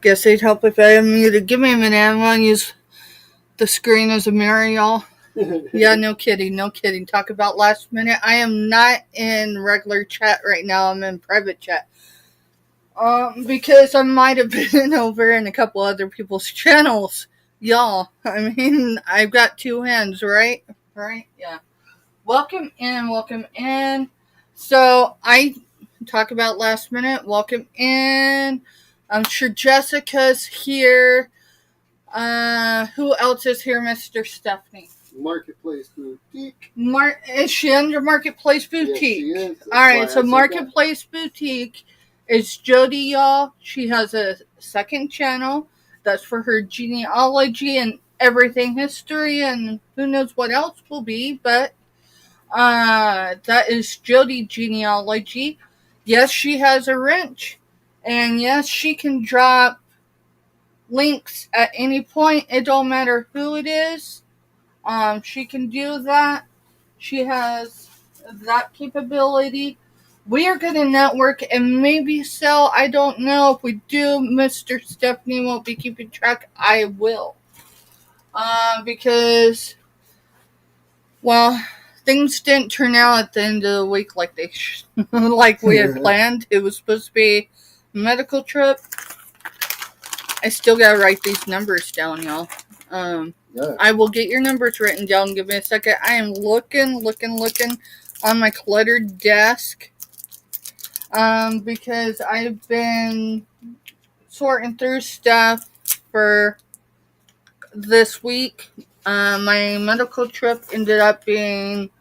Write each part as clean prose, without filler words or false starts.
Guess they'd help if I unmuted. Give me a minute. I'm going to use the screen as a mirror, y'all. Yeah, no kidding. Talk about last minute. I am not in regular chat right now. I'm in private chat. Because I might have been over in a couple other people's channels. Y'all, I mean, I've got two hands, right? Right? Yeah. Welcome in. So, I talk about last minute. Welcome in. I'm sure Jessica's here. Who else is here, Mr. Stephanie? Marketplace Boutique. Is she under Marketplace Boutique? Yes, she is. Alright, so Marketplace Boutique is Jody, y'all. She has a second channel that's for her genealogy and everything history and who knows what else will be, but that is Jody Genealogy. Yes, she has a wrench. And yes, she can drop links at any point. It don't matter who it is. She can do that. She has that capability. We are going to network and maybe sell. I don't know. If we do, Mr. Stephanie won't be keeping track. I will. Because, well, things didn't turn out at the end of the week like they like we had planned. It was supposed to be a medical trip. I still gotta write these numbers down, y'all. Yeah. I will get your numbers written down. Give me a second. I am looking on my cluttered desk. Because I've been sorting through stuff for this week. My medical trip ended up being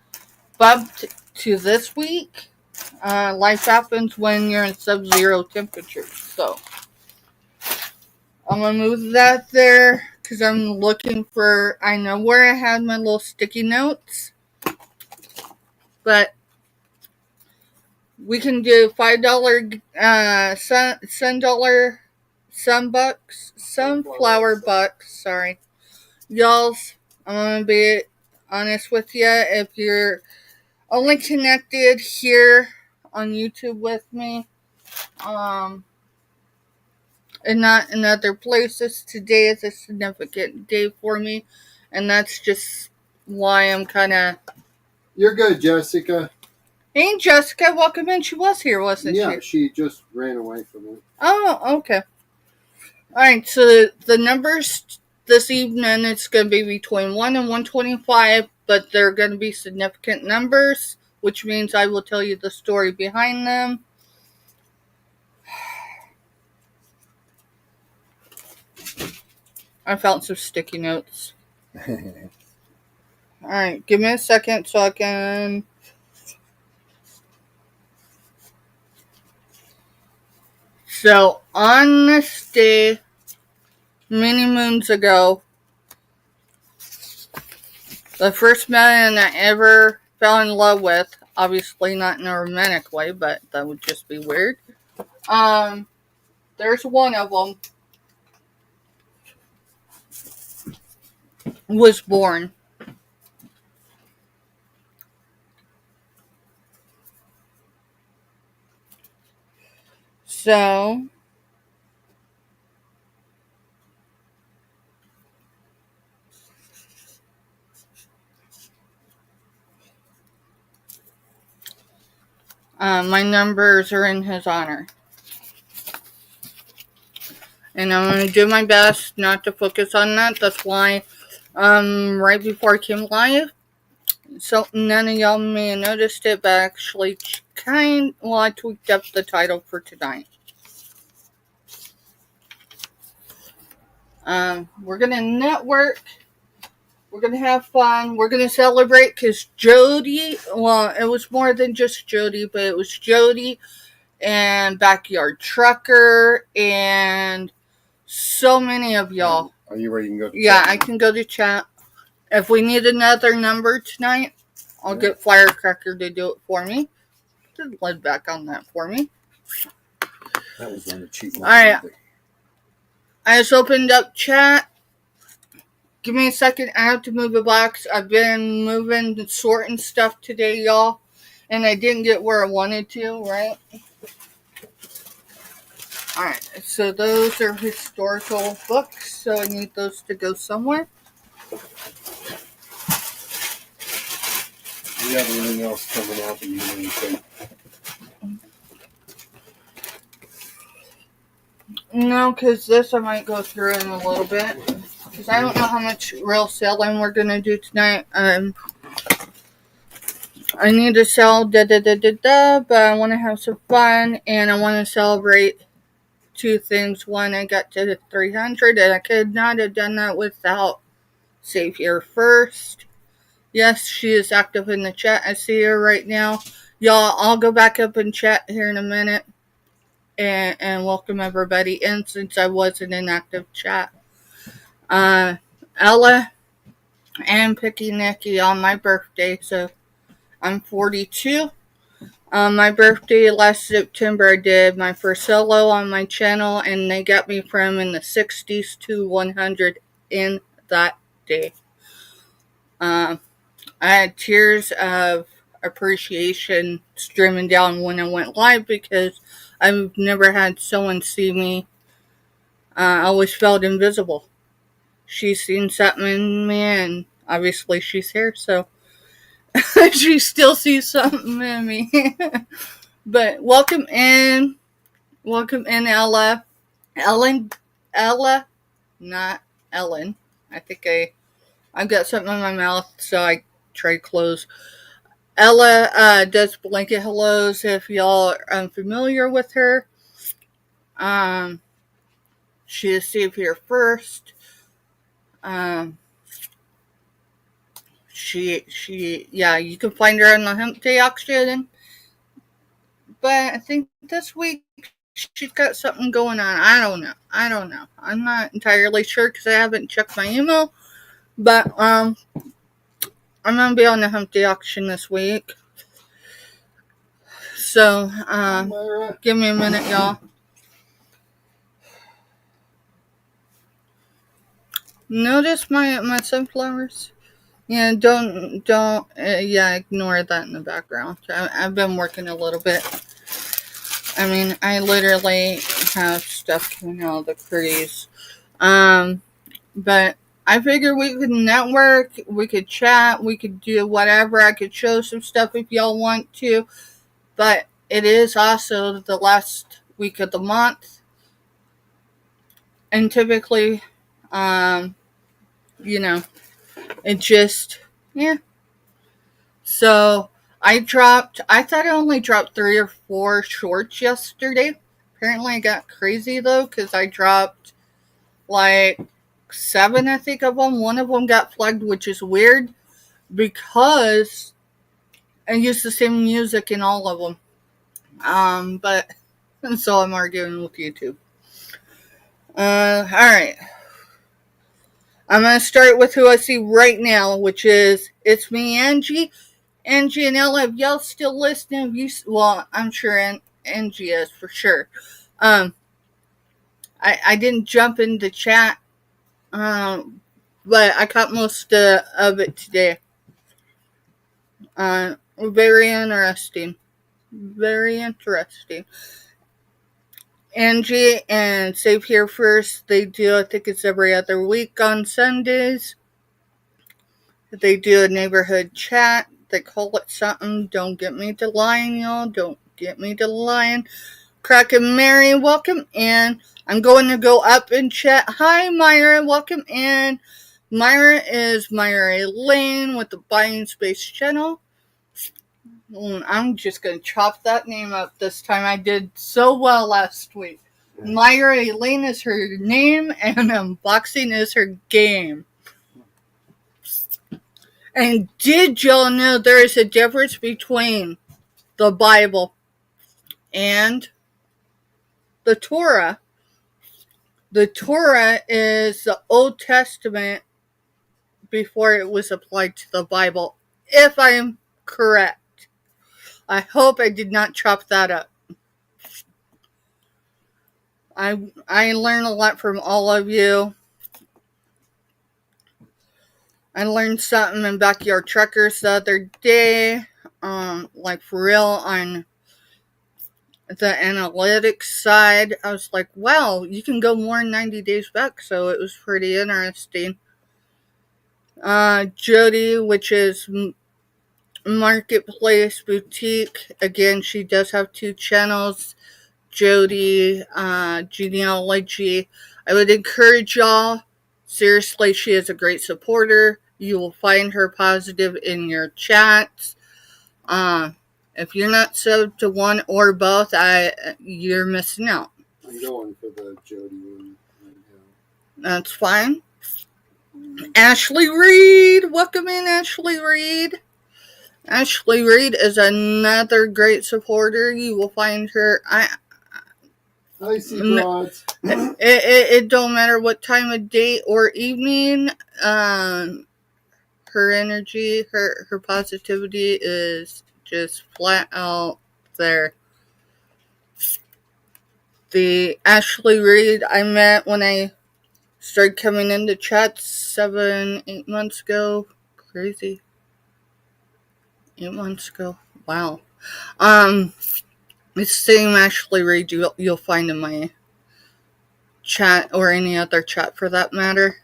bumped to this week. Life happens when you're in sub-zero temperatures. So, I'm going to move that there because I'm looking for, I know where I had my little sticky notes. But we can do $5 sunflower bucks. Sorry. Y'all, I'm going to be honest with you. If you're only connected here on YouTube with me, and not in other places, today is a significant day for me, and that's just why I'm kind of... You're good, Jessica. Hey, Jessica, welcome in. She was here, wasn't she? Yeah, she just ran away from it. Oh, okay. Alright, so the numbers this evening, it's going to be between 1 and 125, but they're going to be significant numbers, which means I will tell you the story behind them. I found some sticky notes. Alright, give me a second so I can... So, on this day, many moons ago, the first man I ever fell in love with, obviously not in a romantic way, but that would just be weird. There's one of them was born. So, my numbers are in his honor. And I'm going to do my best not to focus on that. That's why, right before I came live, so none of y'all may have noticed it, but actually I tweaked up the title for tonight. We're going to network. We're going to have fun. We're going to celebrate because Jody, well, it was more than just Jody, but it was Jody and Backyard Trucker and so many of y'all. Are you ready to go to Yeah, chat? I can go to chat. If we need another number tonight, I'll get Firecracker to do it for me. Put the lid back on that for me. That was on the cheap one. Alright. I just opened up chat. Give me a second. I have to move a box. I've been moving and sorting stuff today, y'all. And I didn't get where I wanted to, right? Alright, so those are historical books, so I need those to go somewhere. Do you have anything else coming out that you need to say? No, because this I might go through in a little bit. Because I don't know how much real selling we're going to do tonight. I need to sell but I want to have some fun, and I want to celebrate two things. One, I got to 300, and I could not have done that without Savior first. Yes, she is active in the chat. I see her right now. Y'all, I'll go back up and chat here in a minute and welcome everybody in since I wasn't in active chat. Ella and Picky Nicky on my birthday, so I'm 42. On my birthday last September, I did my first solo on my channel, and they got me from in the 60s to 100 in that day. I had tears of appreciation streaming down when I went live because I've never had someone see me. I always felt invisible. She's seen something in me, and obviously she's here, so she still sees something in me. But welcome in, Ella. Ella, not Ellen. I think I've got something in my mouth, so I try to close. Ella does blanket hellos if y'all are unfamiliar with her. She is saved here first. Yeah, you can find her on the Hump Day auction. But I think this week she's got something going on. I don't know. I'm not entirely sure because I haven't checked my email. But I'm gonna be on the Hump Day auction this week. So give me a minute, y'all. Notice my sunflowers? Yeah, don't ignore that in the background. I've been working a little bit. I mean, I literally have stuff coming out of the trees. But I figured we could network, we could chat, we could do whatever. I could show some stuff if y'all want to. But it is also the last week of the month. And typically, you know, it just, yeah. So I thought I only dropped 3 or 4 shorts yesterday. Apparently I got crazy though, because I dropped like 7, I think, of them. One of them got flagged, which is weird because I used the same music in all of them. But so I'm arguing with YouTube. Alright. I'm going to start with who I see right now, which is It's Me, Angie. Angie and Ella, if y'all still listening, well, I'm sure Angie is for sure. I didn't jump into chat, but I caught most of it today. Very interesting. Very interesting. Angie and Save Here First, they do, I think it's every other week on Sundays. They do a neighborhood chat. They call it something. Don't get me to lying, y'all. Don't get me to lying. Crack and Mary, welcome in. I'm going to go up and chat. Hi, Myra. Welcome in. Myra is Myra Elaine with the Buying Space channel. I'm just going to chop that name up this time. I did so well last week. Myra Elaine is her name, and unboxing is her game. And did y'all know there is a difference between the Bible and the Torah? The Torah is the Old Testament before it was applied to the Bible, if I am correct. I hope I did not chop that up. I learn a lot from all of you. I learned something in Backyard Truckers the other day, like for real, on the analytics side. I was like, wow, you can go more than 90 days back, so it was pretty interesting. Jody, which is Marketplace Boutique, again, she does have 2 channels. Jody, Genealogy. I would encourage y'all, seriously, she is a great supporter. You will find her positive in your chats. If you're not subbed to one or both, you're missing out. I'm going for the Jody one right now. That's fine. Ashley Reed, welcome in, Ashley Reed. Ashley Reed is another great supporter. You will find her. I see broads. It don't matter what time of day or evening. Her energy, her positivity is just flat out there. The Ashley Reed I met when I started coming into chats 7-8 months ago. Crazy. 8 months ago. Wow. It's the same Ashley Reed you'll find in my chat or any other chat for that matter.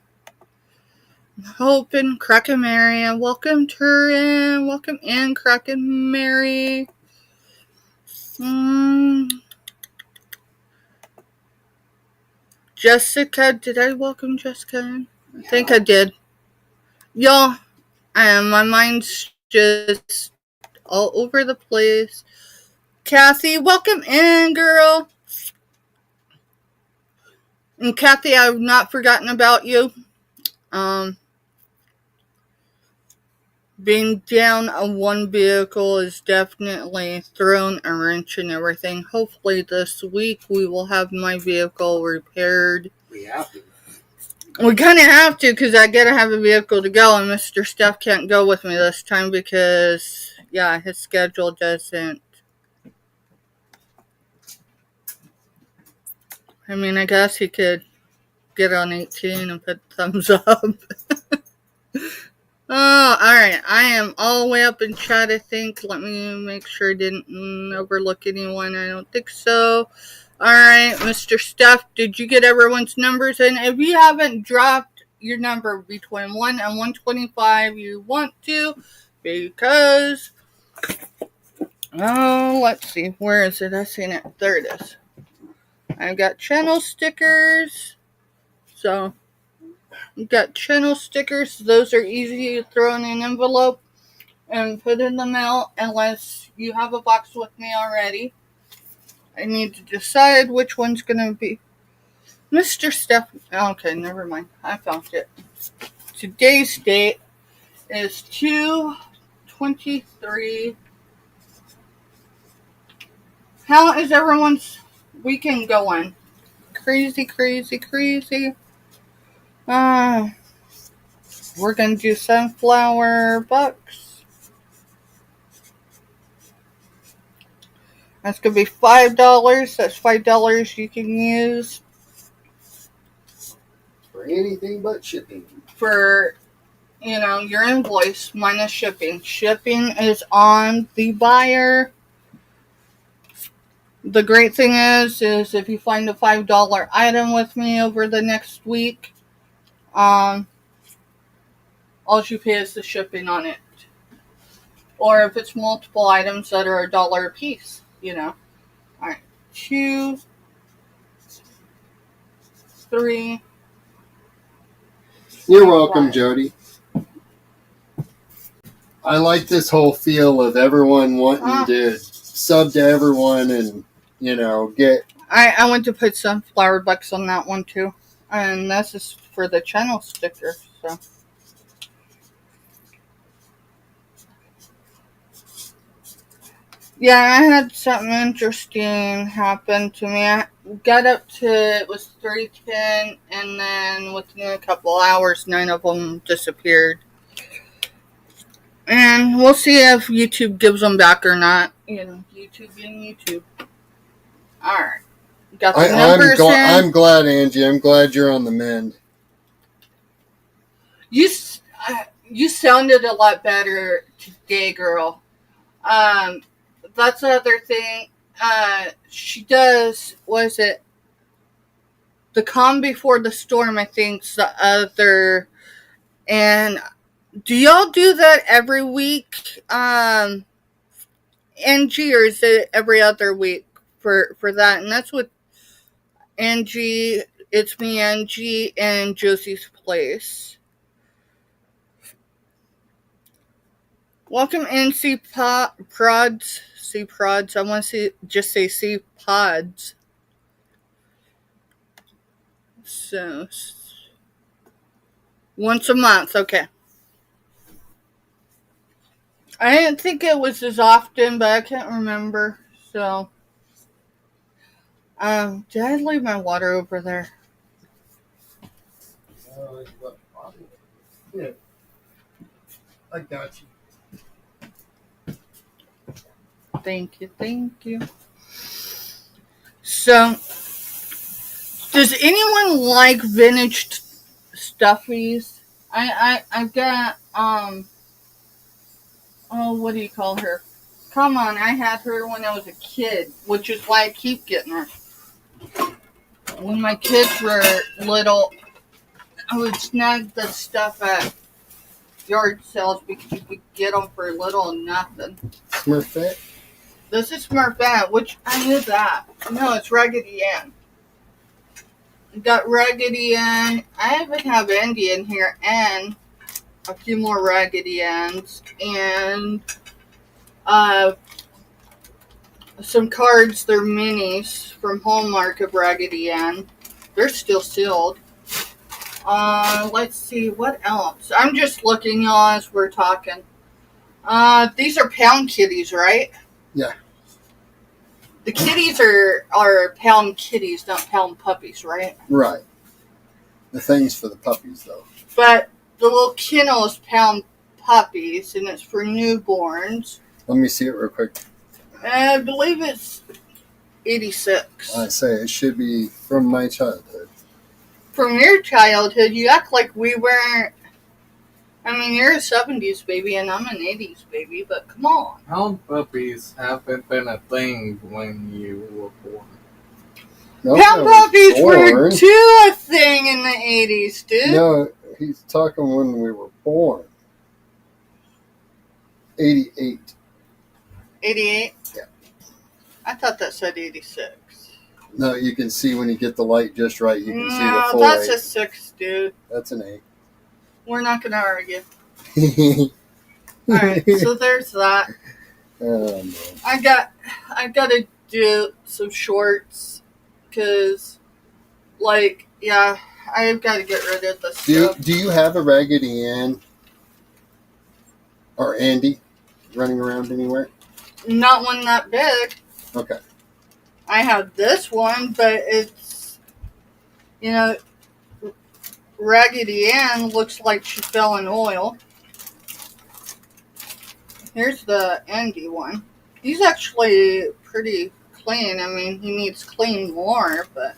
Hope and Crack and Mary, and welcome Turin. Welcome in, Crack and Mary. Jessica, did I welcome Jessica in? I think I did. Y'all, my mind's just all over the place. Kathy, welcome in, girl. And Kathy, I've not forgotten about you. Being down on one vehicle is definitely thrown a wrench in everything. Hopefully this week we will have my vehicle repaired. We have to. We kind of have to, because I gotta have a vehicle to go, and Mr. Steph can't go with me this time because, yeah, his schedule doesn't. I mean, I guess he could get on 18 and put thumbs up. Oh, alright. I am all the way up in chat, I think. Let me make sure I didn't overlook anyone. I don't think so. Alright, Mr. Steph, did you get everyone's numbers? And if you haven't dropped your number between 1 and 125 you want to, because, oh, let's see, where is it? I seen it. There it is. I've got channel stickers. So, you've got channel stickers. Those are easy to throw in an envelope and put in the mail, unless you have a box with me already. I need to decide which one's going to be Mr. Steph. Okay, never mind. I found it. Today's date is 2/23. How is everyone's weekend going? Crazy, crazy, crazy. We're going to do sunflower bucks. That's going to be $5. That's $5 you can use For anything but shipping. for, your invoice minus shipping. Shipping is on the buyer. The great thing is if you find a $5 item with me over the next week, all you pay is the shipping on it. Or if it's multiple items that are $1 a piece, Alright, 2, 3. You're welcome, Jody. I like this whole feel of everyone wanting to sub to everyone and, get... I went to put sunflower bucks on that one too. And this is for the channel sticker, so. Yeah, I had something interesting happen to me. I got up to, it was 3:10, and then within a couple hours, 9 of them disappeared. And we'll see if YouTube gives them back or not. YouTube being YouTube. Alright. Got the numbers in. I'm glad, Angie. I'm glad you're on the mend. You sounded a lot better today, girl. That's the other thing. She does, was it the calm before the storm, I think's the other. And do y'all do that every week, Angie, or is it every other week for that? And that's what Angie, it's me, Angie, and Josie's Place. Welcome in, Prods. C Prods. I want to just say C Pods. So, once a month, okay. I didn't think it was as often, but I can't remember. So, did I leave my water over there? Yeah. I got you. Thank you. So, does anyone like vintage stuffies? I've got, what do you call her? Come on, I had her when I was a kid, which is why I keep getting her. When my kids were little, I would snag the stuff at yard sales because you could get them for little or nothing. Smurfette? This is Smurfette, which I knew that. No, it's Raggedy Ann. Got Raggedy Ann. I even have Andy in here, and a few more Raggedy Anns, and some cards. They're minis from Hallmark of Raggedy Ann. They're still sealed. Let's see, what else? I'm just looking, y'all, as we're talking. These are pound kitties, right? Yeah. The kitties are pound kitties, not pound puppies, right? Right. The thing's for the puppies, though. But the little kennel is pound puppies, and it's for newborns. Let me see it real quick. I believe it's 86. I say it should be from my childhood. From your childhood, you act like we weren't. I mean, you're a 70s baby, and I'm an 80s baby, but come on. Pound puppies haven't been a thing when you were born. Pound puppies were too a thing in the 80s, dude. No, he's talking when we were born. 88. 88? Yeah. I thought that said 86. No, you can see when you get the light just right. You can see the No, full that's 8. a 6, dude. That's an 8. We're not going to argue. All Alright, so there's that. Oh, man. I got to do some shorts because, like, yeah, I've got to get rid of the stuff. Do you have a Raggedy Ann or Andy running around anywhere? Not one that big. Okay. I have this one, but it's, you know, Raggedy Ann looks like she fell in oil. Here's the Andy one. He's actually pretty clean. I mean, he needs clean more, but...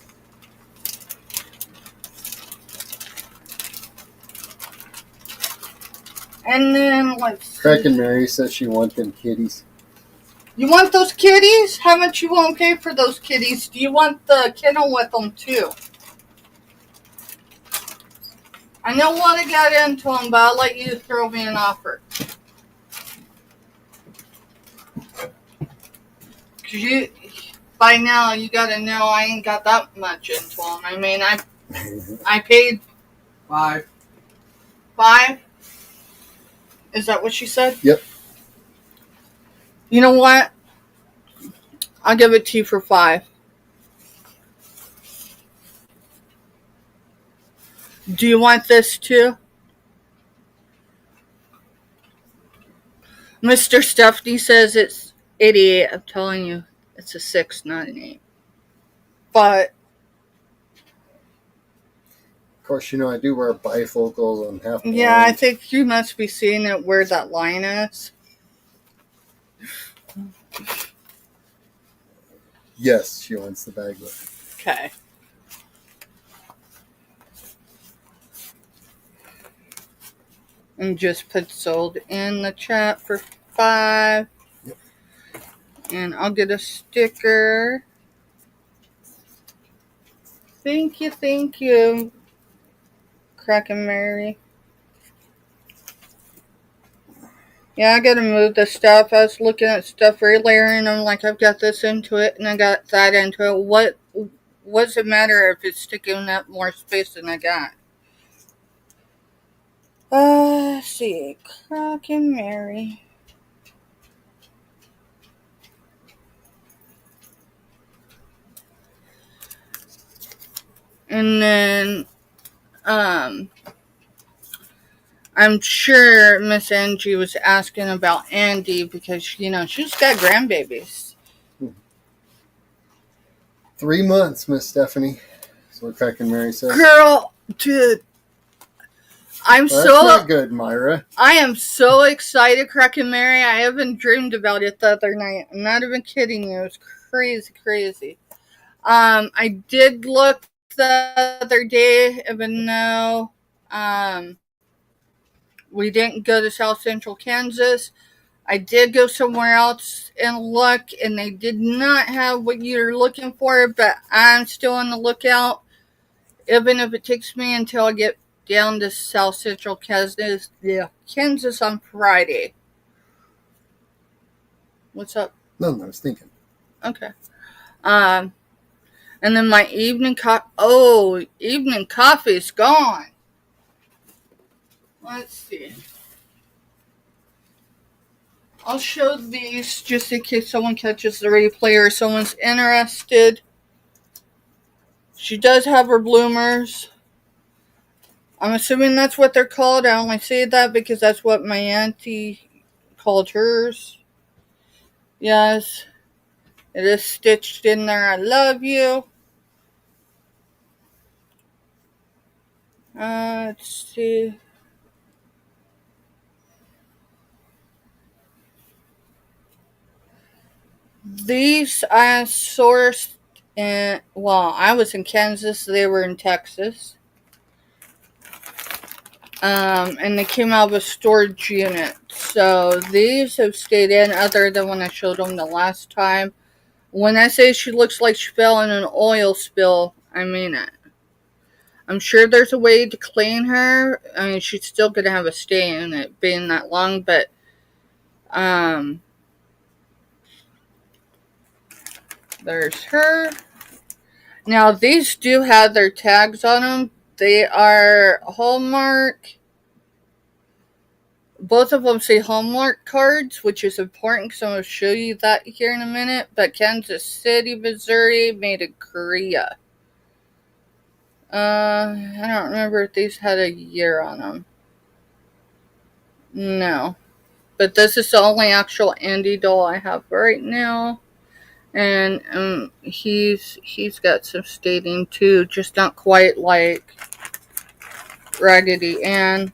And then, let's see. Crack and Mary says she wants them kitties. You want those kitties? How much you won't pay for those kitties? Do you want the kennel with them, too? I know what I got into them, but I'll let you throw me an offer. Because by now, you got to know I ain't got that much into them. I mean, I paid... 5. 5? Is that what she said? Yep. You know what? I'll give it to you for 5. Do you want this too? Mr. Stephanie says it's 88. I'm telling you, it's a 6, not an 8. But... Of course, you know, I do wear bifocals on half. Yeah, I think you must be seeing it where that line is. Yes, she wants the bag look. Okay. And just put sold in the chat for 5. Yep. And I'll get a sticker. Thank you. Crack and Mary. Yeah, I gotta move the stuff. I was looking at stuff earlier and I'm like, I've got this into it and I got that into it. What's it matter if it's taking up more space than I got? Let's see. Crack and Mary. And then, I'm sure Miss Angie was asking about Andy because, you know, she's got grandbabies. 3 months, Miss Stephanie. That's what Crack and Mary says. Girl, dude. That's not good, Myra. I am so excited, Crack and Mary. I even dreamed about it the other night. I'm not even kidding you. It was crazy. I did look the other day, even though we didn't go to South Central Kansas. I did go somewhere else and look, and they did not have what you're looking for, but I'm still on the lookout, even if it takes me until I get down to South Central Kansas, Kansas on Friday. What's up? No, I was thinking. Okay. And then my evening coffee's gone. Let's see. I'll show these just in case someone catches the replay or someone's interested. She does have her bloomers. I'm assuming that's what they're called. I only say that because that's what my auntie called hers. Yes. It is stitched in there. I love you. Let's see. These I sourced I was in Kansas. They were in Texas. And they came out of a storage unit. So these have stayed in other than when I showed them the last time. When I say she looks like she fell in an oil spill, I mean it. I'm sure there's a way to clean her. I mean, she's still going to have a stain in it being that long, but there's her. Now, these do have their tags on them. They are Hallmark. Both of them say Hallmark cards, which is important because I'm going to show you that here in a minute. But Kansas City, Missouri, made in Korea. I don't remember if these had a year on them. No. But this is the only actual Andy doll I have right now. And he's got some staining too, just not quite like Raggedy Ann.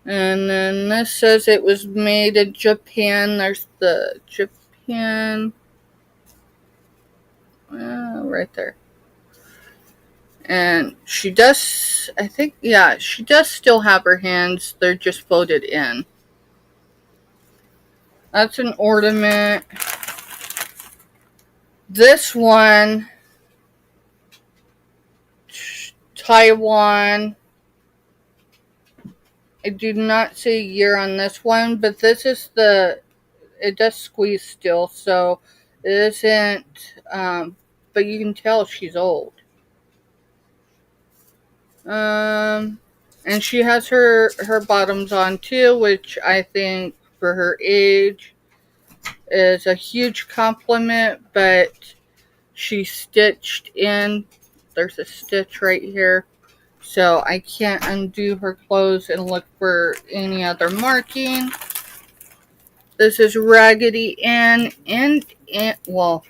And then this says it was made in Japan. There's the Japan. Right there. And she does, I think, yeah, she does still have her hands. They're just folded in. That's an ornament. This one, Taiwan. I do not see a year on this one, but this is it does squeeze still, so it isn't, but you can tell she's old. And she has her bottoms on too, which I think for her age is a huge compliment, but she's stitched in. There's a stitch right here. So I can't undo her clothes and look for any other marking. This is Raggedy Ann and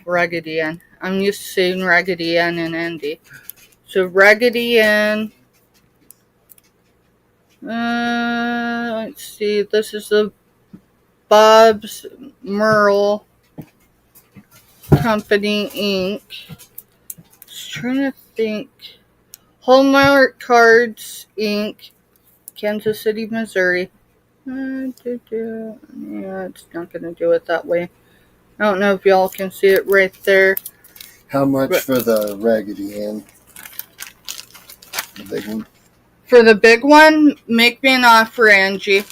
Raggedy Ann. I'm used to saying Raggedy Ann and Andy. So Raggedy Ann. Let's see. This is the Bob's Merle Company Inc. Just trying to think. Hallmark Cards Inc. Kansas City, Missouri. Yeah, it's not going to do it that way. I don't know if y'all can see it right there. How much for the Raggedy Ann? The big one? For the big one, make me an offer, Angie.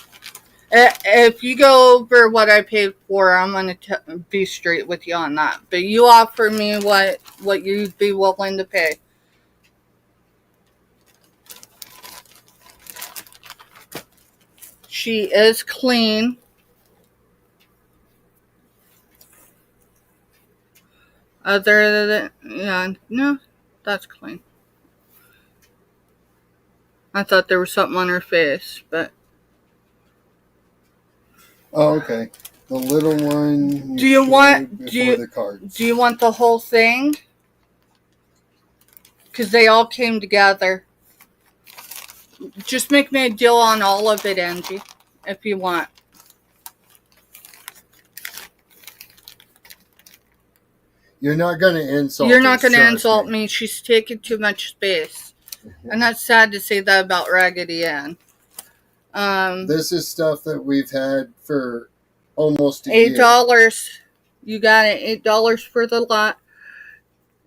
If you go over what I paid for, I'm going to be straight with you on that. But you offer me what you'd be willing to pay. She is clean. Other than, yeah, no, that's clean. I thought there was something on her face, but. Oh, okay. The little one. Do you want the cards. Do you want the whole thing? Because they all came together. Just make me a deal on all of it, Angie, if you want. You're not going to insult. You're not going to insult me. She's taking too much space. And that's sad to say that about Raggedy Ann. This is stuff that we've had for almost a $8. year. $8. You got it. $8 for the lot.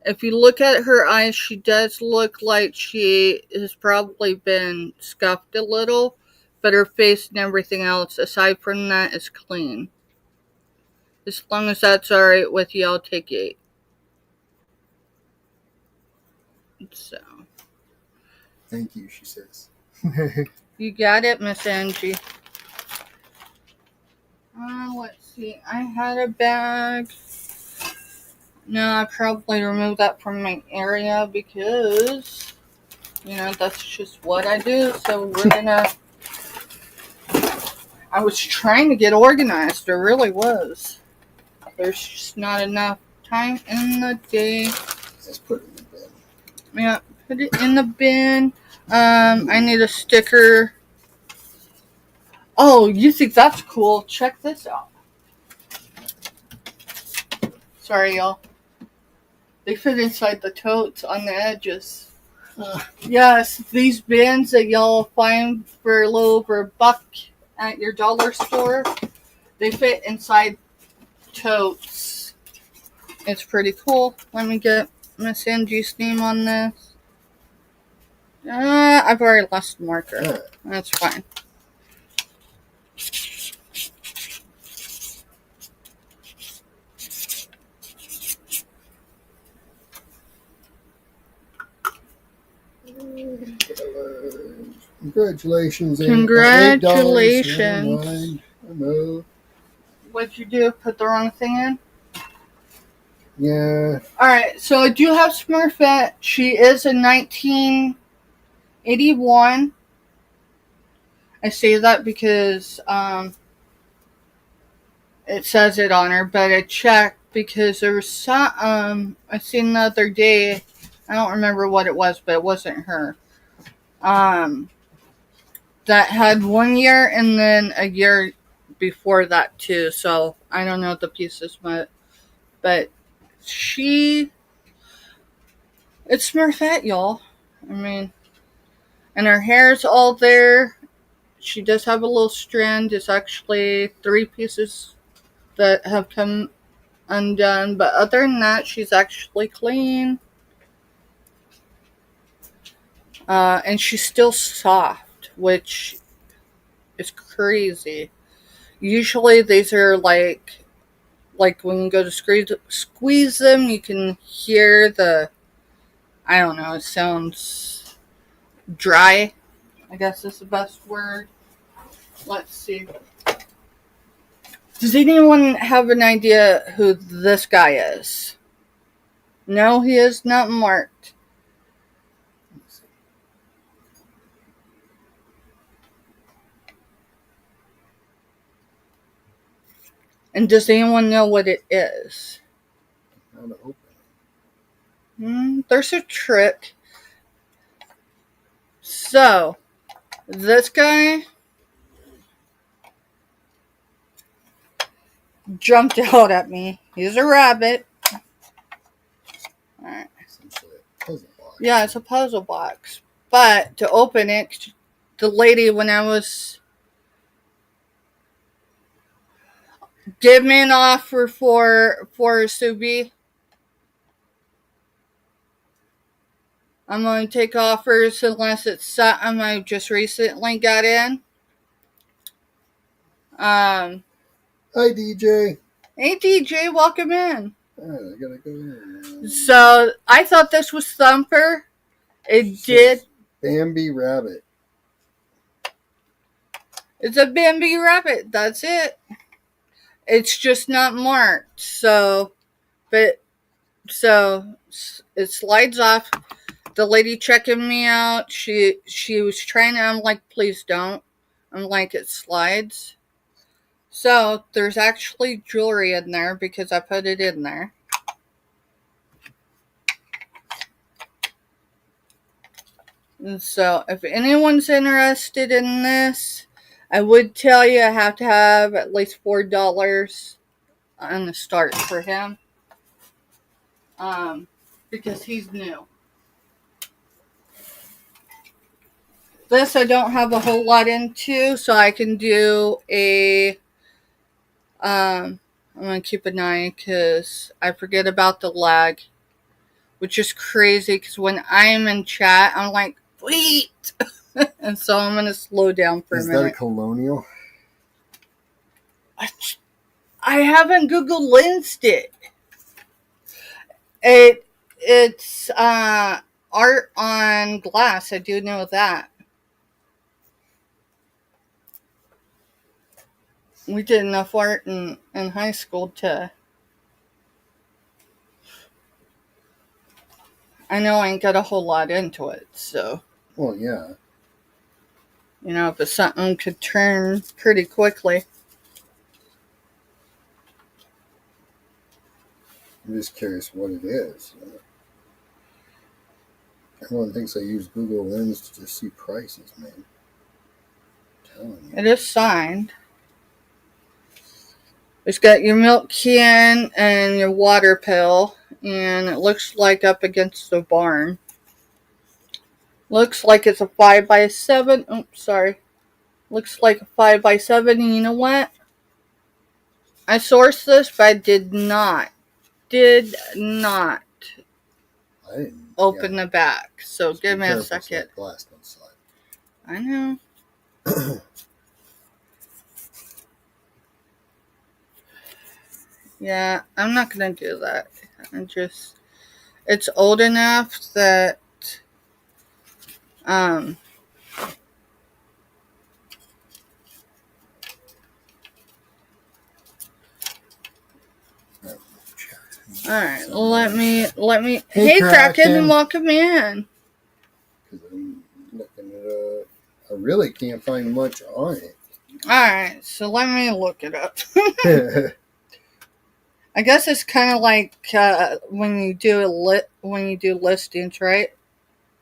If you look at her eyes, she does look like she has probably been scuffed a little. But her face and everything else, aside from that, is clean. As long as that's alright with you, I'll take 8. So. Thank you, she says. You got it, Miss Angie. Let's see. I had a bag. No, I probably removed that from my area because, that's just what I do. So we're gonna. I was trying to get organized. There really was. There's just not enough time in the day. Just put it in the bin. Yeah, put it in the bin. I need a sticker. Oh, you think that's cool? Check this out. Sorry, y'all. They fit inside the totes on the edges. Yes, these bins that y'all find for a little over $1 at your dollar store, they fit inside totes. It's pretty cool. Let me get Miss Angie's name on this. I've already lost the marker. Alright. That's fine. Congratulations. Congratulations. $8. I know. What'd you do? Put the wrong thing in? Yeah. Alright, so I do have Smurfette. She is a 1981. I say that because it says it on her, but I checked because there was some I seen the other day. I don't remember what it was, but it wasn't her. That had 1 year and then a year before that too. So I don't know the pieces, but it's Smurfette, y'all. I mean, and her hair's all there. She does have a little strand. It's actually 3 pieces that have come undone, but other than that, she's actually clean. And she's still soft, which is crazy. Usually these are like when you go to squeeze them, you can hear I don't know, it sounds dry, I guess is the best word. Let's see. Does anyone have an idea who this guy is? No, he is not marked. And does anyone know what it is? How to open it. There's a trick. So, this guy jumped out at me. He's a rabbit. Alright. Essentially a puzzle box. Yeah, it's a puzzle box. But to open it, the lady, when I was... Give me an offer for Subi. I'm going to take offers unless it's something I just recently got in. Hi, DJ. Hey, DJ, welcome in. Alright, I gotta go in. So, I thought this was Thumper. It did. Bambi Rabbit. It's a Bambi rabbit. That's it. It's just not marked. So it slides off. The lady checking me out, she was trying to, I'm like, please don't. I'm like, it slides. So there's actually jewelry in there because I put it in there. And so if anyone's interested in this, I would tell you I have to have at least $4 on the start for him. Because he's new. This I don't have a whole lot into, so I can do I'm going to keep an eye because I forget about the lag, which is crazy because when I'm in chat, I'm like, wait! And so I'm going to slow down for a minute. Is that a colonial? I haven't Google Lensed it. It's art on glass. I do know that. We did enough art in high school to... I know I ain't got a whole lot into it, so... Well, yeah. You know, if it's something could turn pretty quickly. I'm just curious what it is. Everyone thinks I use Google Lens to just see prices, man. I'm telling you. It is signed. It's got your milk can and your water pill, and it looks like up against the barn. Looks like it's a 5x7. Oops, sorry. Looks like a 5x7, and you know what? I sourced this, but I did not. I didn't open the back. So Just give be me a careful so second. that glass don't slide. I know. Yeah, I'm not gonna do that. It's old enough that um Alright, let me Hey Kraken, welcome in. Because I'm looking at I really can't find much on it. Alright, so let me look it up. I guess it's kind of like when you do listings, right?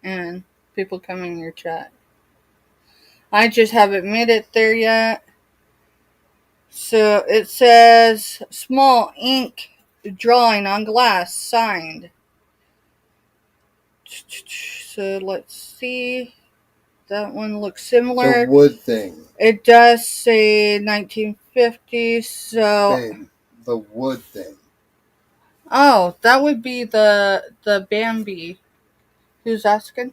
And people come in your chat. I just haven't made it there yet. So it says small ink drawing on glass signed. So let's see. That one looks similar. The wood thing. It does say 1950. So Babe, the wood thing. Oh, that would be the Bambi. Who's asking?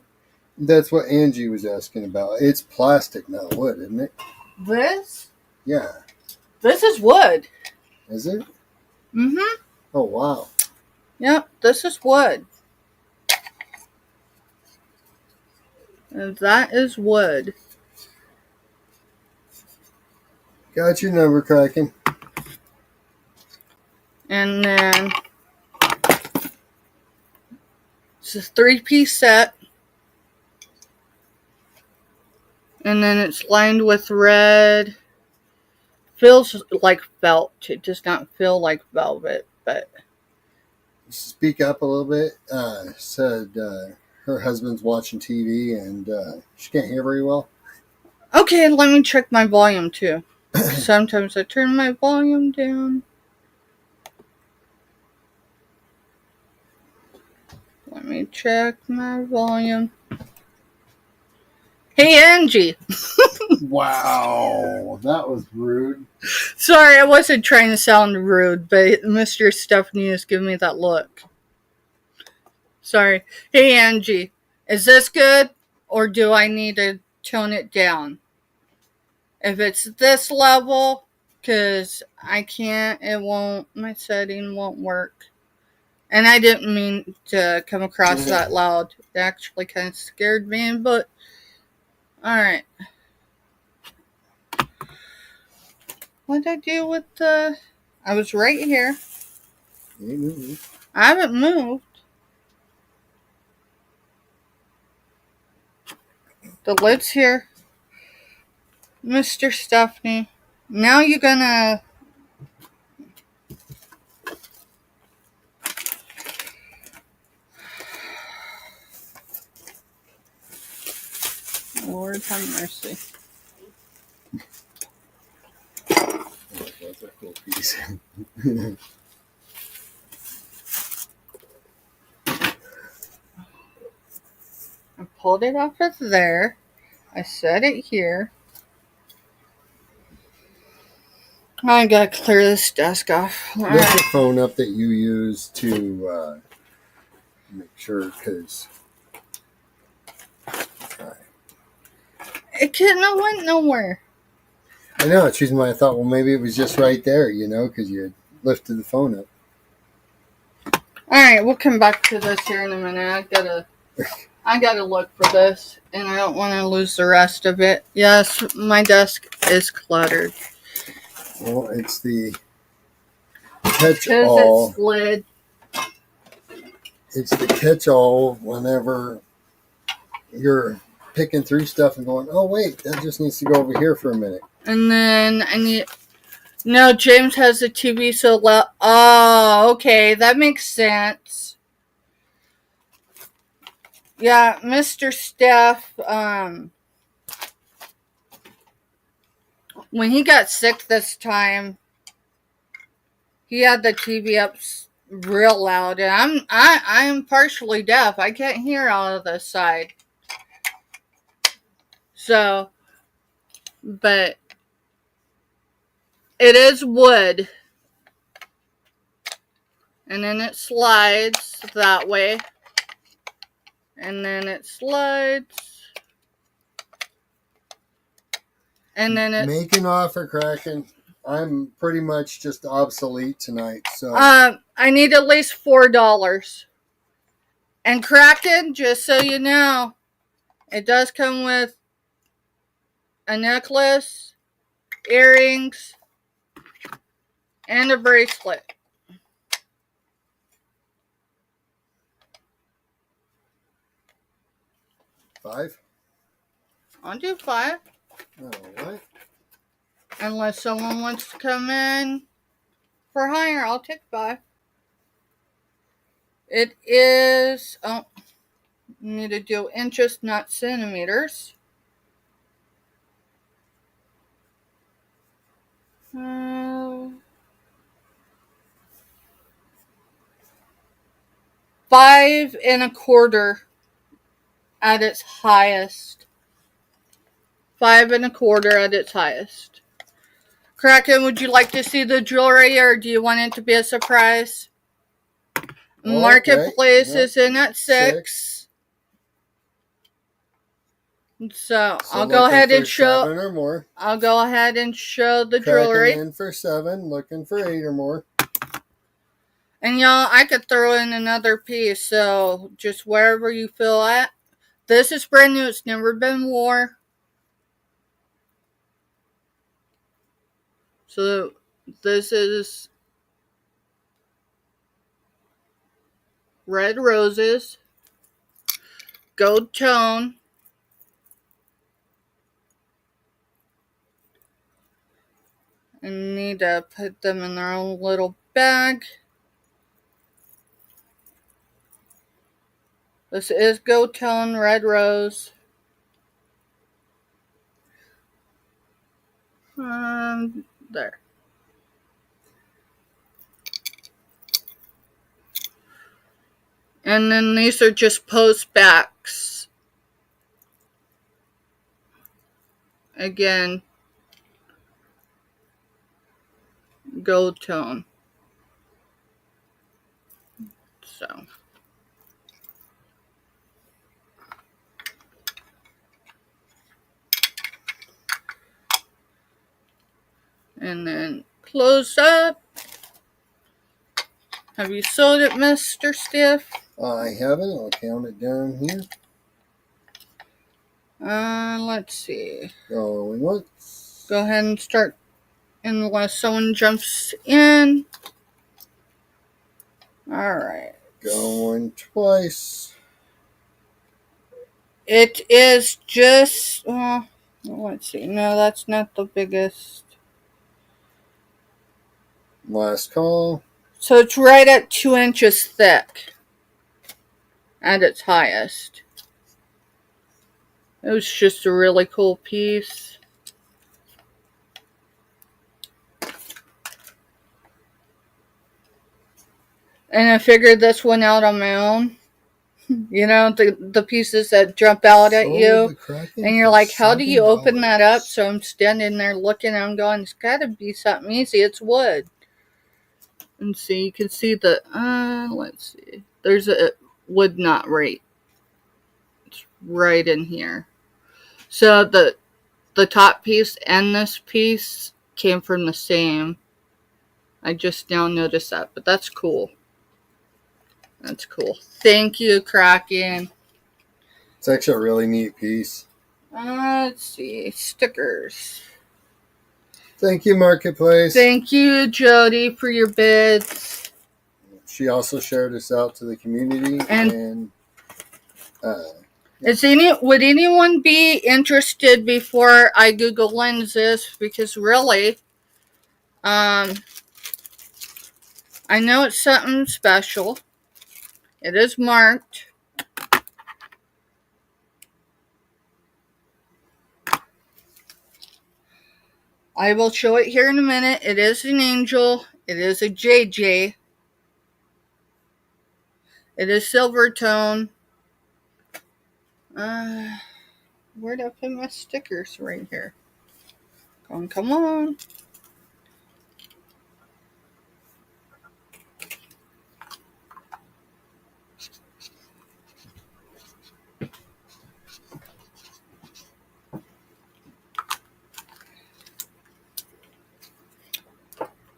That's what Angie was asking about. It's plastic, not wood, isn't it? This? Yeah. This is wood. Is it? Mm-hmm. Oh, wow. Yep, this is wood. And that is wood. Got your number, Kraken. And then it's a 3-piece set. And then it's lined with red. Feels like felt. It does not feel like velvet, but Speak up a little bit. Said her husband's watching TV and she can't hear very well. okay, let me check my volume too. Sometimes I turn my volume down. Let me check my volume. Hey, Angie. Wow, that was rude. Sorry, I wasn't trying to sound rude, but Mr. Stephanie is giving me that look. Sorry. Hey, Angie. Is this good? Or do I need to tone it down? If it's this level, because I can't, my setting won't work. And I didn't mean to come across that loud. It actually kind of scared me, but alright. What did I do with I was right here. I haven't moved. The lid's here. Mr. Stephanie. Now you're gonna... Lord have mercy. That's a cool piece. I pulled it off of there. I set it here. I gotta clear this desk off. Lift the phone up that you use to make sure, because it went nowhere. I know, it's the reason why I thought, well, maybe it was just right there, because you had lifted the phone up. Alright, we'll come back to this here in a minute. I gotta look for this, and I don't want to lose the rest of it. Yes, my desk is cluttered. Well, it's the catch-all. It's slid. It's the catch-all whenever you're picking through stuff and going, oh, wait, that just needs to go over here for a minute. And then no, James has a TV so loud. Oh, okay, that makes sense. Yeah, Mr. Steph, when he got sick this time, he had the TV up real loud, and I'm partially deaf. I can't hear out of this side. So, but it is wood, and then it slides that way. And then it slides. And then it... Make an offer, Kraken. I'm pretty much just obsolete tonight, so... I need at least $4. And Kraken, just so you know, it does come with a necklace, earrings, and a bracelet. $5? I'll do $5. Alright. Unless someone wants to come in for higher, I'll take $5. It is... Oh, need to do inches, not centimeters. 5 1/4 at its highest. 5 1/4 at its highest. Kraken, would you like to see the jewelry, or do you want it to be a surprise? Marketplace is in at 6. So I'll go ahead and show. 7 or more. I'll go ahead and show the Kraken jewelry. in for 7, looking for 8 or more. And y'all, I could throw in another piece, so just wherever you feel at. This is brand new. It's never been worn. So this is red roses, gold tone, and need to put them in their own little bag. This is gold tone red rose. There. And then these are just post backs. Again, gold tone. So. And then close up. Have you sold it, Mr. Stiff? I haven't. I'll count it down here. Let's see. Going once. Go ahead and start unless someone jumps in. Alright. Going twice. It is just, let's see. No, that's not the biggest. Last call. So it's right at 2 inches thick at its highest. It was just a really cool piece. And I figured this one out on my own. You know, the pieces that jump out at you. And you're like, how do you open that up? So I'm standing there looking and I'm going, it's got to be something easy. It's wood. And see, you can see the, let's see. There's a wood knot right. It's right in here. So the top piece and this piece came from the same. I just now noticed that, but that's cool. That's cool. Thank you, Kraken. It's actually a really neat piece. Let's see. Stickers. Thank you, Marketplace. Thank you, Jody, for your bids. She also shared this out to the community. And would anyone be interested before I Google lenses? Because really, I know it's something special. It is marked. I will show it here in a minute. It is an angel. It is a JJ. It is silver tone. Where did I put my stickers? Right here. Come on.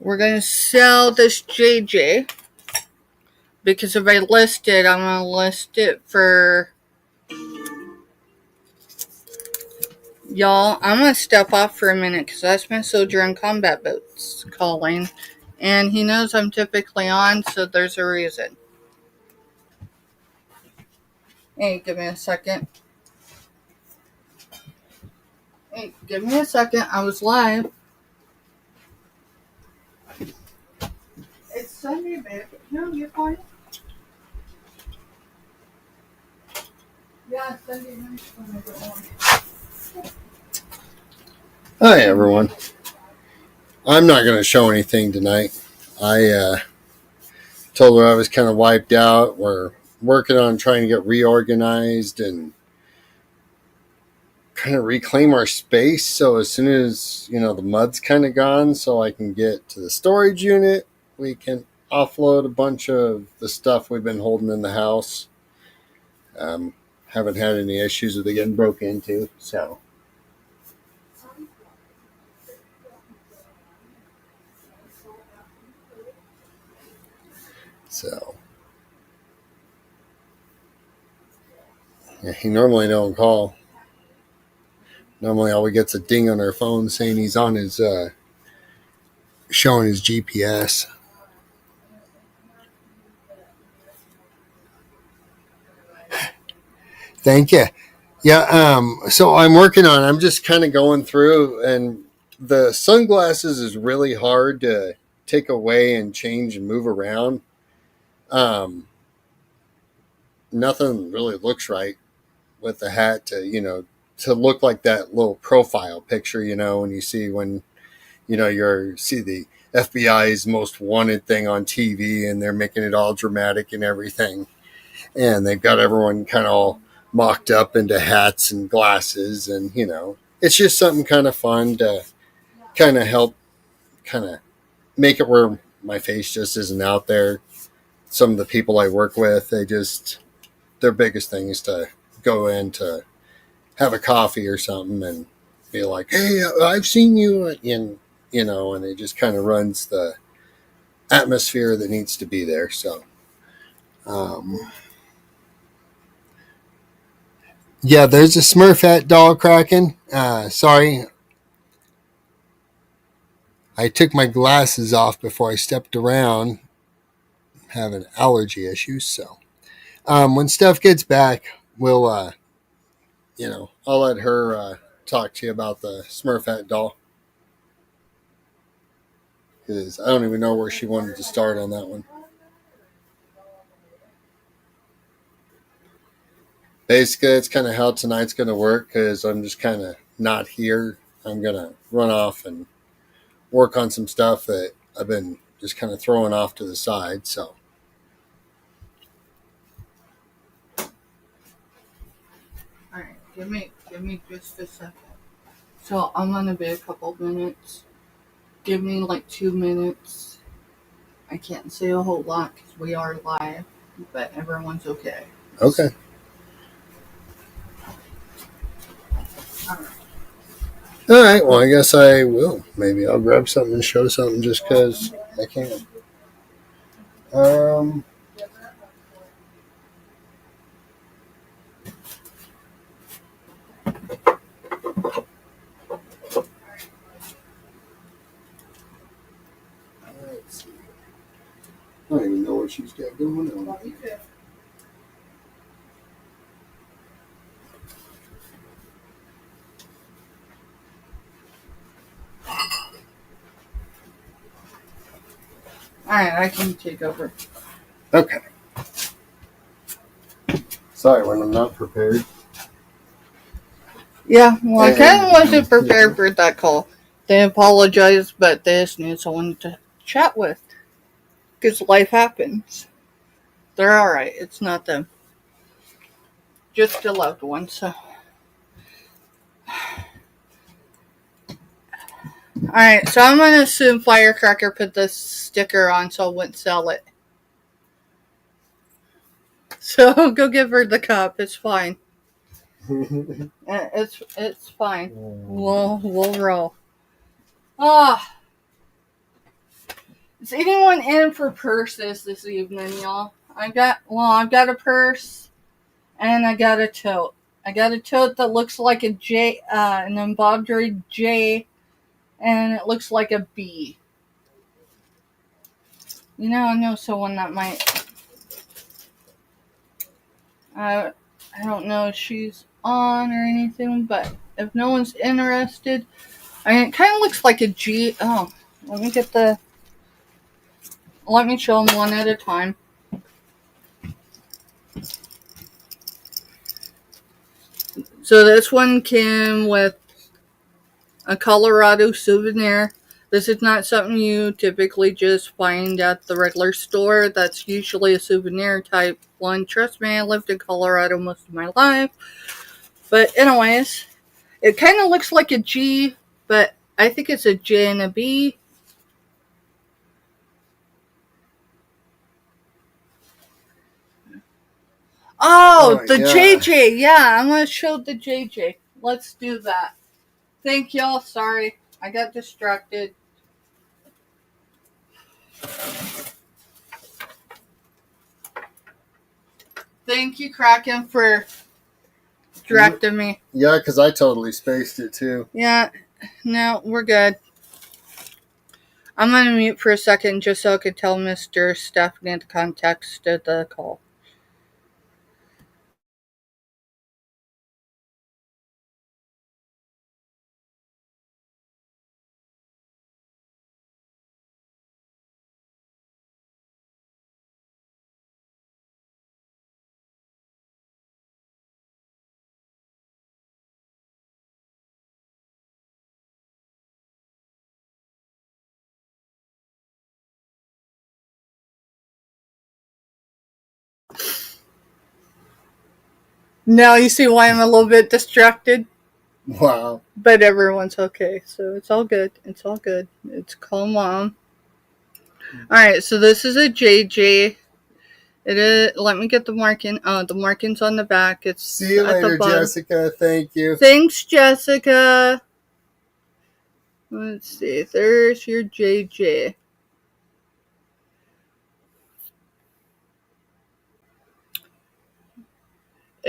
we're going to sell this JJ. Because if I list it, I'm going to list it for y'all. I'm going to step off for a minute because that's my soldier in combat boats calling. And he knows I'm typically on, so there's a reason. Hey, give me a second. Hey, give me a second. I was live. It's Sunday, babe. No, you're fine. Yeah, Sunday night when I go on. Hi, everyone. I'm not going to show anything tonight. I told her I was kind of wiped out. We're working on trying to get reorganized and kind of reclaim our space. So as soon as, the mud's kind of gone, so I can get to the storage unit, we can offload a bunch of the stuff we've been holding in the house. Haven't had any issues with it getting broke into, so. Yeah, he normally don't call. Normally all we get's a ding on our phone saying he's on his, showing his GPS. Thank you. Yeah, so I'm just kind of going through, and the sunglasses is really hard to take away and change and move around. Nothing really looks right with the hat to look like that little profile picture, when you see see the FBI's most wanted thing on TV and they're making it all dramatic and everything. And they've got everyone kind of all mocked up into hats and glasses, and it's just something kind of fun to kind of help kind of make it where my face just isn't out there. Some of the people I work with, their biggest thing is to go in to have a coffee or something and be like, hey, I've seen you, and and it just kind of runs the atmosphere that needs to be there. So yeah, there's a Smurfette doll cracking. Sorry, I took my glasses off before I stepped around. I'm having allergy issues, so when Steph gets back, we'll I'll let her talk to you about the Smurfette doll, because I don't even know where she wanted to start on that one. Basically, it's kind of how tonight's going to work, because I'm just kind of not here. I'm going to run off and work on some stuff that I've been just kind of throwing off to the side. So, All right, give me just a second. So I'm gonna be a couple minutes. Give me like 2 minutes. I can't say a whole lot because we are live, but everyone's okay. Okay. All right. Well, I guess I will. Maybe I'll grab something and show something just because I can. Let's see. I don't even know what she's got going on. Alright, I can take over. Okay. Sorry when I'm not prepared. Yeah, well, I kind of wasn't prepared for that call. They apologize, but they just need someone to chat with. Because life happens. They're alright, it's not them. Just a loved one, so. Alright, so I'm gonna assume Firecracker put this sticker on so I wouldn't sell it. So go give her the cup, it's fine. It's fine. We'll roll. Ah. Is anyone in for purses this evening, y'all? I've got a purse and I got a tote. I got a tote that looks like a J, an embroidered J, and it looks like a B. I know someone that might. I don't know if she's on or anything, but if no one's interested, it kind of looks like a G. Oh, let me show them one at a time. So this one came with a Colorado souvenir. This is not something you typically just find at the regular store. That's usually a souvenir type one. Trust me, I lived in Colorado most of my life. But anyways, it kind of looks like a G, but I think it's a J and a B. Oh, the yeah. JJ. Yeah, I'm going to show the JJ. Let's do that. Thank y'all. Sorry, I got distracted. Thank you, Kraken, for directing me. Yeah, because I totally spaced it too. Yeah, no, we're good. I'm going to mute for a second just so I can tell Mr. Stephanie the context of the call. Now you see why I'm a little bit distracted? Wow. But everyone's okay, so it's all good. It's all good. It's calm mom. Alright, so this is a JJ. It is. Let me get the marking. Oh, the marking's on the back. It's see you later, Jessica. Thank you. Thanks, Jessica. Let's see. There's your JJ.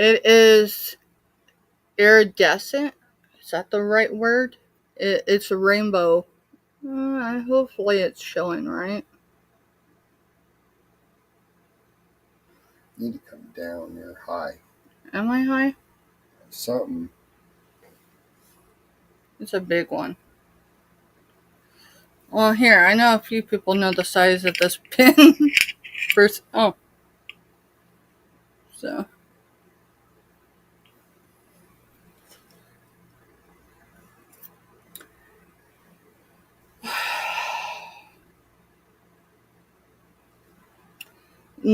It is iridescent. Is that the right word? It's a rainbow. Hopefully it's showing right. You need to come down. You're high. Am I high? Something. It's a big one. Well, here, I know a few people know the size of this pin. First, oh. So.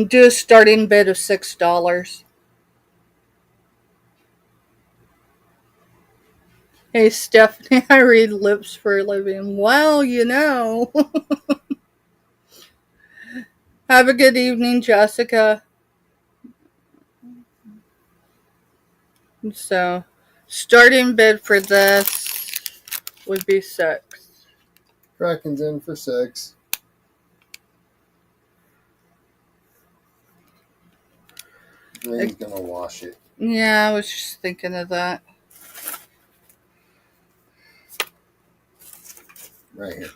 Do a starting bid of $6. Hey, Stephanie, I read lips for a living. Well, you know. Have a good evening, Jessica. So, starting bid for this would be $6. Kraken's in for $6. Rain's gonna wash it. Yeah, I was just thinking of that. Right here.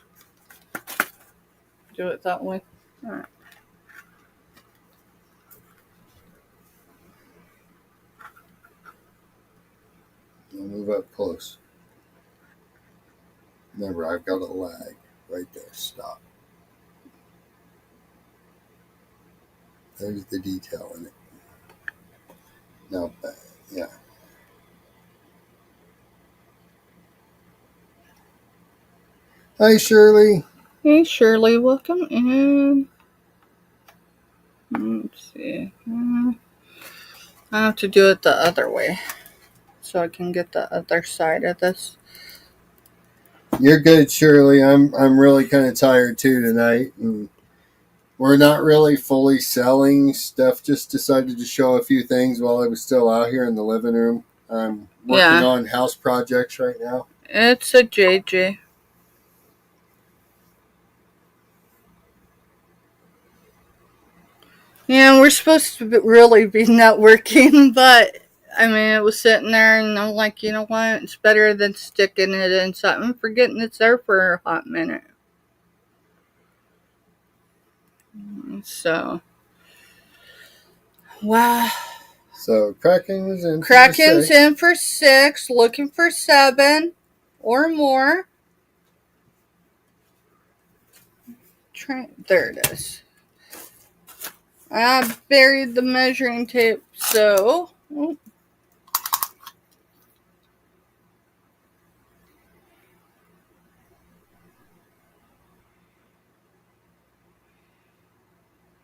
Do it that way. All right. I'll move up close. Remember, I've got a lag right there. Stop. There's the detail in it. Now, yeah. Hi, Shirley. Hey, Shirley, welcome in. Let's see. I have to do it the other way so I can get the other side of this. You're good, Shirley. I'm really kind of tired too tonight, and we're not really fully selling. Steph just decided to show a few things while I was still out here in the living room. I'm working on house projects right now. It's a JJ. Yeah, we're supposed to really be networking, but I mean, it was sitting there, and I'm like, you know what? It's better than sticking it in something, forgetting it's there for a hot minute. So, wow. So Kraken's in Kraken's for 6. in for 6, looking for 7 or more. There it is. I buried the measuring tape, so. Oh.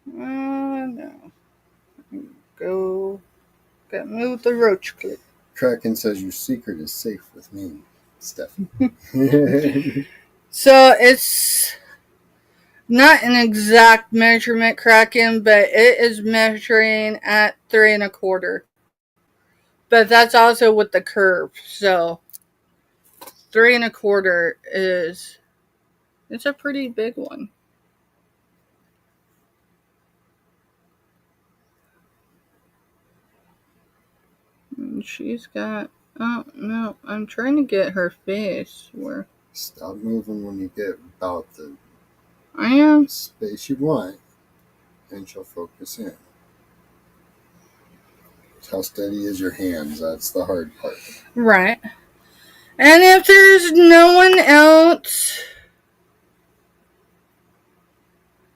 No. Go. Gotta move the roach clip. Kraken says your secret is safe with me, Stephanie. So it's not an exact measurement, Kraken, but it is measuring at 3 1/4. But that's also with the curve. So 3 1/4 is, it's a pretty big one. And she's got, oh no, I'm trying to get her face where. Stop moving when you get about the I am space you want, and she'll focus in. How steady is your hands? That's the hard part. right. And if there's no one else,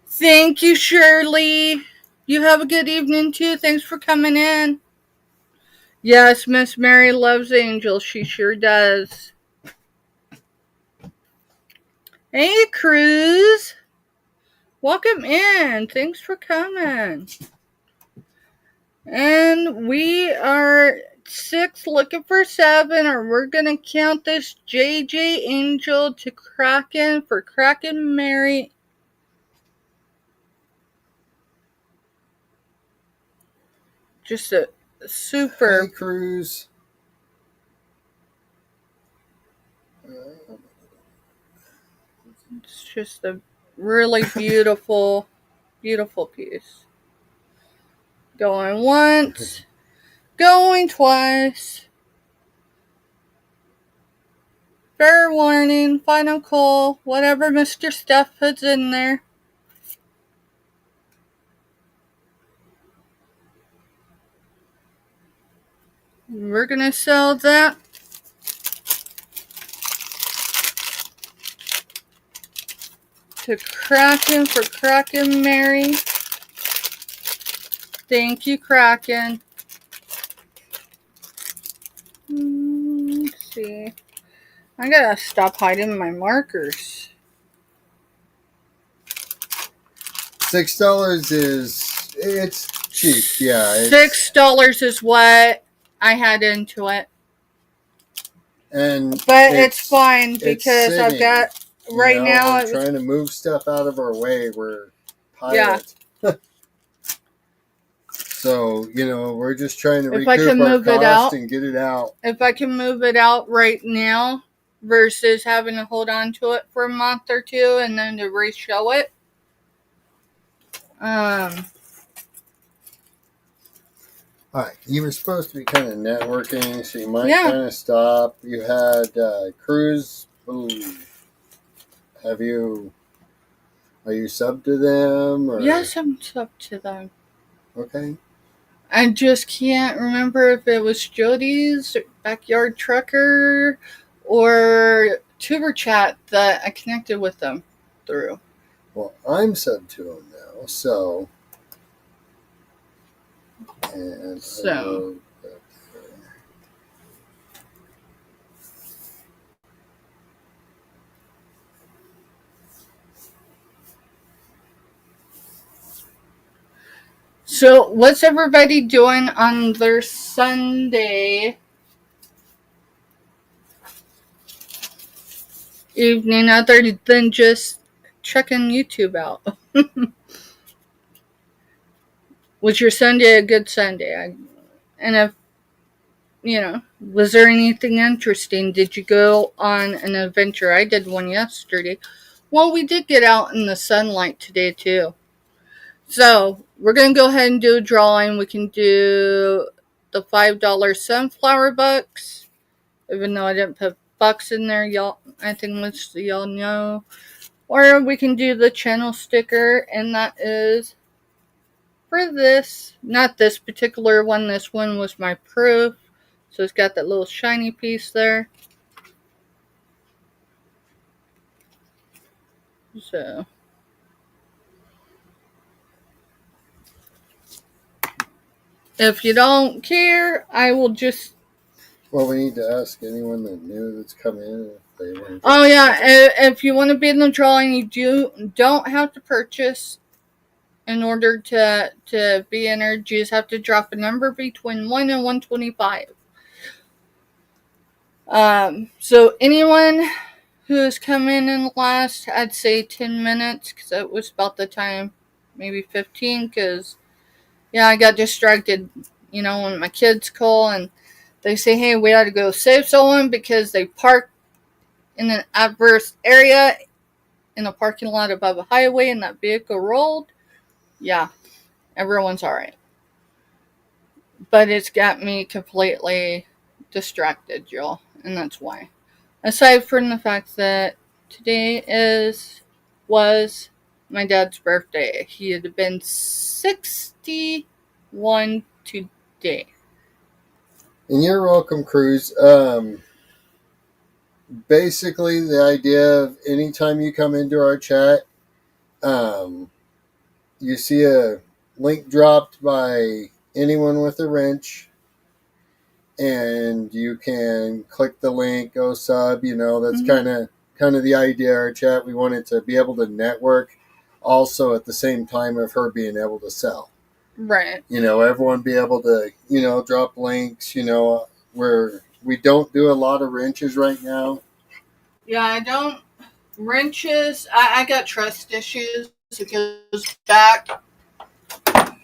thank you, Shirley. You have a good evening too. Thanks for coming in. Yes, Miss Mary loves angels. She sure does. Hey, Cruz. Welcome in. Thanks for coming. And we are 6 looking for 7, or we're going to count this JJ Angel to Kraken for Kraken Mary. Just a super. Hey, Cruz. It's just a really beautiful, beautiful piece. Going once, going twice. Fair warning, final call, whatever Mr. Steph puts in there. We're going to sell that. To Kraken for Kraken Mary. Thank you, Kraken. Let's see. I gotta stop hiding my markers. $6 is, it's cheap. Yeah. $6 is what I had into it. But it's fine because I've got right now. We're trying to move stuff out of our way. We're pilot. Yeah. So, we're just trying to recoup our cost and get it out. If I can move it out right now versus having to hold on to it for a month or two and then to re-show it. All right, you were supposed to be kind of networking, so you might kind of stop. You had Cruz. Ooh. Are you subbed to them? Or? Yes, I'm subbed to them. Okay. I just can't remember if it was Jody's Backyard Trucker or Tuber Chat that I connected with them through. Well, I'm subbed to them now, so. And so. So, what's everybody doing on their Sunday evening other than just checking YouTube out? Was your Sunday a good Sunday? And if, was there anything interesting? Did you go on an adventure? I did one yesterday. Well, we did get out in the sunlight today, too. So, we're going to go ahead and do a drawing. We can do the $5 sunflower bucks, even though I didn't put bucks in there. Y'all, I think most of y'all know. Or we can do the channel sticker, and that is for this. Not this particular one. This one was my proof. So it's got that little shiny piece there. So if you don't care, I will just... Well, we need to ask anyone that knew that's come in if they want. Oh yeah, if you want to be in the drawing, you don't have to purchase in order to be entered. You just have to drop a number between 1 and 125. So anyone who has come in the last, I'd say 10 minutes, because it was about the time, maybe 15, because, yeah, I got distracted, when my kids call and they say, hey, we had to go save someone because they parked in an adverse area in a parking lot above a highway and that vehicle rolled. Yeah, everyone's alright. But it's got me completely distracted, y'all, and that's why. Aside from the fact that today was my dad's birthday. He had been 61 today. And you're welcome, Cruz. Basically, the idea of anytime you come into our chat, you see a link dropped by anyone with a wrench, and you can click the link, go sub. That's kind of the idea of our chat. We wanted to be able to network, also at the same time of her being able to sell. Right. Everyone be able to, drop links, where we don't do a lot of wrenches right now. Yeah, I don't. Wrenches, I got trust issues. It goes back. I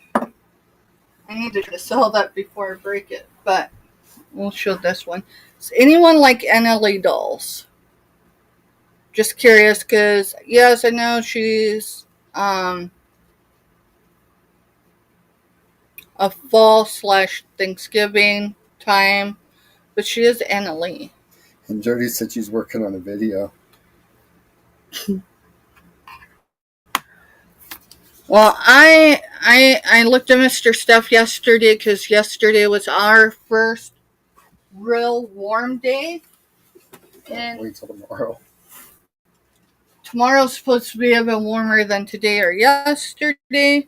need to sell that before I break it, but we'll show this one. Does anyone like NLE dolls? Just curious, because, yes, I know she's a fall/Thanksgiving time, but she is NLE. And Jody said she's working on a video. Well, I looked at Mr. Stuff yesterday because yesterday was our first real warm day. And wait till tomorrow. Tomorrow's supposed to be even warmer than today or yesterday.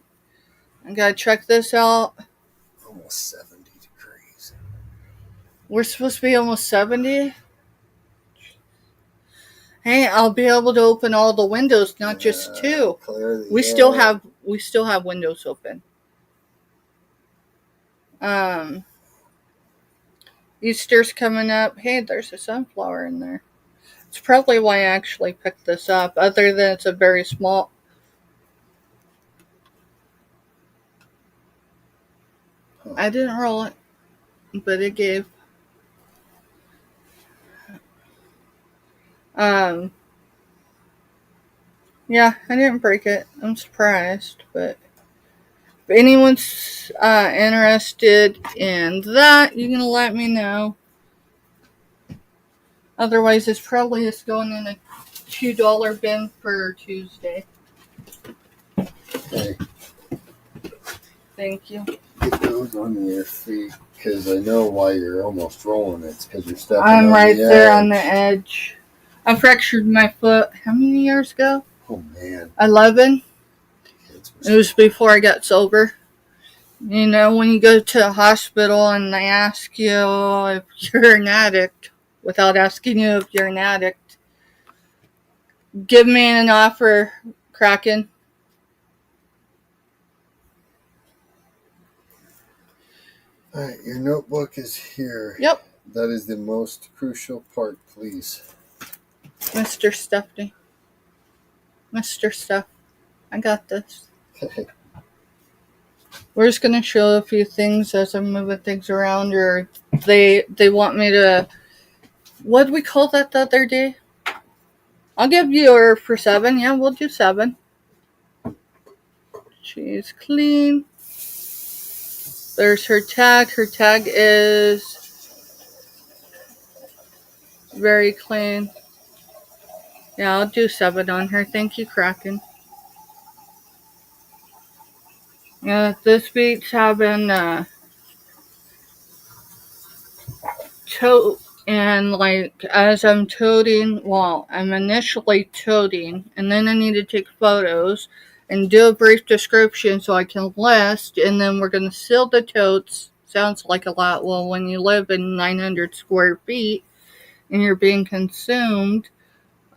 I gotta check this out. Almost 70 degrees. We're supposed to be almost 70. Hey, I'll be able to open all the windows, not just two. We still have windows open. Easter's coming up. Hey, there's a sunflower in there. It's probably why I actually picked this up, other than it's a very small... I didn't roll it, but it gave. Yeah, I didn't break it. I'm surprised, but if anyone's interested in that, you can let me know. Otherwise, it's probably just going in a $2 bin for Tuesday. Okay. Thank you. Get those on your feet, because I know why you're almost rolling it. It's because you're stepping I'm on right the there edge. on the edge. I fractured my foot how many years ago? Oh, man. 11. It was before I got sober. When you go to a hospital and they ask you if you're an addict, without asking you if you're an addict, give me an offer, Kraken. All right, your notebook is here. Yep. That is the most crucial part, please. Mr. Stuffy. Mr. Stuff. I got this. Okay. We're just going to show a few things as I'm moving things around, or they want me to... What did we call that the other day? I'll give you her for 7. Yeah, we'll do 7. She's clean. There's her tag. Her tag is very clean. Yeah, I'll do 7 on her. Thank you, Kraken. Yeah, this beat's having tote, and like as I'm toting, well, I'm initially toting, and then I need to take photos and do a brief description so I can list, and then we're gonna seal the totes. Sounds like a lot. Well, when you live in 900 square feet and you're being consumed,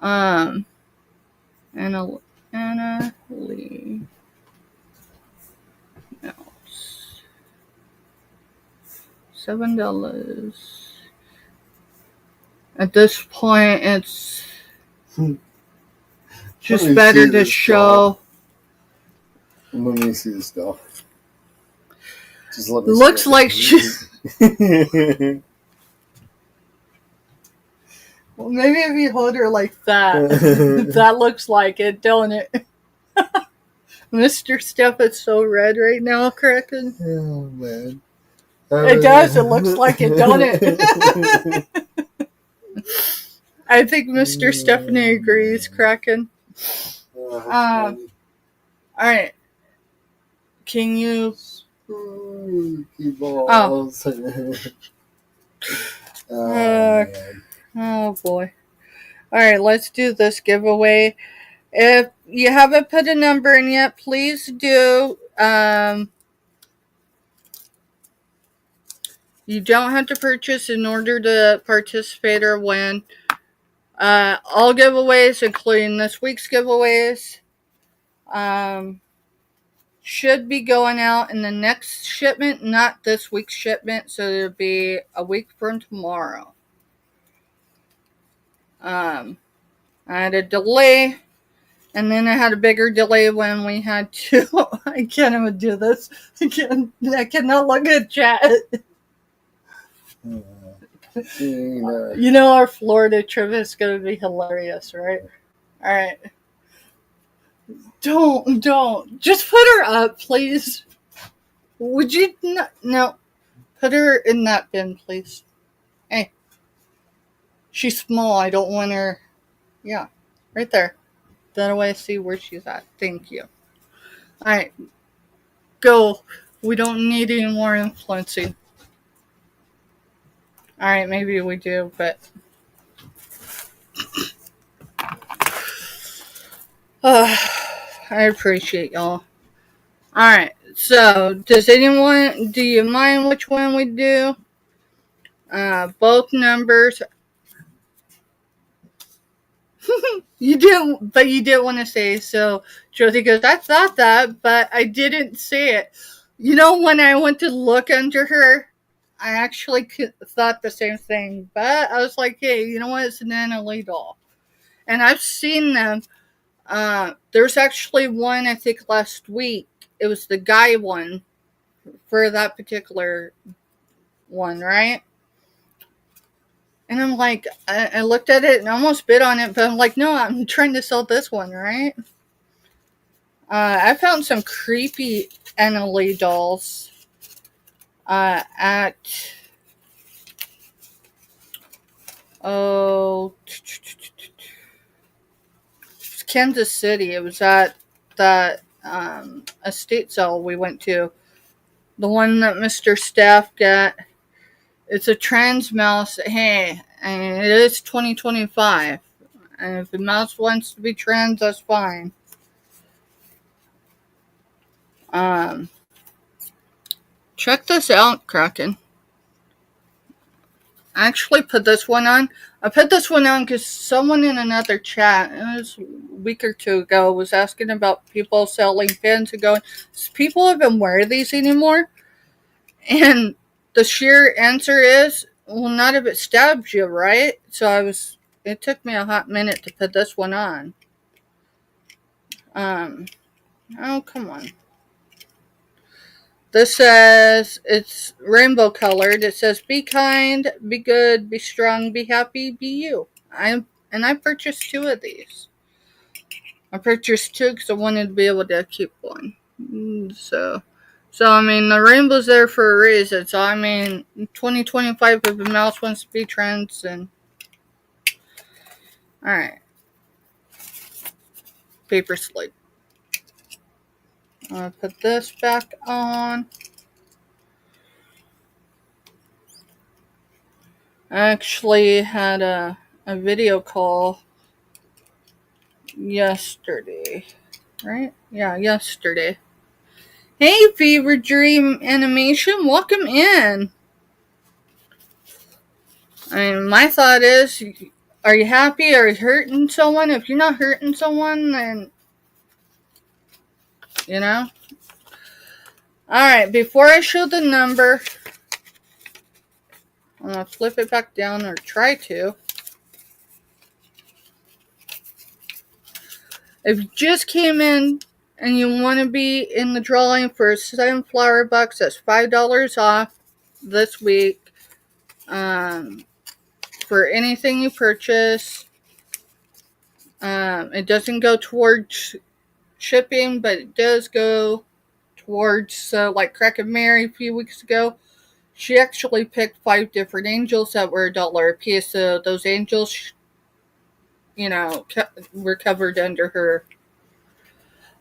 Anna Lee. No. $7. At this point, it's just better to show. Let me see this doll. Just let me Looks like she. Well, maybe if you hold her like that, that looks like it, don't it? Mr. Steph is so red right now, Kraken. Oh, man. It does. It looks like it, don't it? I think Mr. Stephanie agrees, Kraken. All right. Can you? Balls. Oh boy. All right, let's do this giveaway. If you haven't put a number in yet, please do. You don't have to purchase in order to participate or win. All giveaways, including this week's giveaways, should be going out in the next shipment, not this week's shipment, so it'll be a week from tomorrow. I had a delay, and then I had a bigger delay when we had to. I can't even do this. I cannot look at chat. You know our Florida trip is going to be hilarious, right? All right. Don't. Just put her up, please. Would you not? No. Put her in that bin, please. Hey. She's small. I don't want her. Yeah. Right there. That way I see where she's at. Thank you. All right. Go. We don't need any more influencing. All right. Maybe we do, but... I appreciate y'all. Alright, so do you mind which one we do? Both numbers. You didn't want to say, so Josie goes, I thought that, but I didn't say it. You know, when I went to look under her, I actually thought the same thing, but I was like, hey, you know what, it's an Anna Lee doll. And I've seen them. There's actually one, I think, last week. It was the guy one for that particular one, right? And I'm like, I looked at it and almost bid on it, but I'm like, no, I'm trying to sell this one, right? I found some creepy Anna Lee dolls at Kansas City. It was at that estate sale we went to. The one that Mr. Staff got. It's a trans mouse. Hey, and it is 2025. And if the mouse wants to be trans, that's fine. Check this out, Kraken. I actually put this one on. I put this one on because someone in another chat, it was a week or two ago, was asking about people selling pins and going, does people even wear these anymore? And the sheer answer is, well, not if it stabs you, right? So it took me a hot minute to put this one on. Oh, come on. This says, it's rainbow colored. It says, be kind, be good, be strong, be happy, be you. I purchased 2 of these. I purchased 2 because I wanted to be able to keep one. So I mean, the rainbow's there for a reason. So I mean, 2025, if a mouse wants to be trends, and all right, paper slip. I'll put this back on. I actually had a video call yesterday, right? Yeah, yesterday. Hey, Fever Dream Animation, welcome in. I mean, my thought is, are you happy? Are you hurting someone? If you're not hurting someone, then, you know. Alright, before I show the number, I'm going to flip it back down, or try to. If you just came in and you want to be in the drawing for a Sunflower Bucks, that's $5 off this week. For anything you purchase. It doesn't go towards shipping, but it does go towards, like Crack and Mary a few weeks ago. She actually picked 5 different angels that were $1 a piece. So those angels, were covered under her.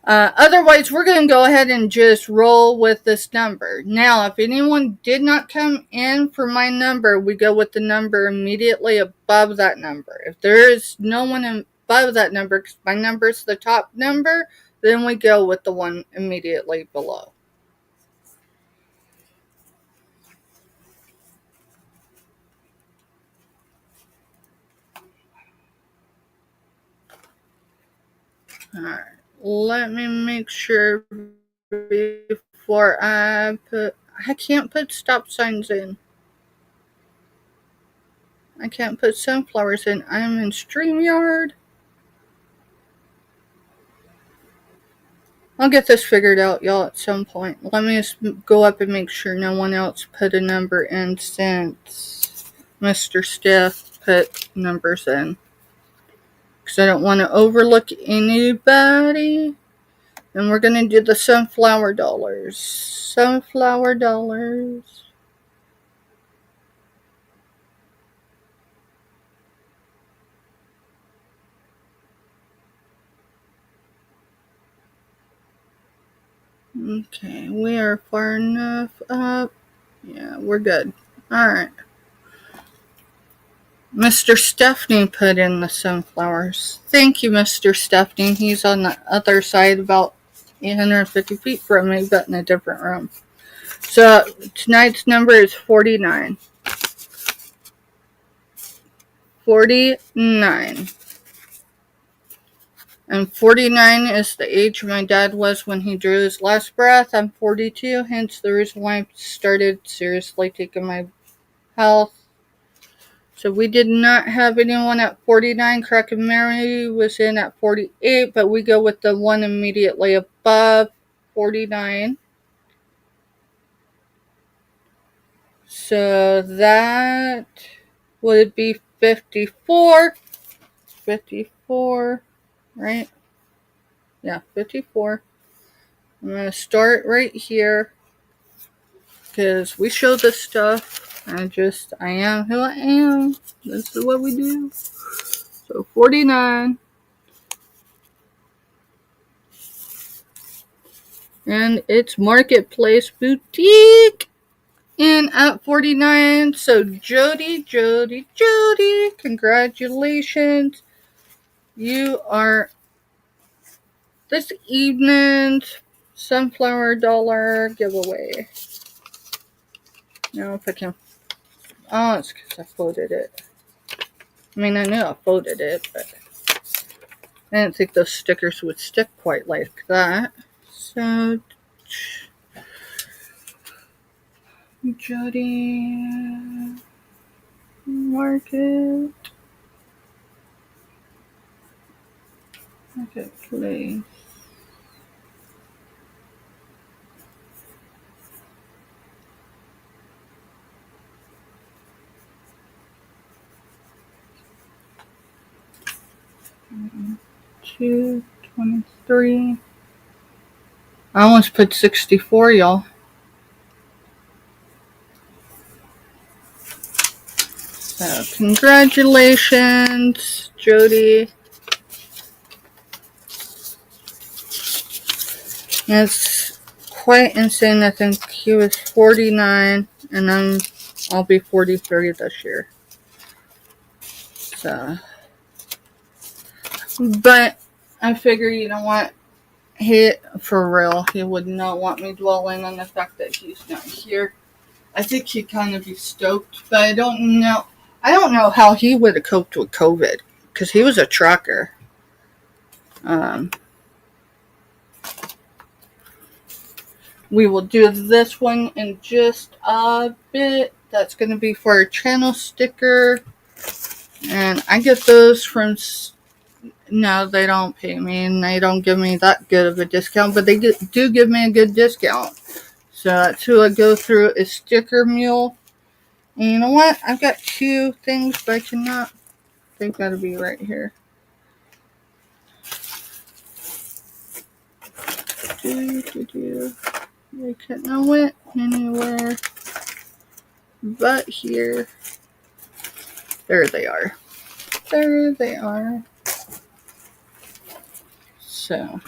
Otherwise, we're going to go ahead and just roll with this number. Now, if anyone did not come in for my number, we go with the number immediately above that number. If there is no one above that number, because my number is the top number, then we go with the one immediately below. Alright, let me make sure before I can't put stop signs in. I can't put sunflowers in. I'm in StreamYard. I'll get this figured out, y'all, at some point. Let me just go up and make sure no one else put a number in since Mr. Steph put numbers in. Because I don't want to overlook anybody. And we're going to do the sunflower dollars. Sunflower dollars. Okay, we are far enough up. Yeah, we're good. Alright. Mr. Stephanie put in the sunflowers. Thank you, Mr. Stephanie. He's on the other side, about 850 feet from me, but in a different room. So, tonight's number is 49. 49. And 49 is the age my dad was when he drew his last breath. I'm 42, hence the reason why I started seriously taking my health. So we did not have anyone at 49. Crack and Mary was in at 48, but we go with the one immediately above 49. So that would be 54. 54, right? Yeah, 54. I'm going to start right here because we show this stuff. I am who I am. This is what we do. So 49. And it's Marketplace Boutique. And at 49. So Jody, congratulations. You are this evening's Sunflower Dollar giveaway. Now if I can. Oh, it's because I folded it. I mean, I knew I folded it, but I didn't think those stickers would stick quite like that. So, Jody, Marketplace. $2.23. I almost put 64, y'all. So, congratulations, Jody. It's quite insane. I think he was 49, and I'll be 43 this year. So, but I figure, you know what? For real, he would not want me dwelling on the fact that he's not here. I think he'd kind of be stoked, but I don't know. I don't know how he would have coped with COVID, because he was a trucker. We will do this one in just a bit. That's going to be for our channel sticker. And I get those from... No, they don't pay me, and they don't give me that good of a discount, but they do give me a good discount. So that's who I go through is Sticker Mule. And you know what? I've got two things, but I cannot... They've got to be right here. They couldn't have went anywhere but here. There they are. There they are. So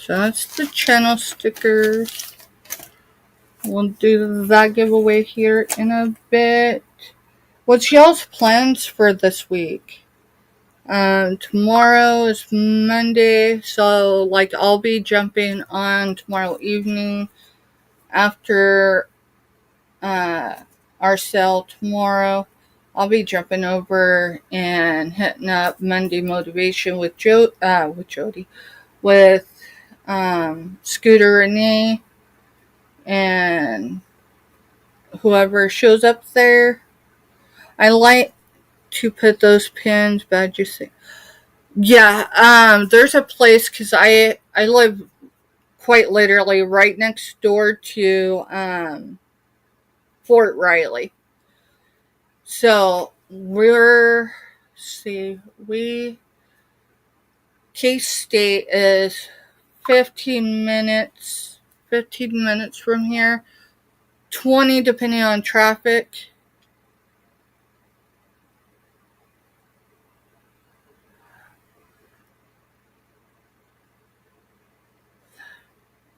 that's the channel stickers. We'll do that giveaway here in a bit. What's y'all's plans for this week? Tomorrow is Monday, so like I'll be jumping on tomorrow evening after our sale tomorrow. I'll be jumping over and hitting up Monday Motivation with Jody, with Scooter Renee, and whoever shows up there. I like to put those pins, but I just say, yeah, there's a place, because I live quite literally right next door to Fort Riley. So K-State is 15 minutes from here, 20 depending on traffic.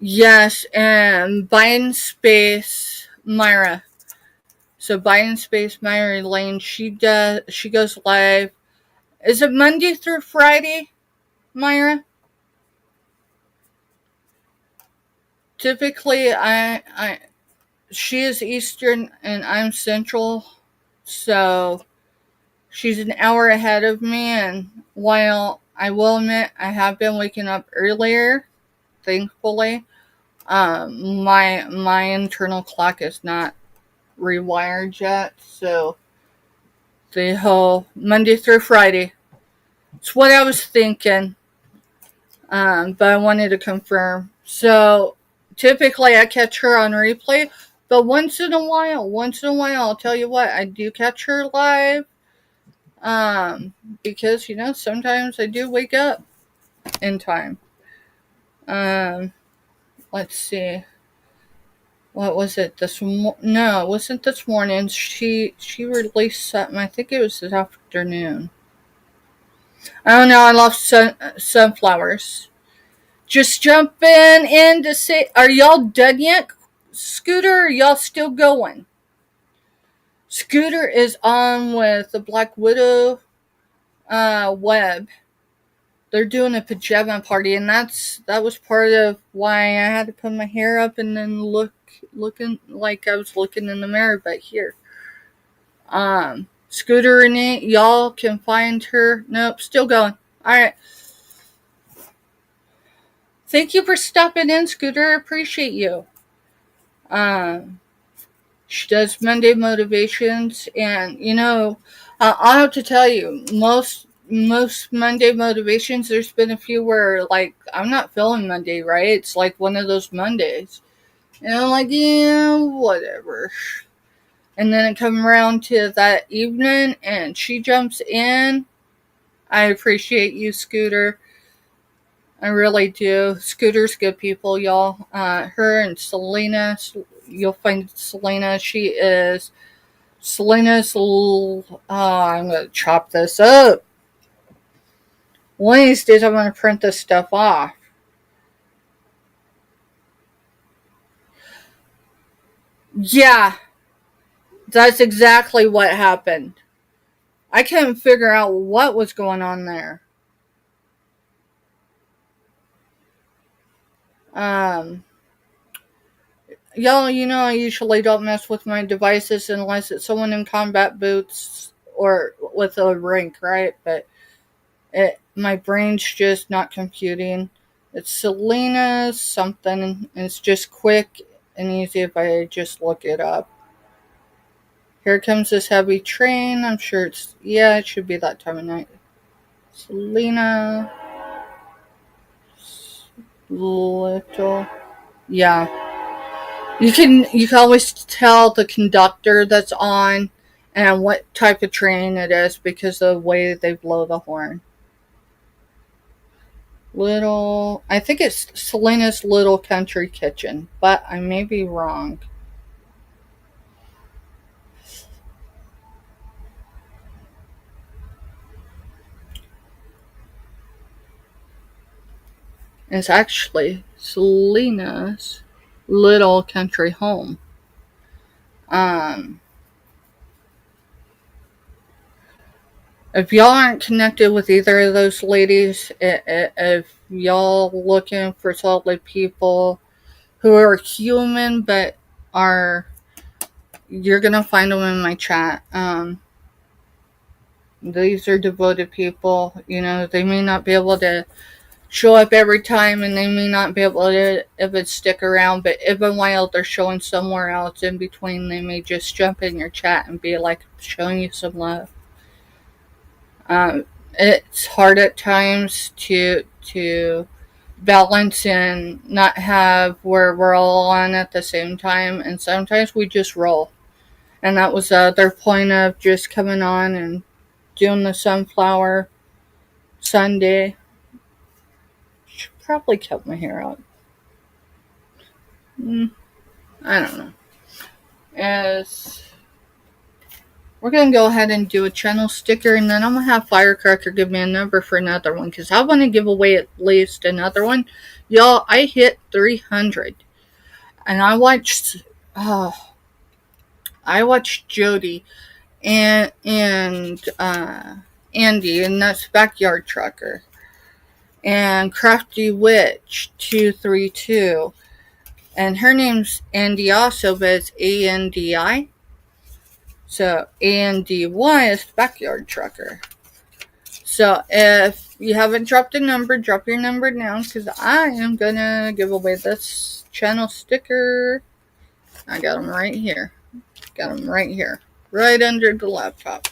Yes, and Biden Space Myra. So Biden Space Myra Lane, she goes live. Is it Monday through Friday, Myra? Typically, she is Eastern and I'm Central, so she's an hour ahead of me. And while I will admit I have been waking up earlier, thankfully, my internal clock is not rewired yet, so the whole Monday through Friday. It's what I was thinking, but I wanted to confirm. So typically I catch her on replay, but once in a while, I'll tell you what, I do catch her live, because, you know, sometimes I do wake up in time. Let's see. What was it? No, it wasn't this morning. She released something. I think it was this afternoon. I don't know. I love sunflowers. Just jumping in to say, are y'all done yet? Scooter, are y'all still going? Scooter is on with the Black Widow web. They're doing a pajama party, and that was part of why I had to put my hair up and then looking like I was looking in the mirror. But here, Scooter in it, y'all can find her. Nope, still going. All right. Thank you for stopping in, Scooter. I appreciate you. She does Monday motivations, and you know, I'll have to tell you, most Monday motivations, there's been a few where like I'm not feeling Monday, right? It's like one of those Mondays, and I'm like, yeah, whatever. And then it come around to that evening and she jumps in. I appreciate you, Scooter. I really do. Scooter's good people, y'all. Her and Selena, you'll find Selena. She is Selena's. I'm going to chop this up. One of these days, I'm going to print this stuff off. Yeah, that's exactly what happened. I couldn't figure out what was going on there. Y'all, you know I usually don't mess with my devices unless it's someone in combat boots or with a rank, right? But my brain's just not computing. It's Selena something, and it's just quick and easy if I just look it up. Here comes this heavy train. I'm sure it should be that time of night. Selena. Little. Yeah. You can always tell the conductor that's on and what type of train it is because of the way they blow the horn. I think it's Selena's Little Country Kitchen, but I may be wrong. It's actually Selena's Little Country Home. If y'all aren't connected with either of those ladies, if y'all looking for solid people who are human but you're gonna find them in my chat. These are devoted people. You know, they may not be able to show up every time and they may not be able to even stick around, but even while they're showing somewhere else in between, they may just jump in your chat and be like showing you some love. It's hard at times to balance and not have where we're all on at the same time, and sometimes we just roll. And that was the other point of just coming on and doing the Sunflower Sunday. Should probably cut my hair out. I don't know. We're going to go ahead and do a channel sticker, and then I'm going to have Firecracker give me a number for another one, because I want to give away at least another one. Y'all, I hit 300. And I watched Jody and Andy, and that's Backyard Trucker. And Crafty Witch 232. And her name's Andy also, but it's ANDI. So ANDY is Backyard Trucker. So if you haven't dropped a number, drop your number now, because I am going to give away this channel sticker. I got them right here. Right under the laptop.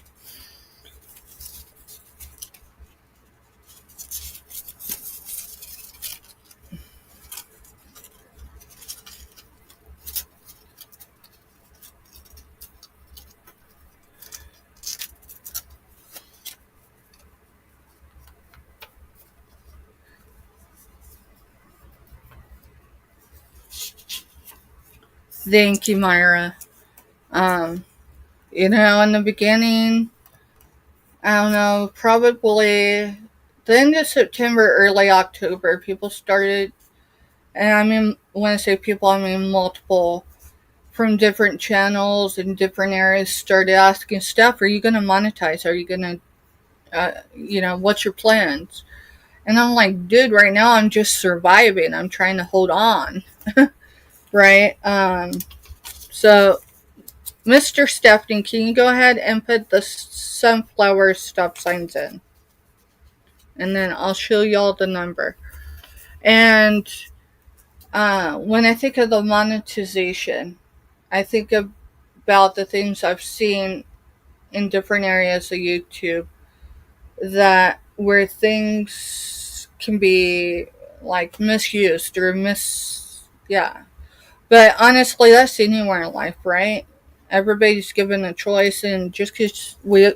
Thank you, Myra. In the beginning, I don't know, probably the end of September, early October, people started, and I mean, when I say people, I mean multiple from different channels and different areas started asking Steph, are you going to monetize? Are you going to, what's your plans? And I'm like, dude, right now I'm just surviving. I'm trying to hold on. Right? So, Mr. Stephen, can you go ahead and put the sunflower stop signs in? And then I'll show y'all the number. And when I think of the monetization, I think about the things I've seen in different areas of YouTube where things can be like misused or But honestly, that's anywhere in life, right? Everybody's given a choice, and just because we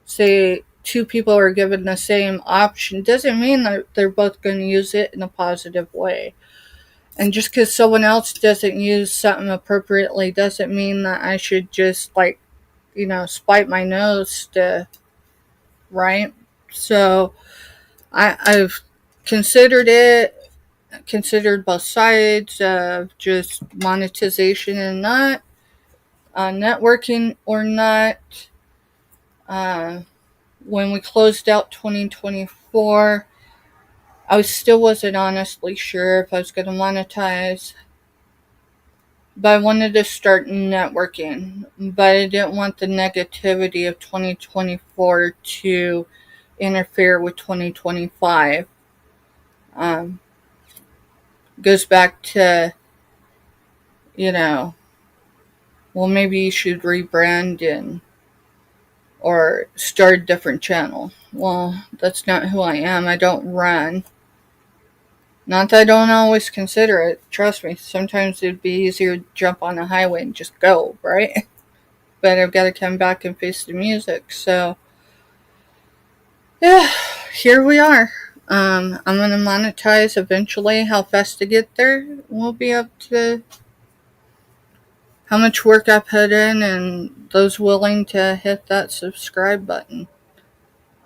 say two people are given the same option doesn't mean that they're both going to use it in a positive way. And just because someone else doesn't use something appropriately doesn't mean that I should just, like, spite my nose to, right? So I've considered it, considered both sides of just monetization and not, networking or not. Uh, when we closed out 2024, I still wasn't honestly sure if I was going to monetize, but I wanted to start networking. But I didn't want the negativity of 2024 to interfere with 2025. Um, Goes back to, you know, well, maybe you should rebrand or start a different channel. Well, that's not who I am. I don't run. Not that I don't always consider it. Trust me, sometimes it'd be easier to jump on the highway and just go, right? But I've got to come back and face the music. So, yeah, here we are. I'm going to monetize eventually. How fast to get there will be up to how much work I put in and those willing to hit that subscribe button.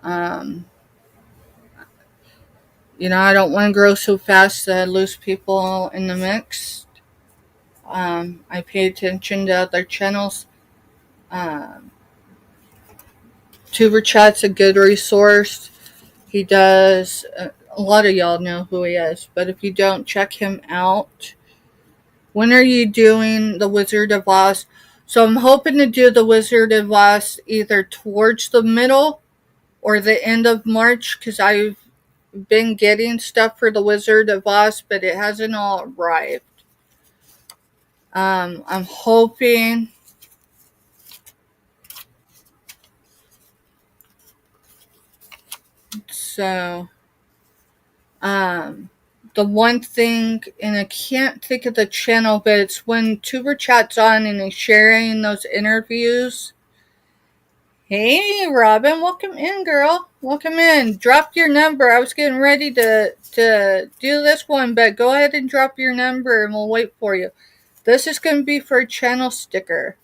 Um, I don't want to grow so fast that I lose people in the mix. I pay attention to other channels. Um, Tuber Chat's a good resource. He does, a lot of y'all know who he is, but if you don't, check him out. When are you doing the Wizard of Oz? So I'm hoping to do the Wizard of Oz either towards the middle or the end of March, because I've been getting stuff for the Wizard of Oz, but it hasn't all arrived. I'm hoping so. Um, the one thing, and I can't think of the channel, but it's when Tuber Chat's on and he's sharing those interviews. Hey, Robin, welcome in, girl. Welcome in. Drop your number. I was getting ready to do this one, but go ahead and drop your number and we'll wait for you. This is going to be for a channel sticker.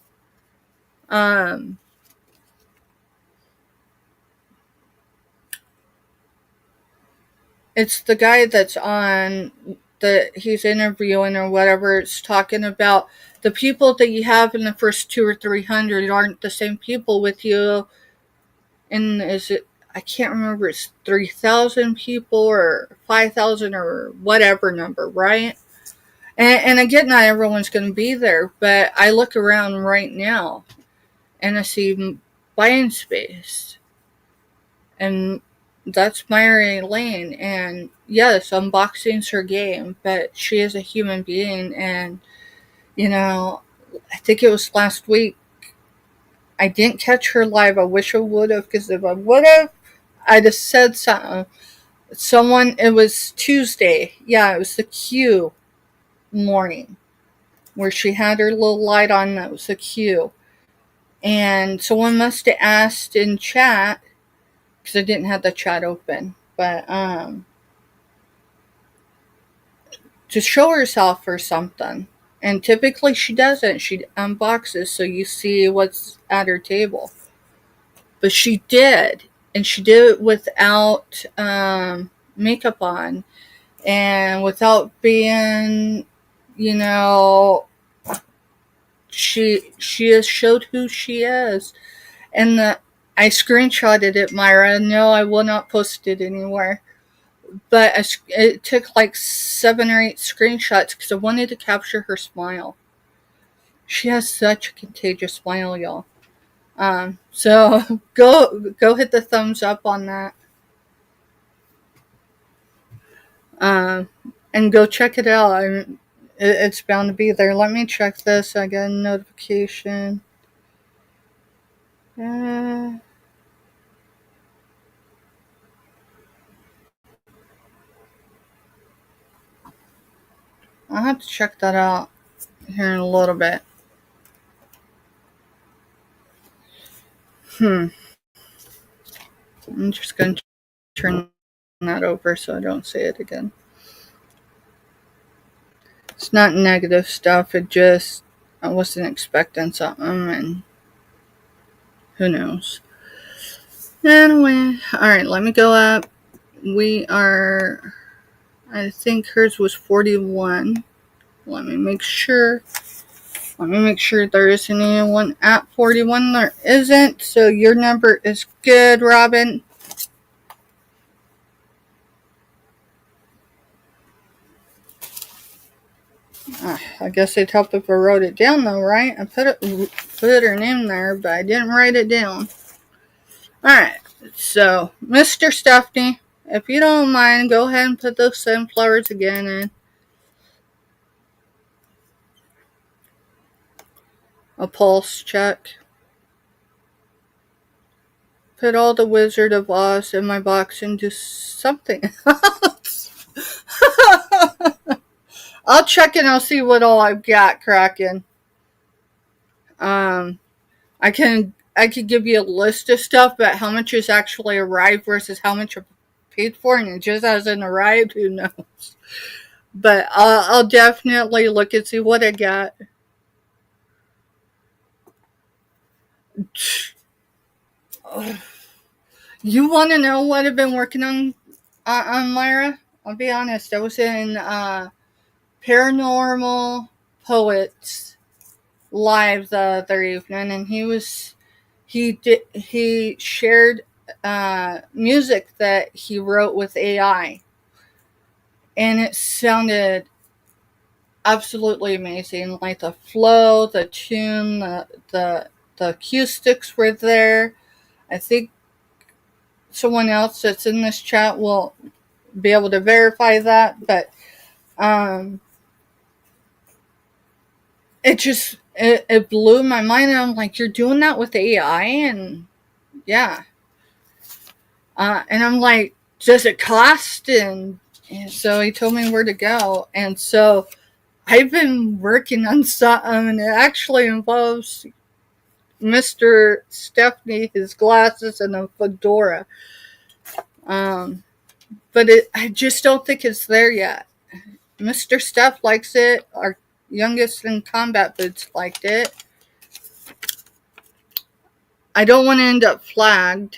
It's the guy that's on that he's interviewing or whatever. It's talking about the people that you have in the first 200 or 300 aren't the same people with you. And I can't remember, it's 3,000 people or 5,000 or whatever number, right? And again, not everyone's going to be there, but I look around right now and I see buying space. And that's Mary Lane. And yes, unboxing's her game, but she is a human being. And, I think it was last week. I didn't catch her live. I wish I would have, because if I would have, I'd have said something. It was Tuesday. Yeah, it was the Q morning where she had her little light on. That was the Q. And someone must have asked in chat, because I didn't have the chat open, but to show herself or something. And typically she doesn't. She unboxes so you see what's at her table. But she did. And she did it without makeup on. And without being, she has showed who she is. And I screenshotted it, Myra. No, I will not post it anywhere. But it took like 7 or 8 screenshots because I wanted to capture her smile. She has such a contagious smile, y'all. So go hit the thumbs up on that. And go check it out. It's bound to be there. Let me check this. I got a notification. I'll have to check that out here in a little bit. I'm just going to turn that over so I don't say it again. It's not negative stuff. It just, I wasn't expecting something, and who knows. Anyway, alright, let me go up. We are, I think hers was 41. Let me make sure there isn't anyone at 41. There isn't, so your number is good, Robin. I guess it'd help if I wrote it down, though, right? I put her name there, but I didn't write it down. Alright, so, Mr. Stephanie, if you don't mind, go ahead and put those sunflowers again in. A pulse check. Put all the Wizard of Oz in my box and do something else. I'll check and I'll see what all I've got, Kraken. I could give you a list of stuff, but how much has actually arrived versus how much I paid for, and it just hasn't arrived, who knows. But I'll definitely look and see what I got. You want to know what I've been working on Myra? I'll be honest. I was in Paranormal Poets live the other evening, and he shared music that he wrote with AI, and it sounded absolutely amazing. Like the flow, the tune, the acoustics were there. I think someone else that's in this chat will be able to verify that, but it blew my mind. And I'm like, you're doing that with AI? And yeah. And I'm like, does it cost? And so he told me where to go. And so I've been working on something, and it actually involves Mr. Stephanie, his glasses, and a fedora. But I just don't think it's there yet. Mr. Steph likes it. Our youngest in combat boots liked it. I don't want to end up flagged.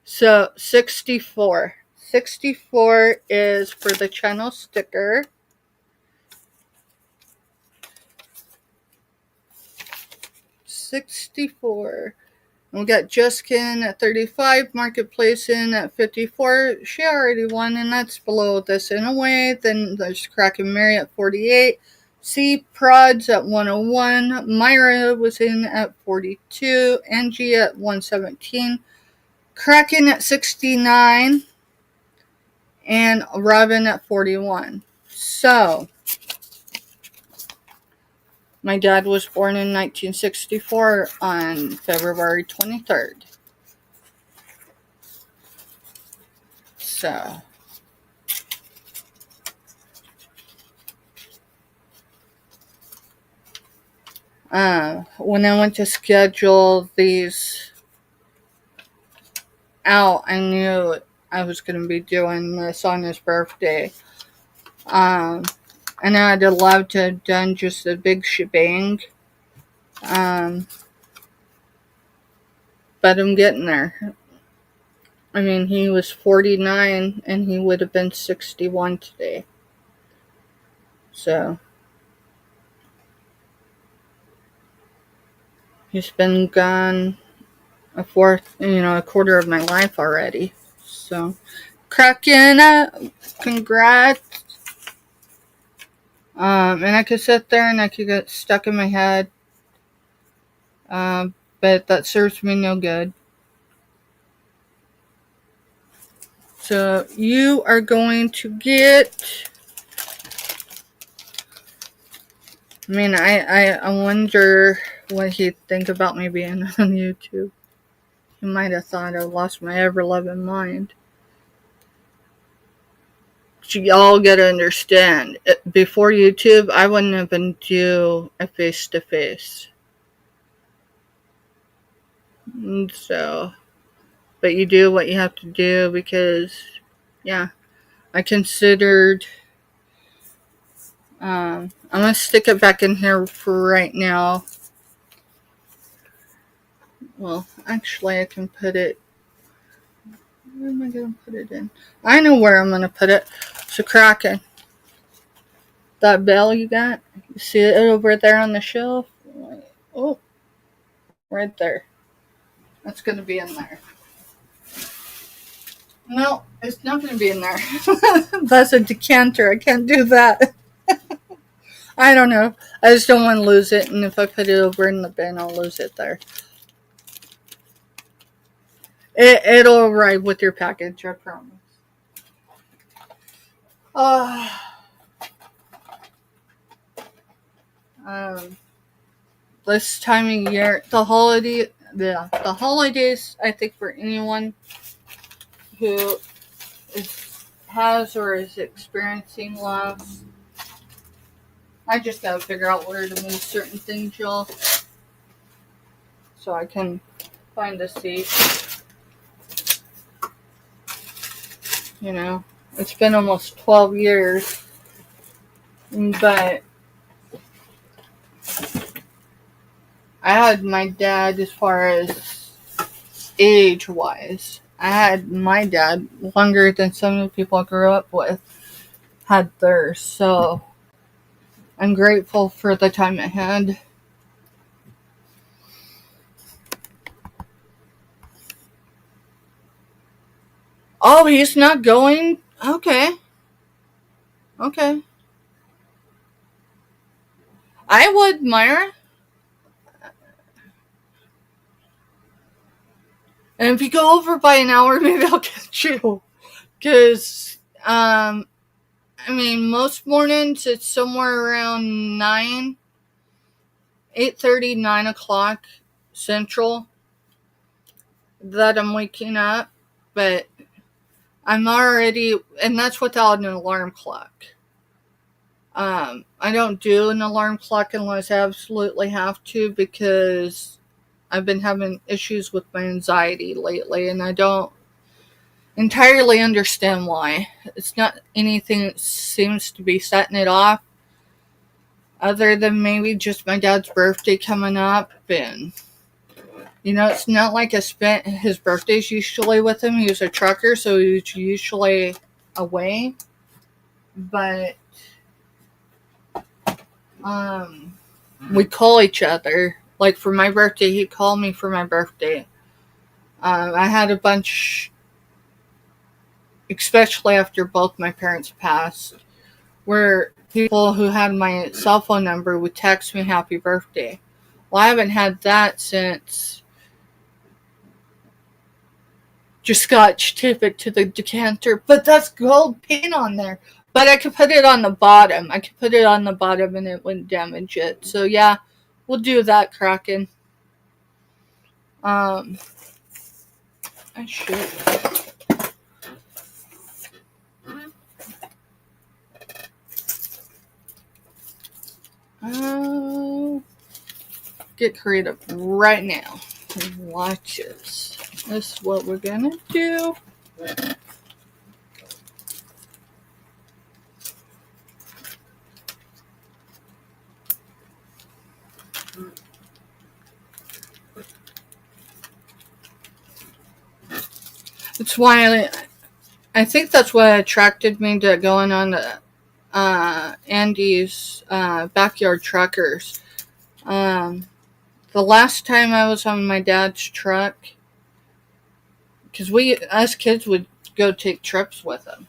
So 64. 64 is for the channel sticker. 64. And we got Justin at 35, Marketplace in at 54. She already won, and that's below this in a way. Then there's Kraken Mary at 48. C Prods at 101. Myra was in at 42. Angie at 117. Kraken at 69. And Robin at 41. So, my dad was born in 1964 on February 23rd. So, when I went to schedule these out, I knew I was going to be doing this on his birthday. And I'd have loved to have done just a big shebang. But I'm getting there. I mean, he was 49 and he would have been 61 today. So, he's been gone a quarter of my life already. So, Kraken, congrats. And I could sit there and I could get stuck in my head. But that serves me no good. So you are going to get, I mean, I wonder what he'd think about me being on YouTube. He might have thought I lost my ever-loving mind. But y'all gotta understand, before YouTube, I wouldn't even do a face-to-face. And so, but you do what you have to do because, yeah, I considered. I'm gonna stick it back in here for right now. Well, actually, I can put it. Where am I gonna put it in? I know where I'm gonna put it. So, Kraken, that bell you got, you see it over there on the shelf? Oh, right there. That's gonna be in there. No, it's not gonna be in there. That's a decanter. I can't do that. I don't know. I just don't want to lose it, and if I put it over in the bin, I'll lose it there. It'll arrive with your package, I promise. Um, this time of year, the holidays, I think for anyone who has or is experiencing loss, I just gotta figure out where to move certain things, y'all, so I can find a seat. You know, it's been almost 12 years, but I had my dad, as far as age-wise, I had my dad longer than some of the people I grew up with had theirs, so I'm grateful for the time I had. Oh, he's not going? Okay. I would, Myra. And if you go over by an hour, maybe I'll get you. Because, I mean, most mornings it's somewhere around 8:30, 9 o'clock Central that I'm waking up. But I'm already, and that's without an alarm clock. I don't do an alarm clock unless I absolutely have to, because I've been having issues with my anxiety lately, and I don't entirely understand why. It's not anything that seems to be setting it off, other than maybe just my dad's birthday coming up, and it's not like I spent his birthdays usually with him. He was a trucker, so he was usually away, but we call each other. Like for my birthday, he called me for my birthday. I had a bunch, especially after both my parents passed, where people who had my cell phone number would text me happy birthday. Well, I haven't had that since just Scotch tip it to the decanter, but that's gold paint on there. But I could put it on the bottom. And it wouldn't damage it. So yeah, we'll do that, Kraken. I should. Get creative right now. Watch this. This is what we're gonna do. That's why I think that's what attracted me to going on the Andy's Backyard Truckers. The last time I was on my dad's truck, because we, as kids, would go take trips with him.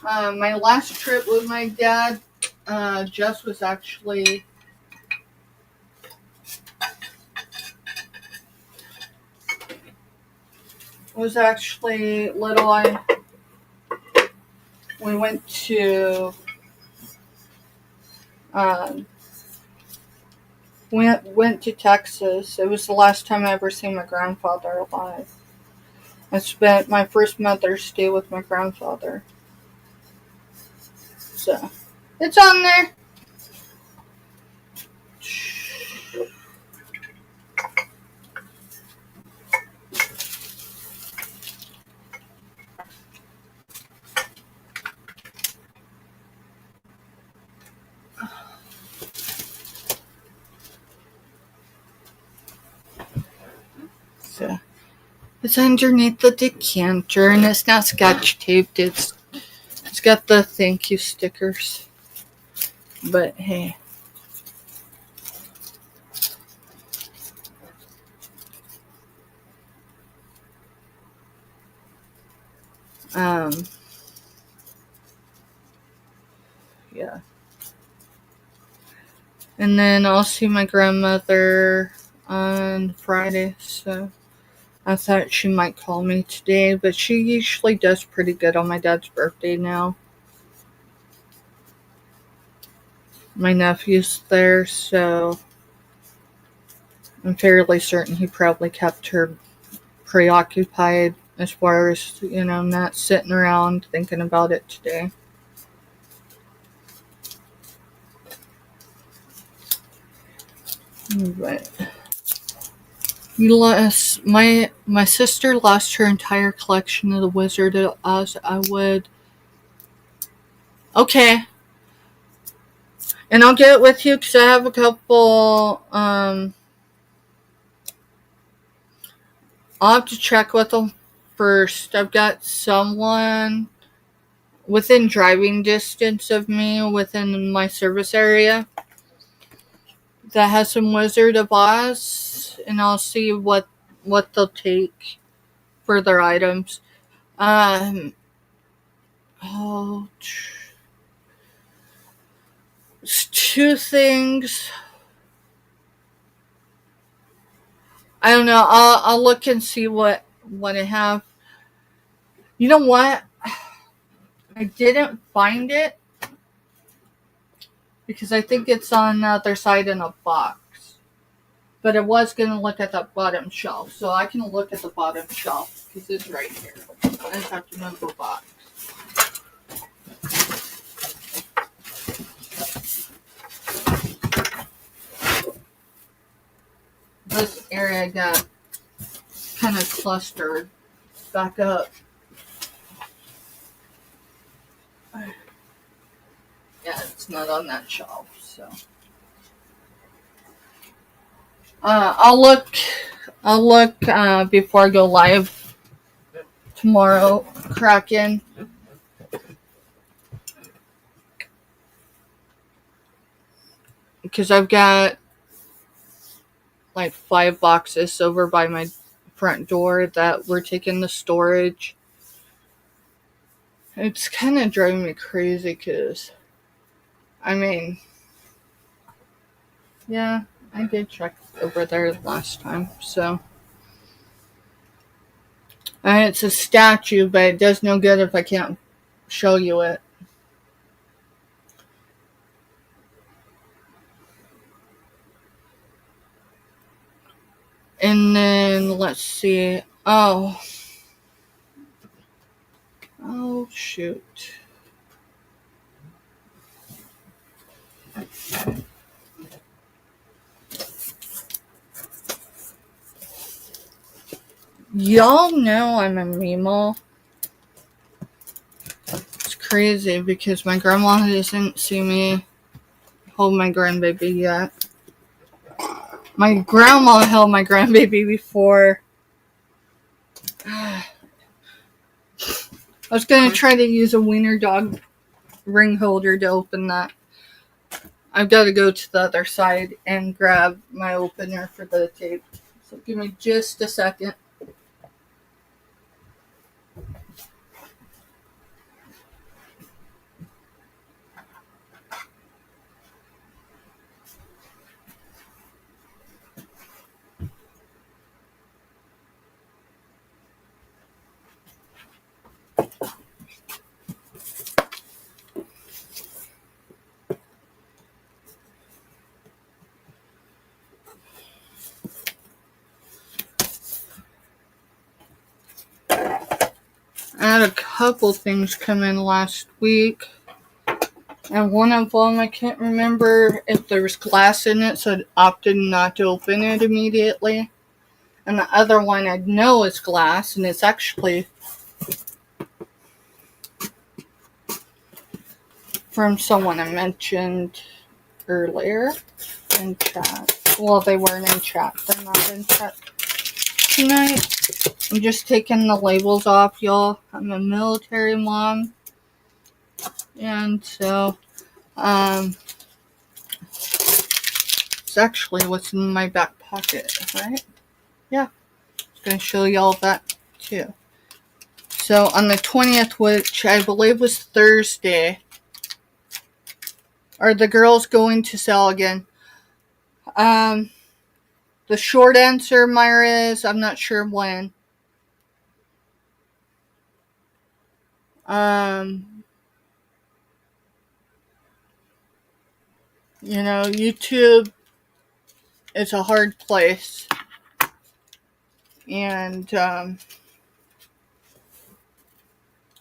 My last trip with my dad, Jess was actually little. We went to went to Texas. It was the last time I ever seen my grandfather alive. I spent my first Mother's Day with my grandfather. So, it's on there. It's underneath the decanter, and it's not scotch taped. It's got the thank you stickers. But hey. Yeah. And then I'll see my grandmother on Friday, so I thought she might call me today, but she usually does pretty good on my dad's birthday now. My nephew's there, so I'm fairly certain he probably kept her preoccupied as far as, not sitting around thinking about it today. But my sister lost her entire collection of the Wizard of Oz. Okay. And I'll get with you because I have a couple, I'll have to check with them first. I've got someone within driving distance of me within my service area that has some Wizard of Oz, and I'll see what they'll take for their items. It's two things. I don't know. I'll look and see what I have. You know what? I didn't find it because I think it's on the other side in a box. But I was going to look at the bottom shelf, so I can look at the bottom shelf because it's right here. I just have to move the box. This area got kind of clustered back up. Yeah, it's not on that shelf, so. I'll look before I go live tomorrow, Kraken. Because I've got like 5 boxes over by my front door that we're taking to storage. It's kind of driving me crazy because, yeah, I did check over there last time, so. It's a statue, but it does no good if I can't show you it. And then, let's see. Oh, shoot. Y'all know I'm a Meemaw. It's crazy because my grandma doesn't see me hold my grandbaby yet. My grandma held my grandbaby before. I was going to try to use a wiener dog ring holder to open that. I've got to go to the other side and grab my opener for the tape. So give me just a second. I had a couple things come in last week. And one of them, I can't remember if there was glass in it, so I opted not to open it immediately. And the other one I know is glass, and it's actually from someone I mentioned earlier in chat. Well, they weren't in chat. They're not in chat tonight. I'm just taking the labels off, y'all. I'm a military mom. And so, it's actually what's in my back pocket, right? Yeah. I'm going to show y'all that too. So on the 20th, which I believe was Thursday, are the girls going to sell again? The short answer, Myra, is I'm not sure when. YouTube is a hard place. And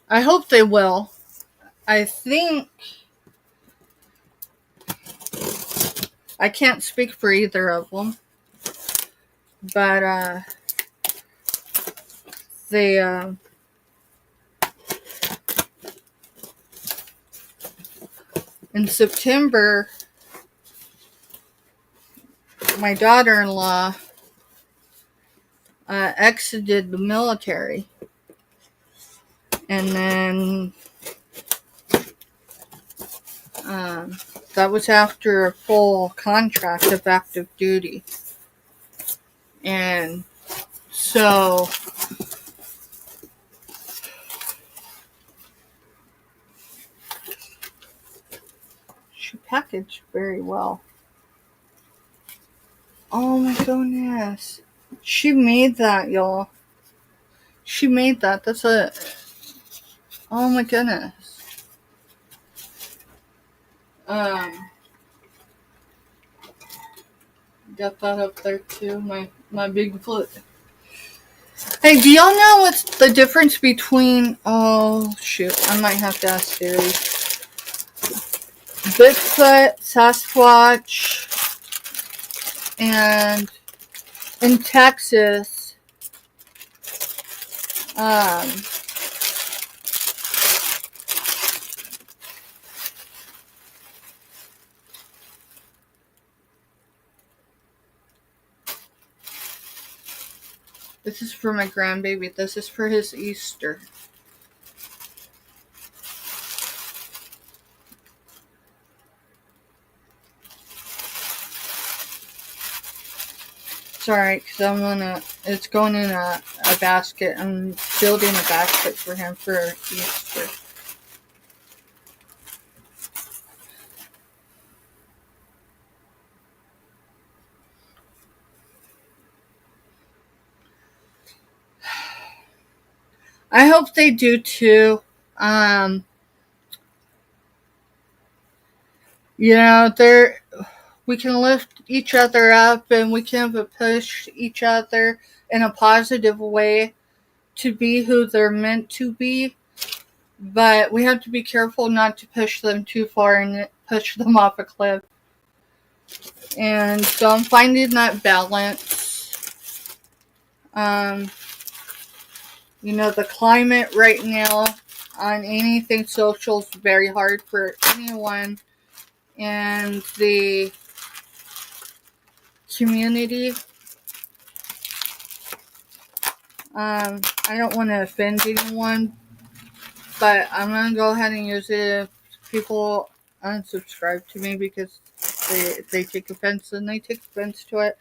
I hope they will. I think I can't speak for either of them, but they in September, my daughter-in-law exited the military, and then that was after a full contract of active duty. And so she packaged very well. Oh my goodness. She made that, y'all. She made that. That's a... Oh my goodness. Got that up there too. My Bigfoot. Hey, do y'all know what's the difference between... Oh, shoot. I might have to ask Siri. Bigfoot, Sasquatch, and in Texas, this is for my grandbaby. This is for his Easter. It's alright, because it's going in a basket. I'm building a basket for him for Easter. I hope they do too. We can lift each other up, and we can push each other in a positive way to be who they're meant to be. But we have to be careful not to push them too far and push them off a cliff. And so I'm finding that balance. The climate right now on anything social is very hard for anyone in the community. I don't want to offend anyone, but I'm going to go ahead and use it if people unsubscribe to me because they take offense, and they take offense to it.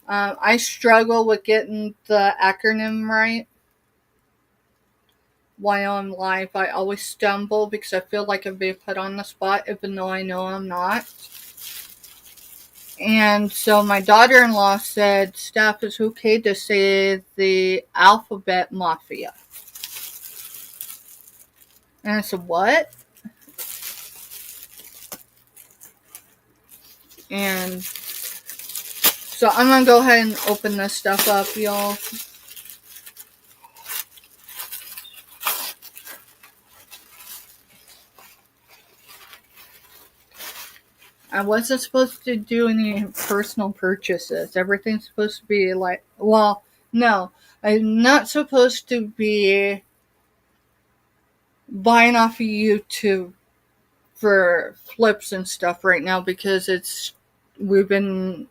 I struggle with getting the acronym right while I'm live. I always stumble because I feel like I'm being put on the spot, even though I know I'm not. And so my daughter-in-law said, Steph, it's okay to say the alphabet mafia. And I said, what? And so I'm going to go ahead and open this stuff up, y'all. I wasn't supposed to do any personal purchases. Everything's supposed to be like, well, no. I'm not supposed to be buying off of YouTube for flips and stuff right now because we've been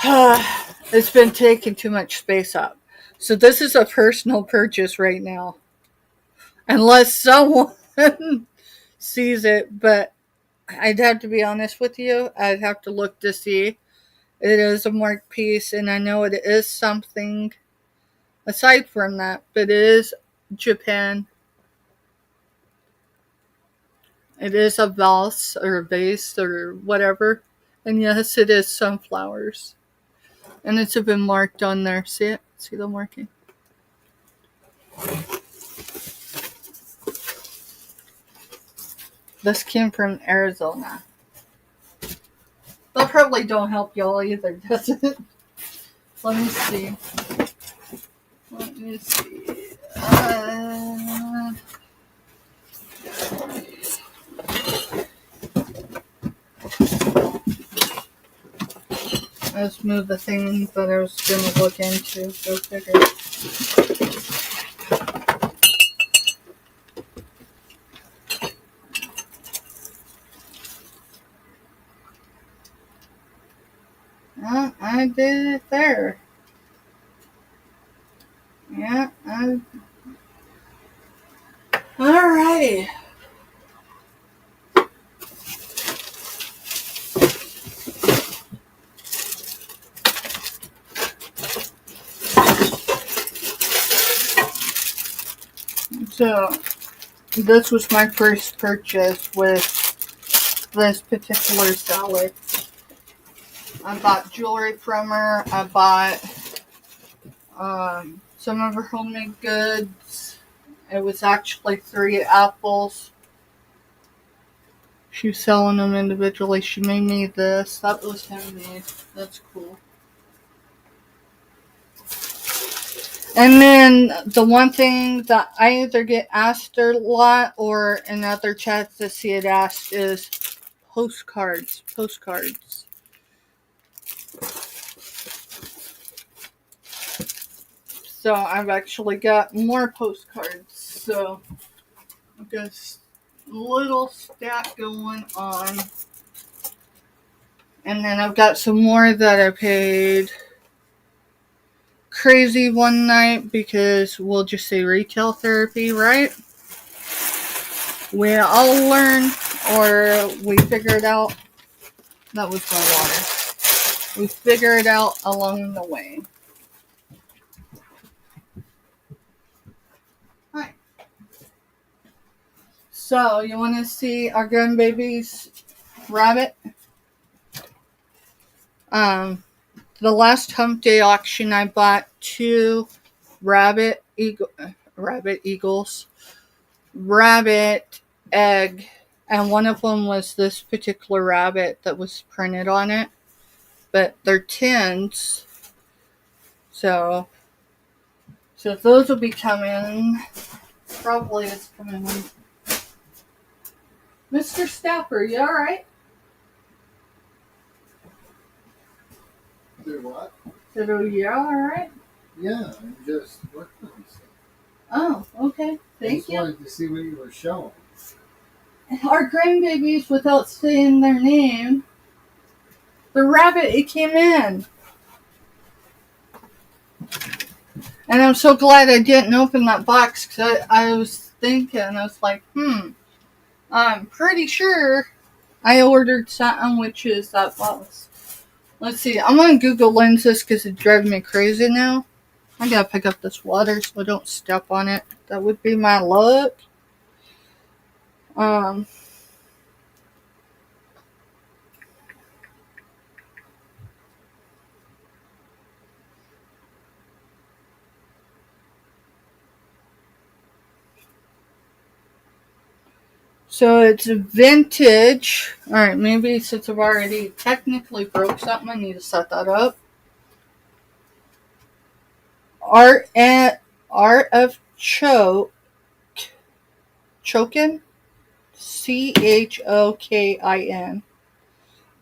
It's been taking too much space up. So this is a personal purchase right now. Unless someone sees it, but I'd have to be honest with you. I'd have to look to see. It is a marked piece, and I know it is something aside from that, but it is Japan. It is a vase or vase or whatever. And yes, it is sunflowers. And it's been marked on there. See it? See the marking? This came from Arizona. That probably don't help y'all either, does it? Let me see. Let me see. Let's move the thing that I was going to look into. Go figure. Oh, I did it there. Yeah. Alrighty. So, this was my first purchase with this particular seller. I bought jewelry from her. I bought some of her homemade goods. It was actually 3 apples. She was selling them individually. She made me this. That was handmade. That's cool. And then the one thing that I either get asked a lot or in other chats to see it asked is postcards. Postcards. So I've actually got more postcards. So I've got a little stack going on. And then I've got some more that I paid crazy one night because we'll just say retail therapy, right? We all learn or we figure it out. That was my water. We figure it out along the way. Hi. So, you want to see our grandbaby's rabbit? The last hump day auction, I bought 2 rabbit egg, and one of them was this particular rabbit that was printed on it, but they're tins, so those will be coming. Probably it's coming in. Mr. Stapper, you all right? Do what? Said, oh, you all right? Yeah, I'm just working on stuff. Oh, okay. Thank you. Just wanted to see what you were showing. Our grandbabies, without saying their name, the rabbit, it came in. And I'm so glad I didn't open that box because I was thinking, I was like, I'm pretty sure I ordered something, which is that box. Let's see, I'm going to Google Lens this because it drives me crazy now. I got to pick up this water so I don't step on it. That would be my luck. So it's vintage. Alright, maybe since I've already technically broke something, I need to set that up. Art of Chokin. Chokin.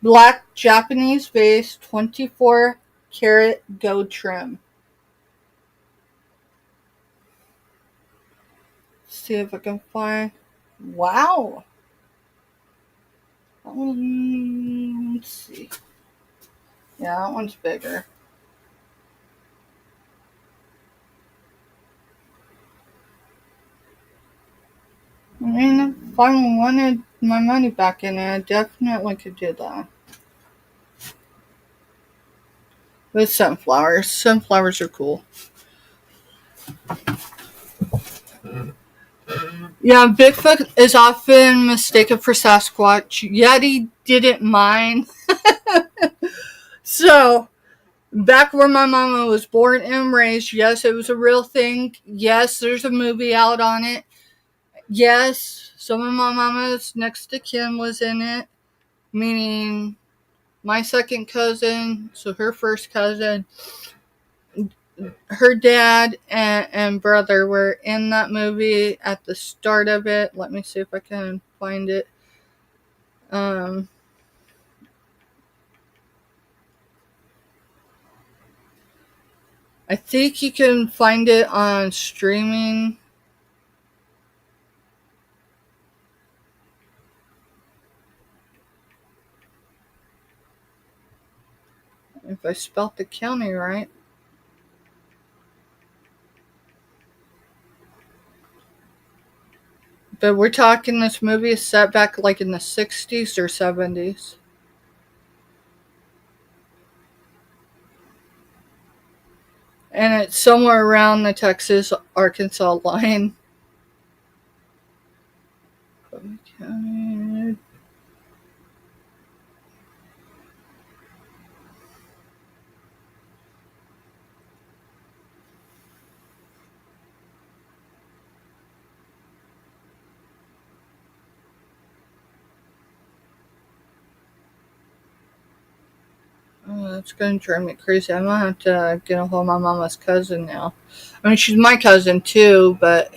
Black Japanese vase, 24 karat gold trim. See if I can find. Wow. Let's see. Yeah, that one's bigger. I mean, if I wanted my money back in it, I definitely could do that. With sunflowers. Sunflowers are cool. Yeah, Bigfoot is often mistaken for Sasquatch. Yeti didn't mind. So, back where my mama was born and raised, yes, it was a real thing. Yes, there's a movie out on it. Yes, some of my mama's next to kin was in it, meaning my second cousin, so her first cousin, her dad and brother were in that movie at the start of it. Let me see if I can find it. I think you can find it on streaming. If I spelt the county right. But we're talking this movie is set back like in the 60s or 70s. And it's somewhere around the Texas-Arkansas line. Oh, that's going to drive me crazy. I'm going to have to get a hold of my mama's cousin now. I mean, she's my cousin too, but...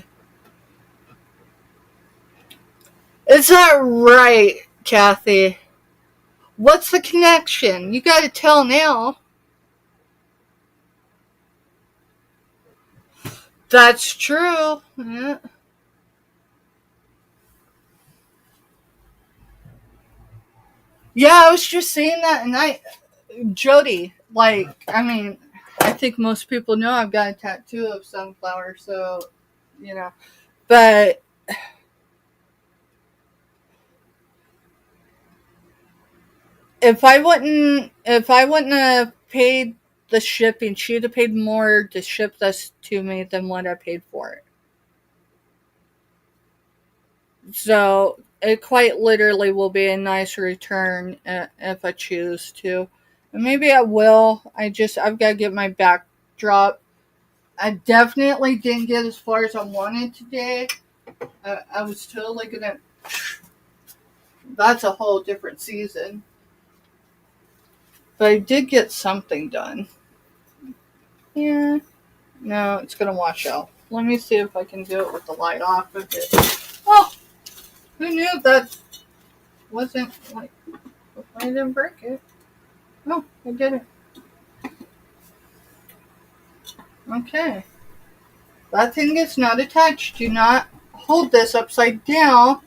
Is that right, Kathy? What's the connection? You got to tell now. That's true. Yeah. Yeah, I was just saying that, and Jody, like, I mean, I think most people know I've got a tattoo of sunflower, so, you know, but if I wouldn't have paid the shipping, she'd have paid more to ship this to me than what I paid for it. So it quite literally will be a nice return if I choose to. And maybe I will. I've got to get my backdrop. I definitely didn't get as far as I wanted today. I was totally gonna. That's a whole different season. But I did get something done. Yeah. No, it's gonna wash out. Let me see if I can do it with the light off of it. Oh, who knew that wasn't like I didn't break it. No, I didn't. Okay. That thing is not attached. Do not hold this upside down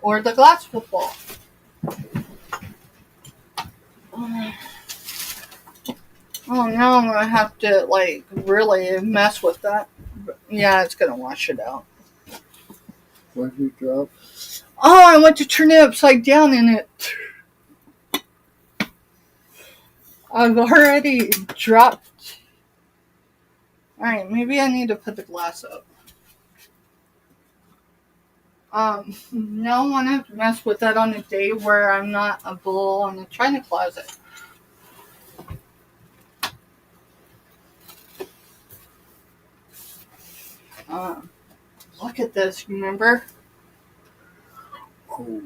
or the glass will fall. Oh, now I'm gonna have to like really mess with that. Yeah, it's gonna wash it out. What did you drop? Oh, I went to turn it upside down and it. I've already dropped. Alright, maybe I need to put the glass up. No one have to mess with that on a day where I'm not a bull in a china closet. Look at this, remember? Oh.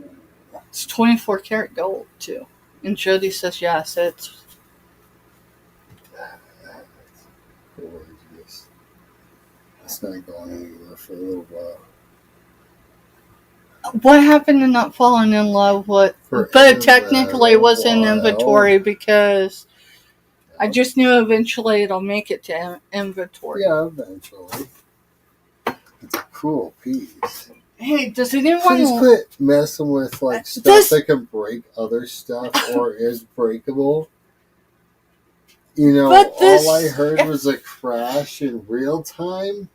It's 24 karat gold, too. And Jody says yes, it's... Gorgeous. It's not going anywhere for a little while. What happened to not falling in love with... But it technically was in inventory because I just knew eventually it'll make it to inventory. Yeah, eventually. It's a cool piece. Hey, does anyone... Please quit messing with like stuff that can break other stuff or is breakable. You know, But all I this. heard was a crash in real time.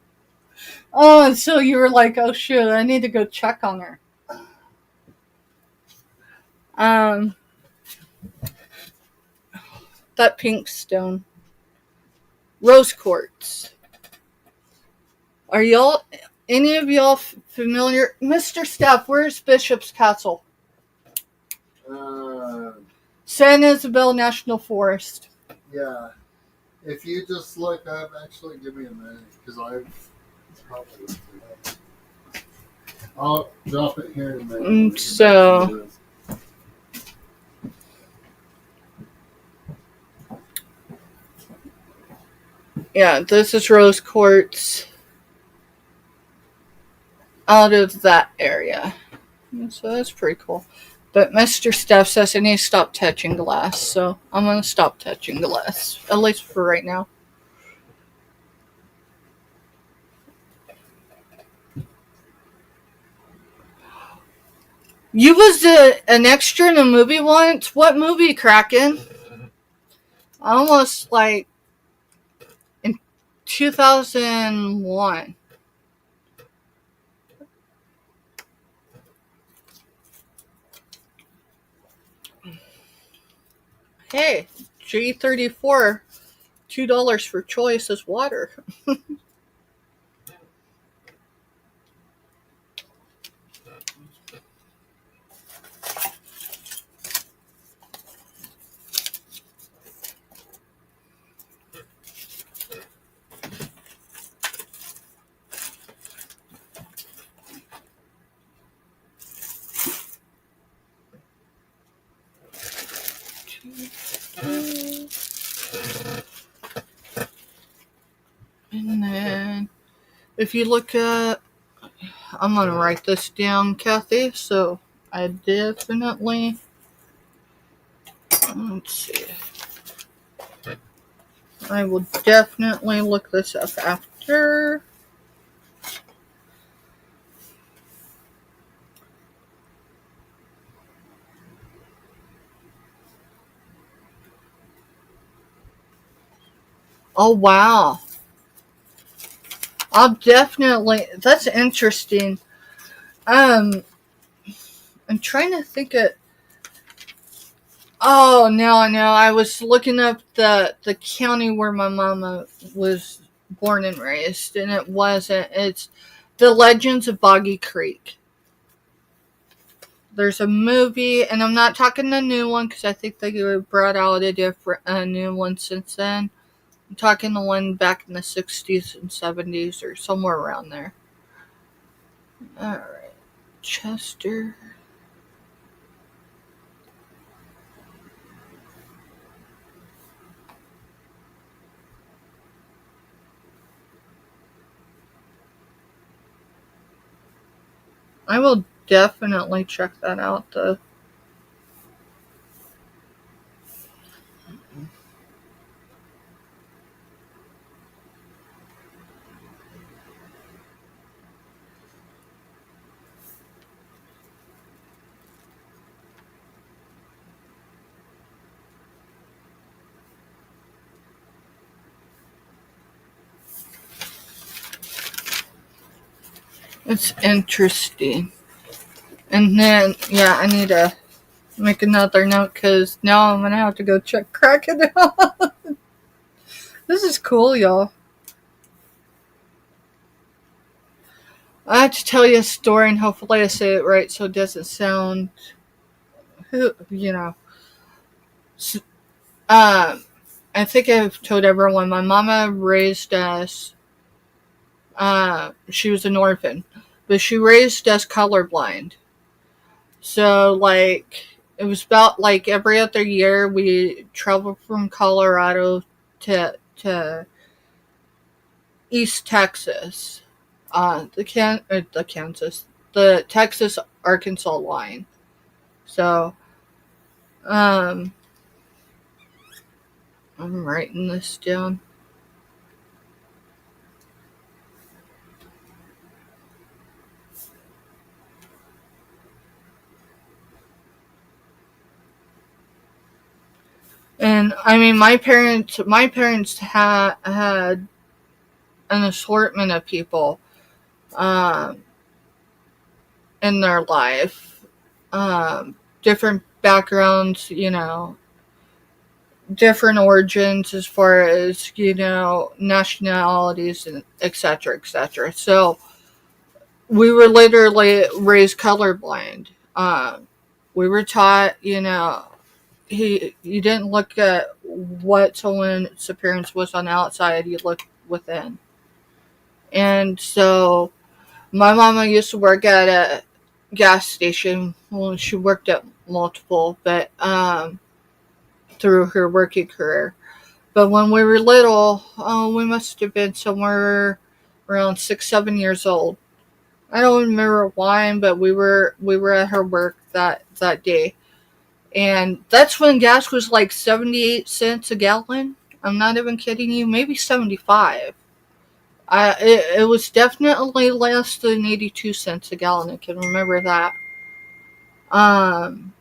Oh, and so you were like, oh shoot, I need to go check on her. Um, that pink stone. Rose quartz. Are y'all, any of y'all familiar? Mr. Steph, where's Bishop's Castle? Uh, San Isabel National Forest. yeah. If you just look up, actually, give me a minute, because I've probably looked it up. I'll drop it here in a minute. So, yeah, this is rose quartz out of that area. So that's pretty cool. But Mr. Steph says I need to stop touching glass, so I'm going to stop touching glass, at least for right now. You was an extra in a movie once? What movie, Kraken? Almost like in 2001. Hey, G34, $2 for choice is water. And then, if you look at, I'm going to write this down, Kathy, so I definitely, let's see, I will definitely look this up after. Oh, wow. I'll definitely, that's interesting. I'm trying to think of, oh, no, I know. I was looking up the county where my mama was born and raised, and it wasn't. It's The Legends of Boggy Creek. There's a movie, and I'm not talking the new one because I think they brought out a new one since then. I'm talking the one back in the 60s and 70s or somewhere around there. Alright. Chester. I will definitely check that out, though. It's interesting. And then, yeah, I need to make another note because now I'm going to have to go check Kraken out. This is cool, y'all. I have to tell you a story, and hopefully I say it right so it doesn't sound, you know. Um, I think I've told everyone my mama raised us. She was an orphan, but she raised us colorblind. So, like, it was about like every other year we traveled from Colorado to East Texas, the Texas Arkansas line. So, um, I'm writing this down. And I mean, my parents had an assortment of people um, in their life, different backgrounds, different origins as far as nationalities and etc. etc. So we were literally raised colorblind. We were taught, you didn't look at what someone's appearance was on the outside, you looked within. And so my mama used to work at a gas station. Well, she worked at multiple, but through her working career. But when we were little, we must have been somewhere around 6, 7 years old. I don't remember why, but we were at her work that day, and that's when gas was like 78 cents a gallon. I'm not even kidding you. Maybe 75. It was definitely less than 82 cents a gallon. I can remember that. Um.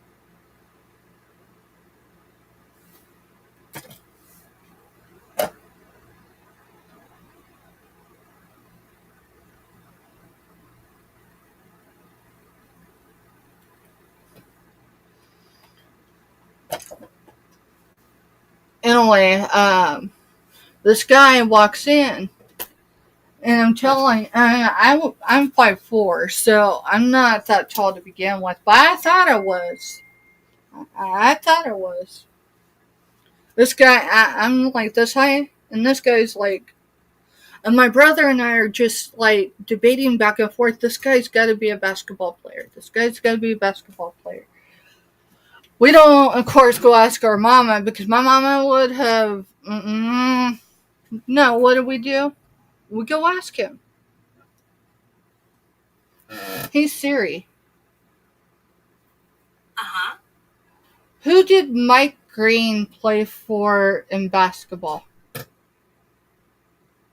Anyway, this guy walks in. And I'm telling, I'm 5'4", so I'm not that tall to begin with. But I thought I was. I thought I was. This guy, I'm like this high, and this guy's like, and my brother and I are just like debating back and forth. This guy's got to be a basketball player. This guy's got to be a basketball player. We don't, of course, go ask our mama because my mama would have. No, what do? We go ask him. Hey Siri, who did Mike Green play for in basketball?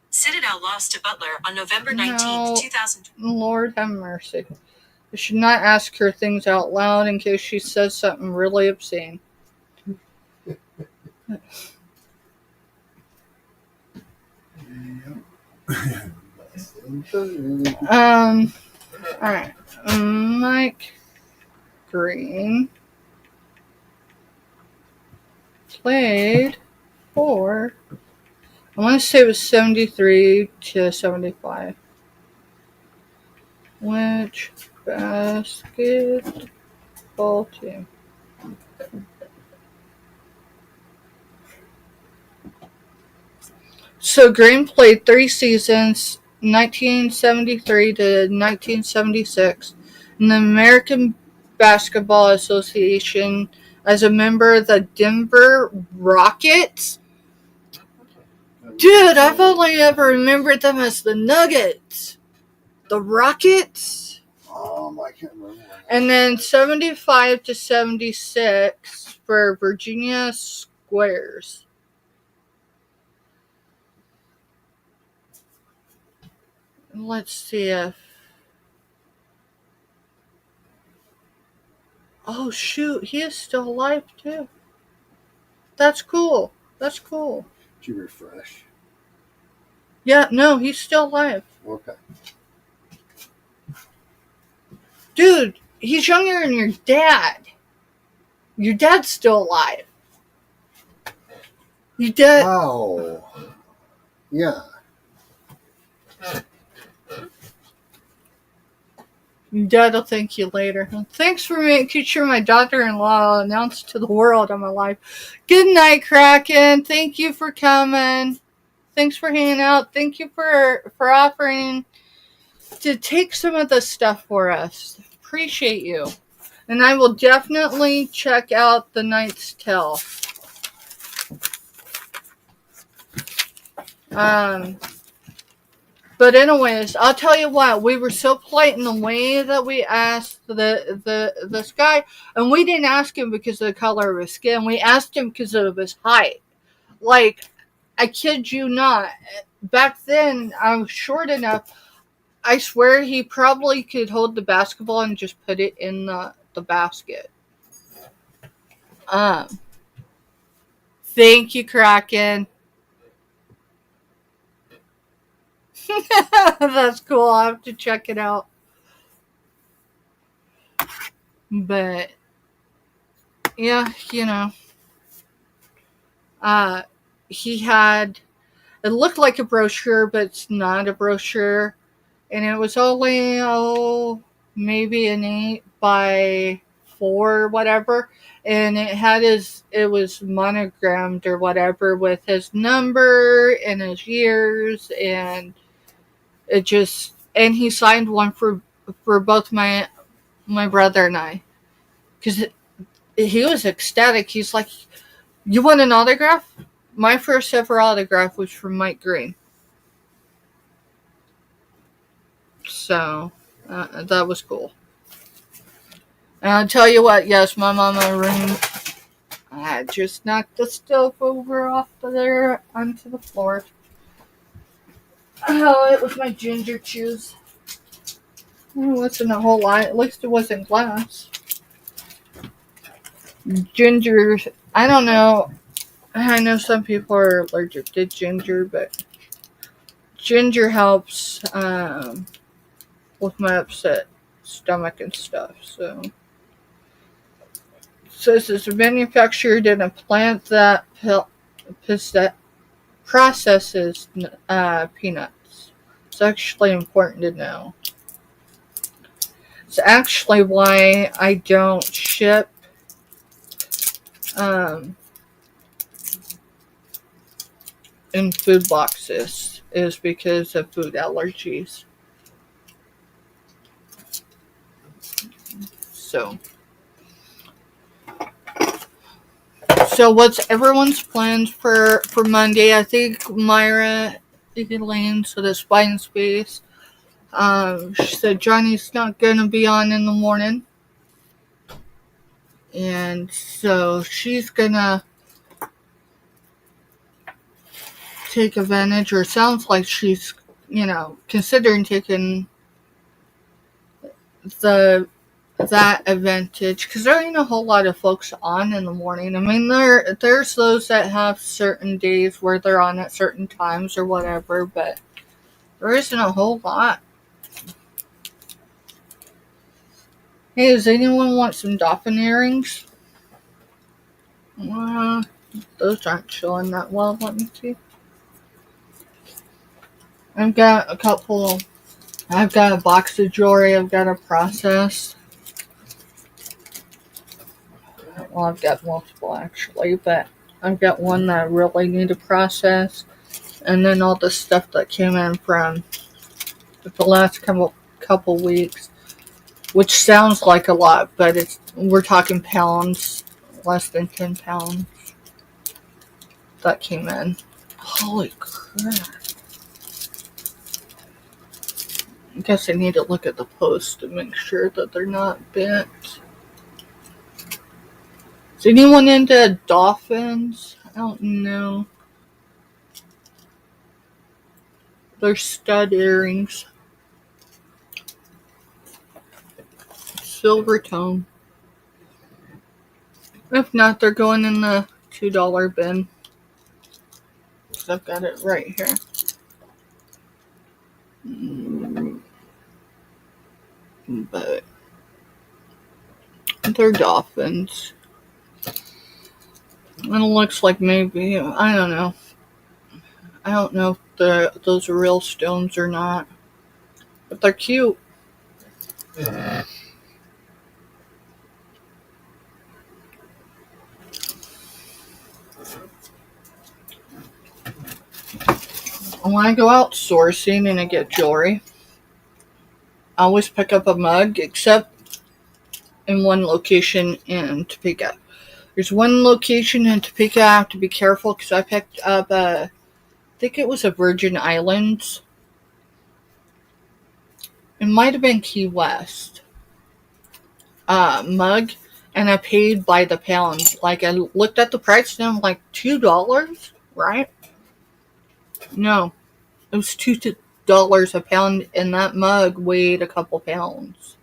Citadel lost to Butler on November 19th, 2000. Lord have mercy. I should not ask her things out loud in case she says something really obscene. Alright. Mike Green played for, I want to say it was 73 to 75. Which basketball team? So Green played 3 seasons, 1973 to 1976, in the American Basketball Association as a member of the Denver Rockets. Dude, I've only ever remembered them as the Nuggets. The Rockets? I can't remember. And then 75 to 76 for Virginia Squares. Let's see if... Oh, shoot. He is still alive, too. That's cool. That's cool. Did you refresh? Yeah, no, he's still alive. Okay. Dude, he's younger than your dad. Your dad's still alive. Your dad... Oh. Yeah. Your dad will thank you later. Thanks for making sure my daughter-in-law announced to the world I'm alive. Good night, Kraken. Thank you for coming. Thanks for hanging out. Thank you for offering to take some of this stuff for us. Appreciate you. And I will definitely check out The Knight's Tale. But anyways, I'll tell you what, we were so polite in the way that we asked this guy, and we didn't ask him because of the color of his skin. We asked him because of his height. Like, I kid you not. Back then, I was short enough. I swear he probably could hold the basketball and just put it in the basket. Thank you, Kraken. That's cool. I'll have to check it out. But yeah, he had, it looked like a brochure, but it's not a brochure. And it was only, maybe an 8x4 or whatever. And it was monogrammed or whatever with his number and his years. And and he signed one for both my brother and I. Because he was ecstatic. He's like, "You want an autograph?" My first ever autograph was from Mike Green. So, that was cool. And I'll tell you what, yes, my mama room, I just knocked the stove over off of there onto the floor. Oh, it was my ginger chews. It wasn't a whole lot. At least it wasn't glass. Ginger, I don't know. I know some people are allergic to ginger, but ginger helps with my upset stomach and stuff. So it says it's manufactured in a plant that processes peanuts. It's actually important to know. It's actually why I don't ship in food boxes, is because of food allergies. So what's everyone's plans for Monday? I think Myra, Elaine, so that's Spine Space. She said Johnny's not gonna be on in the morning, and so she's gonna take advantage, or sounds like she's, considering taking that advantage, because there ain't a whole lot of folks on in the morning. I mean, there's those that have certain days where they're on at certain times or whatever, but there isn't a whole lot. Hey, does anyone want some dolphin earrings? Those aren't showing that well. Let me see. I've got a box of jewelry I've got to process. Well, I've got multiple actually, but I've got one that I really need to process. And then all the stuff that came in from the last couple weeks, which sounds like a lot, but we're talking pounds, less than 10 pounds that came in. Holy crap. I guess I need to look at the post to make sure that they're not bent. Is anyone into dolphins? I don't know. They're stud earrings. Silver tone. If not, they're going in the $2 bin. So I've got it right here. But they're dolphins. And it looks like maybe, I don't know. I don't know if those are real stones or not. But they're cute. When I go out sourcing and I get jewelry, I always pick up a mug, except in one location in Topeka. There's one location in Topeka I have to be careful because I picked up I think it was a Virgin Islands. It might have been Key West mug, and I paid by the pound. Like, I looked at the price and I'm like, $2, right? No, it was $2 a pound, and that mug weighed a couple pounds.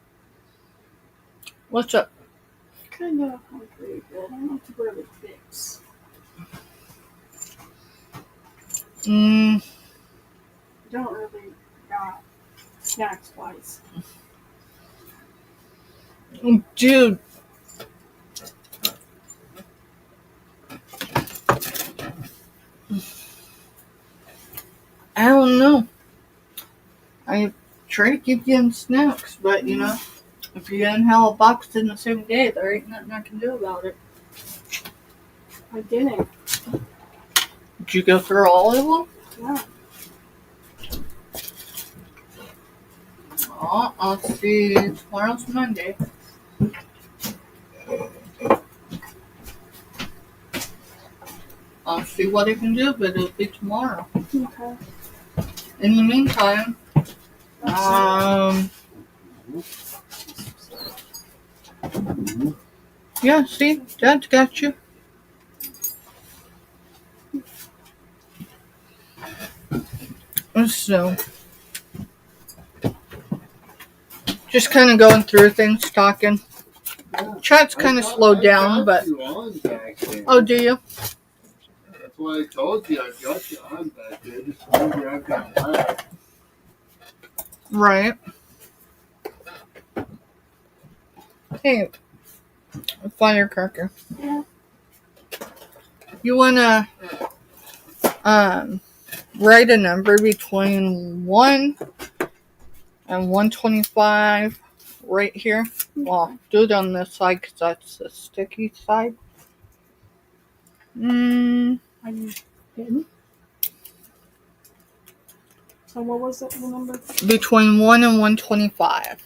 What's up? Kind of hungry, but I don't have to go to the fix. Mm, Don't really got snacks wise. dude. I don't know. I try to keep getting snacks, but you know, if you inhale a box in the same day, there ain't nothing I can do about it. I didn't. Did you go through all of them? Yeah. Oh, I'll see. Tomorrow's Monday. I'll see what I can do, but it'll be tomorrow. Okay. In the meantime, yeah, see, Dad's got you. So, just kind of going through things, talking. Chat's kind of slowed down, but. Oh, do you? That's why I told you I got you on back there. Just remember I've got time. Right. Hey, firecracker. Yeah. You wanna write a number between 1 and 125 right here? Well, do it on this side because that's the sticky side. Are you kidding? So what was it, the number? Between 1 and 125.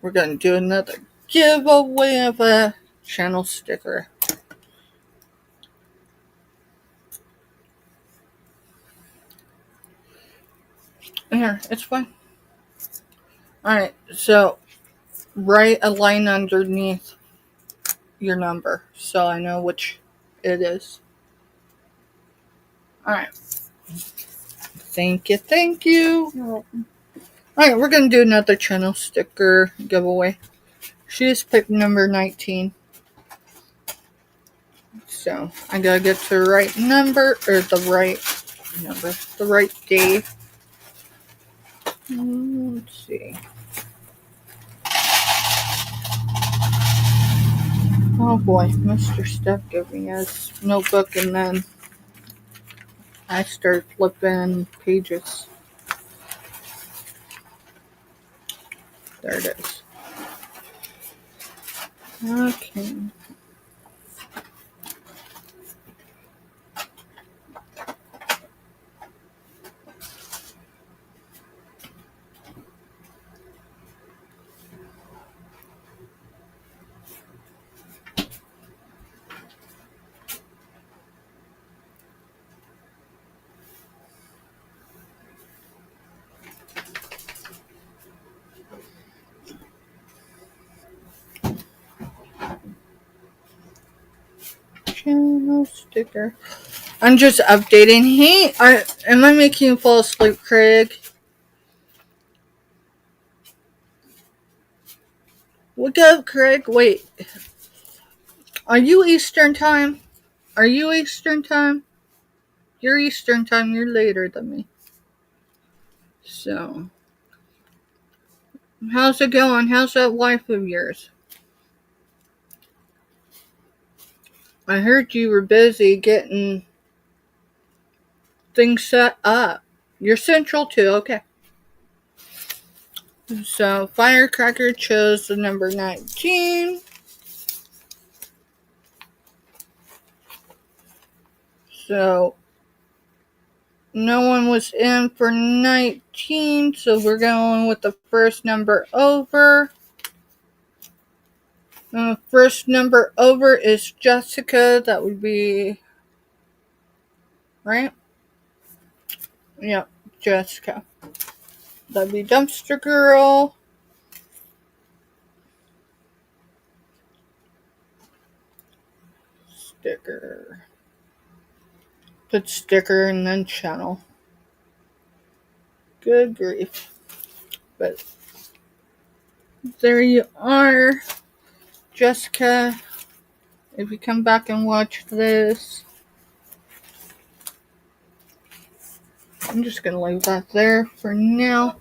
We're going to do another giveaway of a channel sticker. Here, it's fine. Alright, so write a line underneath your number so I know which it is. Alright. Thank you. You're welcome. Alright, we're going to do another channel sticker giveaway. She just picked number 19. So, I gotta get to the right number, or the right number, the right day. Let's see. Oh boy, Mr. Steph gave me his notebook and then I started flipping pages. There it is. Okay. Channel sticker. I'm just updating. Hey, am I making you fall asleep, Craig? Wake up, Craig. Wait. Are you Eastern time? You're Eastern time. You're later than me. So, how's it going? How's that wife of yours? I heard you were busy getting things set up. You're Central too, okay. So, Firecracker chose the number 19. So, no one was in for 19, so we're going with the first number over. First number over is Jessica. That would be, right? Yep, Jessica. That'd be Dumpster Girl. Sticker. Put sticker and then channel. Good grief. But there you are. Jessica if you come back and watch this, I'm just going to leave that there for now.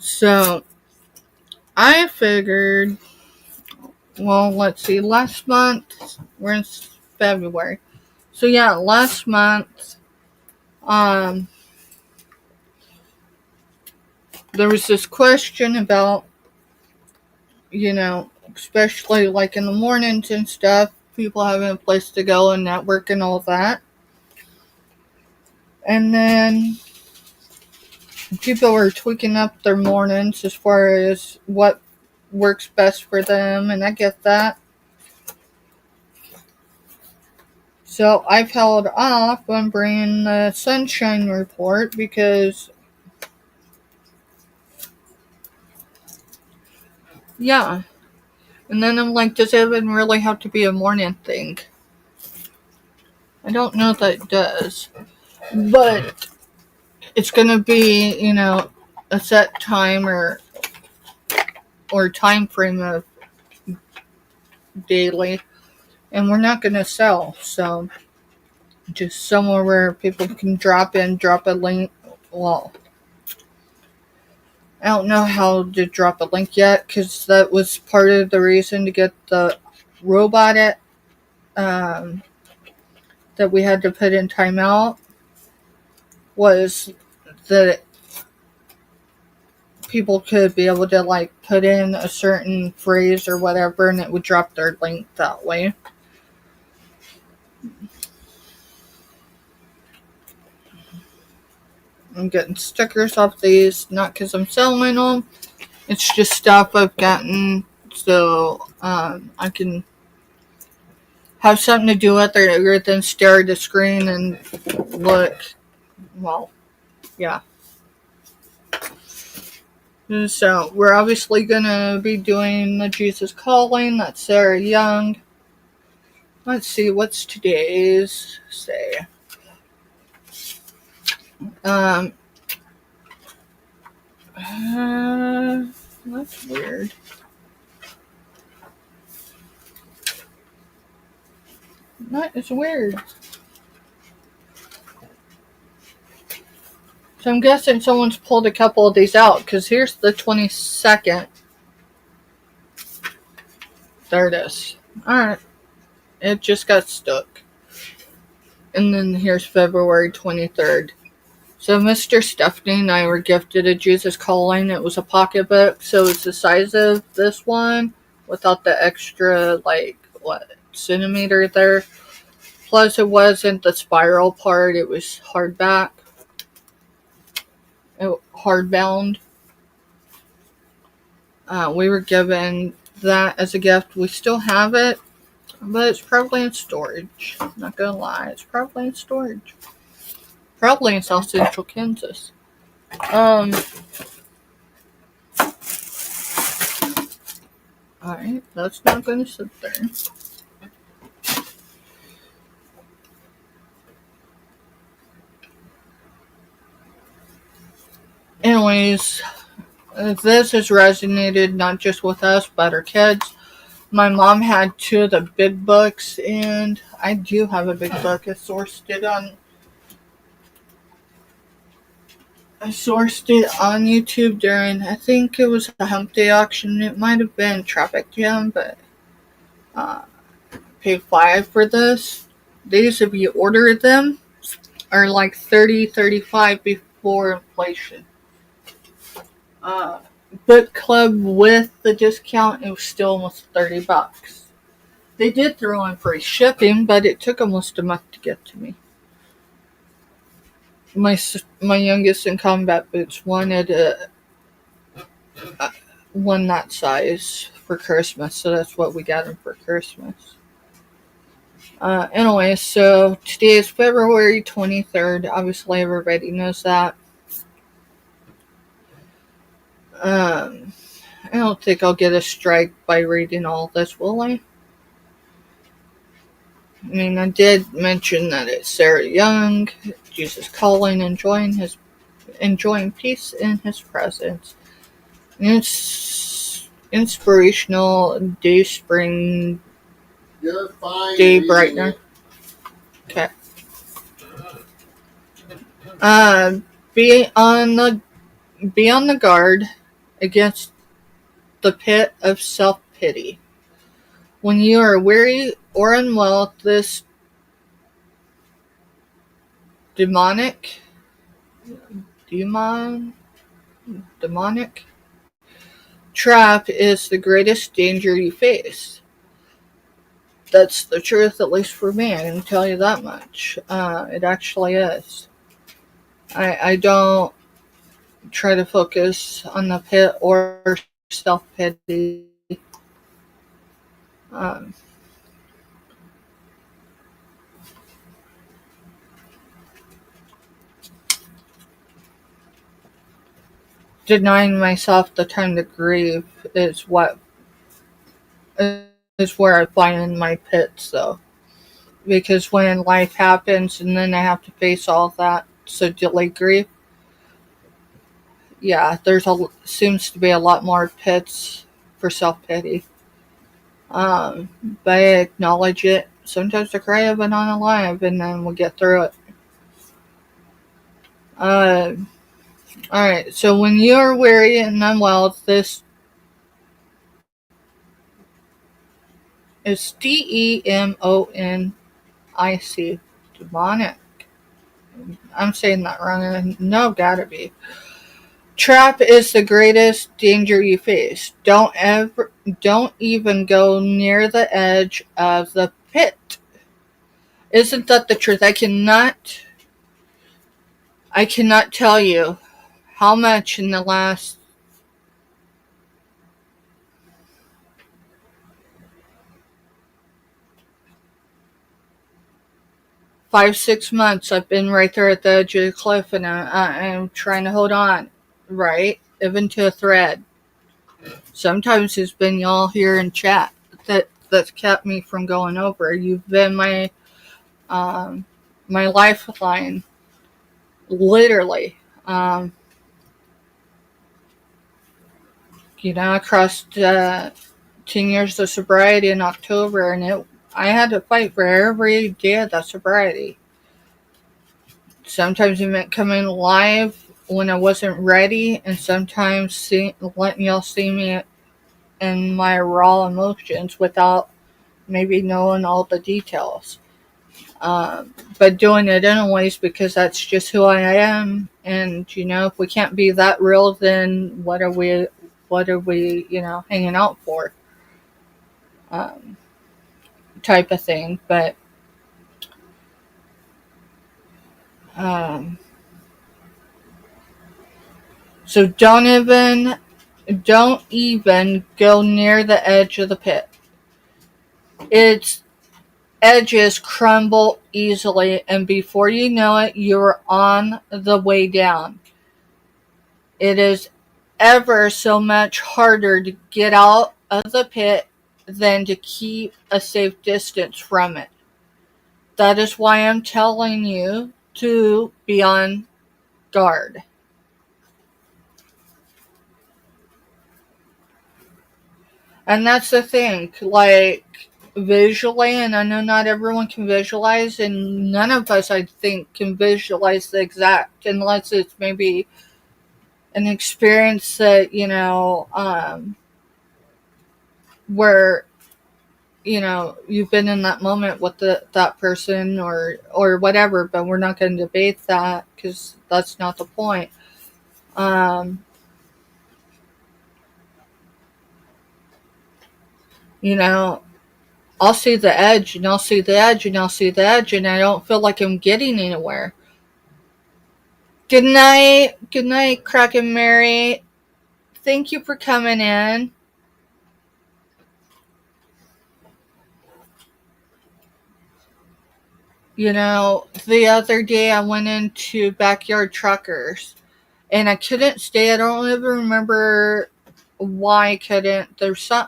So, I figured, well, let's see, last month, we're in February. So, yeah, last month, there was this question about, especially like in the mornings and stuff, people having a place to go and network and all that. And then people were tweaking up their mornings as far as what works best for them, and I get that. So I've held off on bringing the sunshine report because, yeah. And then I'm like, does it even really have to be a morning thing? I don't know that it does. But it's going to be, a set time or time frame of daily. And we're not going to sell. So just somewhere where people can drop a link. Well, I don't know how to drop a link yet because that was part of the reason to get the robot that we had to put in timeout was that people could be able to like put in a certain phrase or whatever and it would drop their link that way. I'm getting stickers off these, not because I'm selling them. It's just stuff I've gotten so I can have something to do other than stare at the screen and look. Well, yeah. So we're obviously going to be doing the Jesus Calling. That's Sarah Young. Let's see, what's today's say? That's weird. That is weird. So I'm guessing someone's pulled a couple of these out because here's the 22nd. There it is. Alright. It just got stuck. And then here's February 23rd. So Mr. Stephanie and I were gifted a Jesus Calling. It was a pocketbook, so it's the size of this one without the extra, centimeter there. Plus it wasn't the spiral part, it was hardback. Hardbound. We were given that as a gift. We still have it, but it's probably in storage. Not gonna lie, it's probably in storage. Probably in South Central Kansas. Alright, that's not gonna sit there. Anyways, this has resonated not just with us, but our kids. My mom had 2 of the big books, and I do have a big book. I sourced it on YouTube during, I think it was a hump day auction. It might have been Traffic Jam, but paid $5 for this. These, if you order them, are like $30-$35 before inflation. Book club with the discount, it was still almost $30. They did throw in free shipping, but it took almost a month to get to me. My youngest in combat boots wanted one that size for Christmas, so that's what we got him for Christmas. Anyway, so today is February 23rd. Obviously, everybody knows that. I don't think I'll get a strike by reading all this, will I? I mean, I did mention that it's Sarah Young, Jesus Calling, enjoying peace in his presence. And it's inspirational day spring You're fine. day reading brightener. it. Okay. Be on the guard against the pit of self-pity. When you are weary or unwell, this demonic trap is the greatest danger you face. That's the truth, at least for me. I can tell you that much. It actually is. I don't try to focus on the pit or self-pity. Um, Denying myself the time to grieve is where I find my pits, though. Because when life happens and then I have to face all that, so delayed grief, yeah, seems to be a lot more pits for self-pity. But I acknowledge it. Sometimes I cry of it on alive, and then we'll get through it. Alright, so when you're weary and unwell, this is demonic. Demonic. I'm saying that wrong. No, gotta be. Trap is the greatest danger you face. Don't even go near the edge of the pit. Isn't that the truth? I cannot tell you how much in the last 5-6 months I've been right there at the edge of the cliff, and I'm trying to hold on, right? Even to a thread. Sometimes it's been y'all here in chat that's kept me from going over. You've been my lifeline, literally. I crossed 10 years of sobriety in October, and I had to fight for every day of that sobriety. Sometimes it meant coming live when I wasn't ready, and sometimes letting y'all see me in my raw emotions without maybe knowing all the details. But doing it anyways because that's just who I am. And if we can't be that real, then what are we hanging out for? Type of thing. But so don't even go near the edge of the pit. Its edges crumble easily, and before you know it, you're on the way down. It is ever so much harder to get out of the pit than to keep a safe distance from it. That is why I'm telling you to be on guard. And that's the thing, visually, and I know not everyone can visualize, and none of us, I think, can visualize the exact, unless it's maybe an experience that, where, you've been in that moment with that person or whatever, but we're not going to debate that because that's not the point. I'll see the edge, and I'll see the edge, and I'll see the edge, and I don't feel like I'm getting anywhere. Good night, Kraken Mary. Thank you for coming in. The other day I went into Backyard Truckers, and I couldn't stay. I don't even remember why I couldn't. There's some.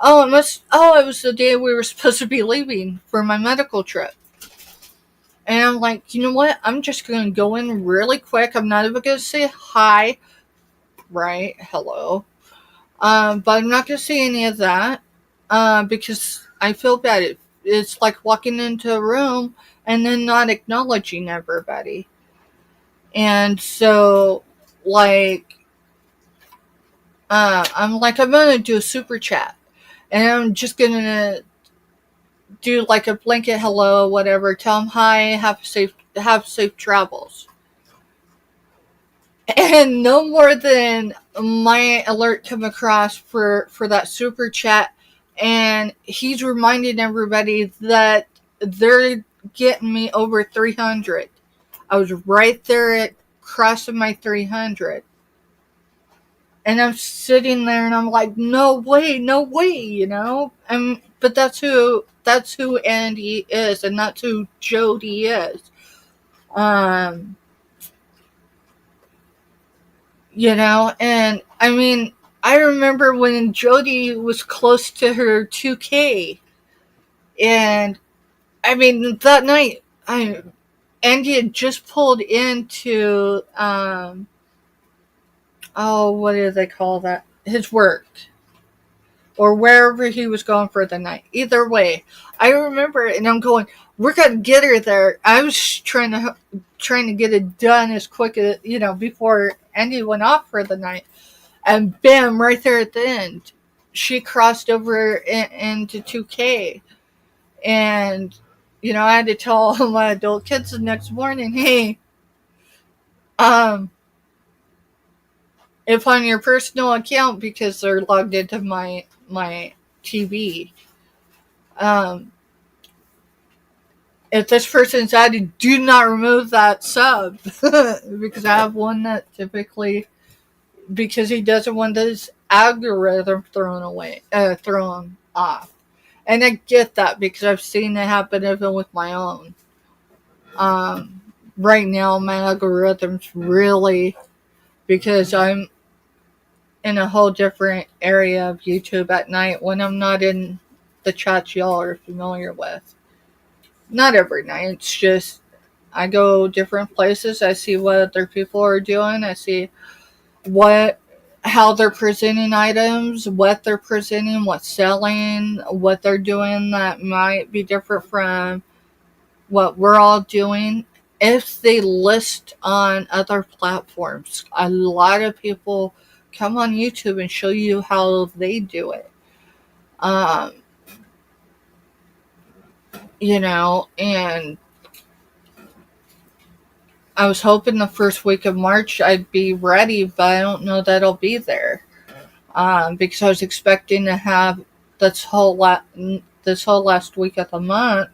It was the day we were supposed to be leaving for my medical trip. And I'm like, you know what? I'm just going to go in really quick. I'm not even going to say hi. Right? Hello. But I'm not going to say any of that because I feel bad. It's like walking into a room and then not acknowledging everybody. And so, like, I'm going to do a super chat. And I'm just going to do like a blanket hello, whatever. Tell them hi, have safe travels. And no more than my alert come across for that super chat, and he's reminding everybody that they're getting me over 300. I was right there at crossing my 300. And I'm sitting there and I'm like, no way, you know? But that's who Andy is, and that's who Jody is. You know, and I mean, I remember when Jody was close to her 2K, and I mean, that night, Andy had just pulled into, what do they call that? His work. Or wherever he was going for the night. Either way, I remember, and I'm going, we're going to get her there. I was trying to get it done as quick as, before Andy went off for the night. And bam, right there at the end, she crossed over into 2K. And, I had to tell all my adult kids the next morning, hey, if on your personal account, because they're logged into my TV, if this person's added, do not remove that sub. Because I have one that typically, because he doesn't want this algorithm thrown off. And I get that because I've seen it happen even with my own. Right now, my algorithm's really, because I'm in a whole different area of YouTube at night when I'm not in the chats y'all are familiar with. Not every night, it's just I go different places, I see what other people are doing, I see how they're presenting items, what they're presenting, what's selling, what they're doing that might be different from what we're all doing. If they list on other platforms, a lot of people come on YouTube and show you how they do it. And I was hoping the first week of March I'd be ready, but I don't know that I'll be there. Because I was expecting to have this whole last week of the month,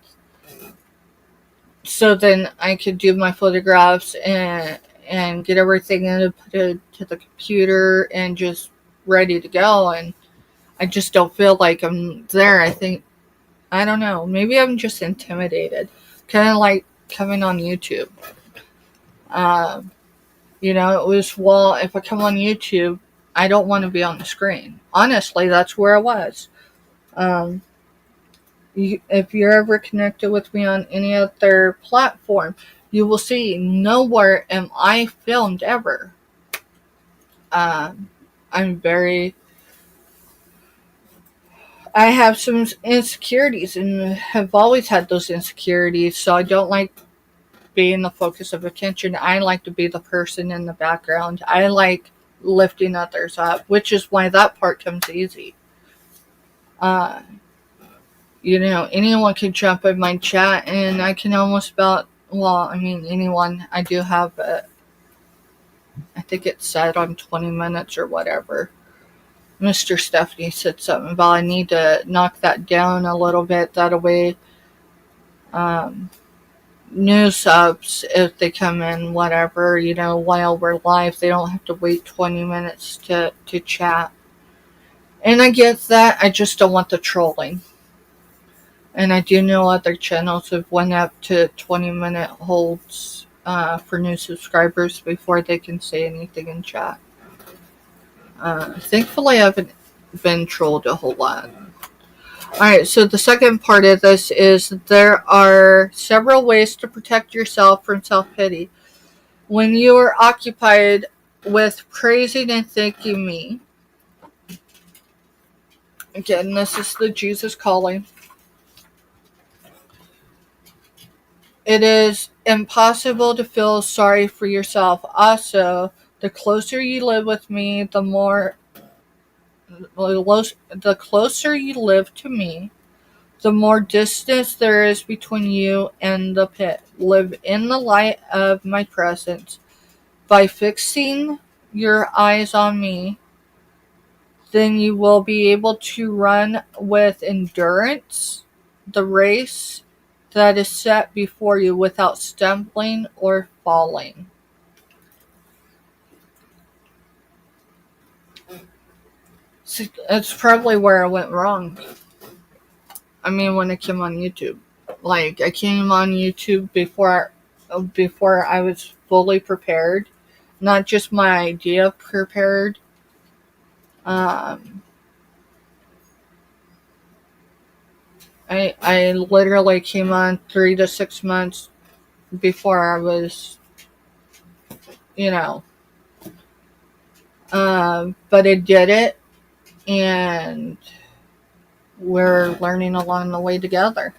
so then I could do my photographs and get everything in and put it to the computer and just ready to go. And I just don't feel like I'm there. I don't know. Maybe I'm just intimidated. Kind of like coming on YouTube. It was, if I come on YouTube, I don't want to be on the screen. Honestly, that's where I was. If you're ever connected with me on any other platform, you will see nowhere am I filmed ever. I have some insecurities and have always had those insecurities, so I don't like being the focus of attention. I like to be the person in the background. I like lifting others up, which is why that part comes easy. Anyone can jump in my chat and I can almost anyone. I do have I think it's set on 20 minutes or whatever. Mr. Stephanie said something about I need to knock that down a little bit. That way, new subs, if they come in, whatever, while we're live, they don't have to wait 20 minutes to chat. And I get that. I just don't want the trolling. And I do know other channels have went up to 20-minute holds for new subscribers before they can say anything in chat. Thankfully, I haven't been trolled a whole lot. Alright, so the second part of this is there are several ways to protect yourself from self-pity. When you are occupied with praising and thanking me, Again, this is the Jesus calling. It is impossible to feel sorry for yourself. Also, the closer you live with me, the closer you live to me, the more distance there is between you and the pit. Live in the light of my presence. By fixing your eyes on me, then you will be able to run with endurance the race that is set before you without stumbling or falling. See, that's probably where I went wrong. I mean, when I came on YouTube. Like, I came on YouTube before I was fully prepared. Not just my idea prepared. Um, I literally came on 3 to 6 months before I was, you know, but I did it, and we're learning along the way together.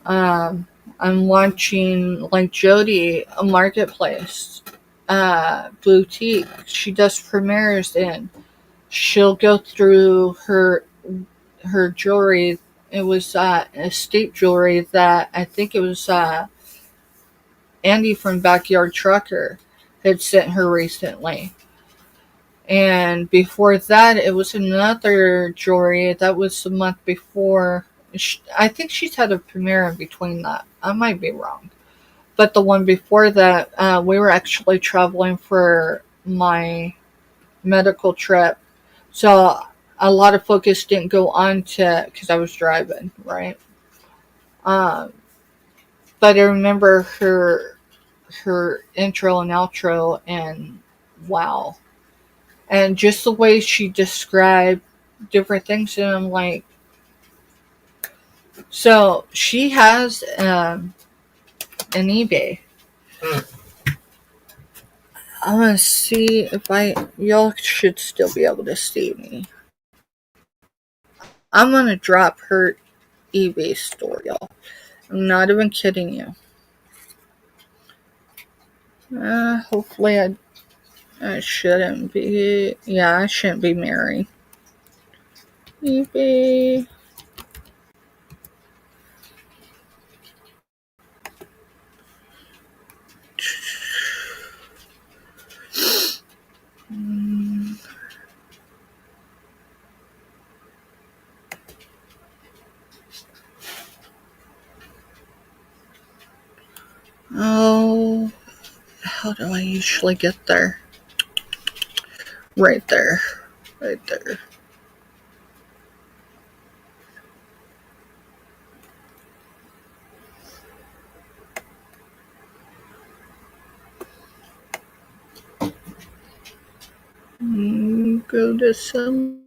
I'm watching, like, Jody, a marketplace, boutique. She does premieres, and she'll go through her jewelry. It was estate jewelry that I think it was Andy from Backyard Trucker had sent her recently. And before that, it was another jewelry that was the month before. I think she's had a premiere in between that. I might be wrong. But the one before that, we were actually traveling for my medical trip. So a lot of focus didn't go on to, because I was driving, right? Um, but I remember her intro and outro, and wow. And just the way she described different things, and I'm like, so she has an eBay. I'm gonna see if y'all should still be able to see me. I'm gonna drop her eBay store, y'all. I'm not even kidding you. Hopefully I shouldn't be. Yeah, I shouldn't be married. eBay. Oh, how do I usually get there? Right there. Right there. Go to some.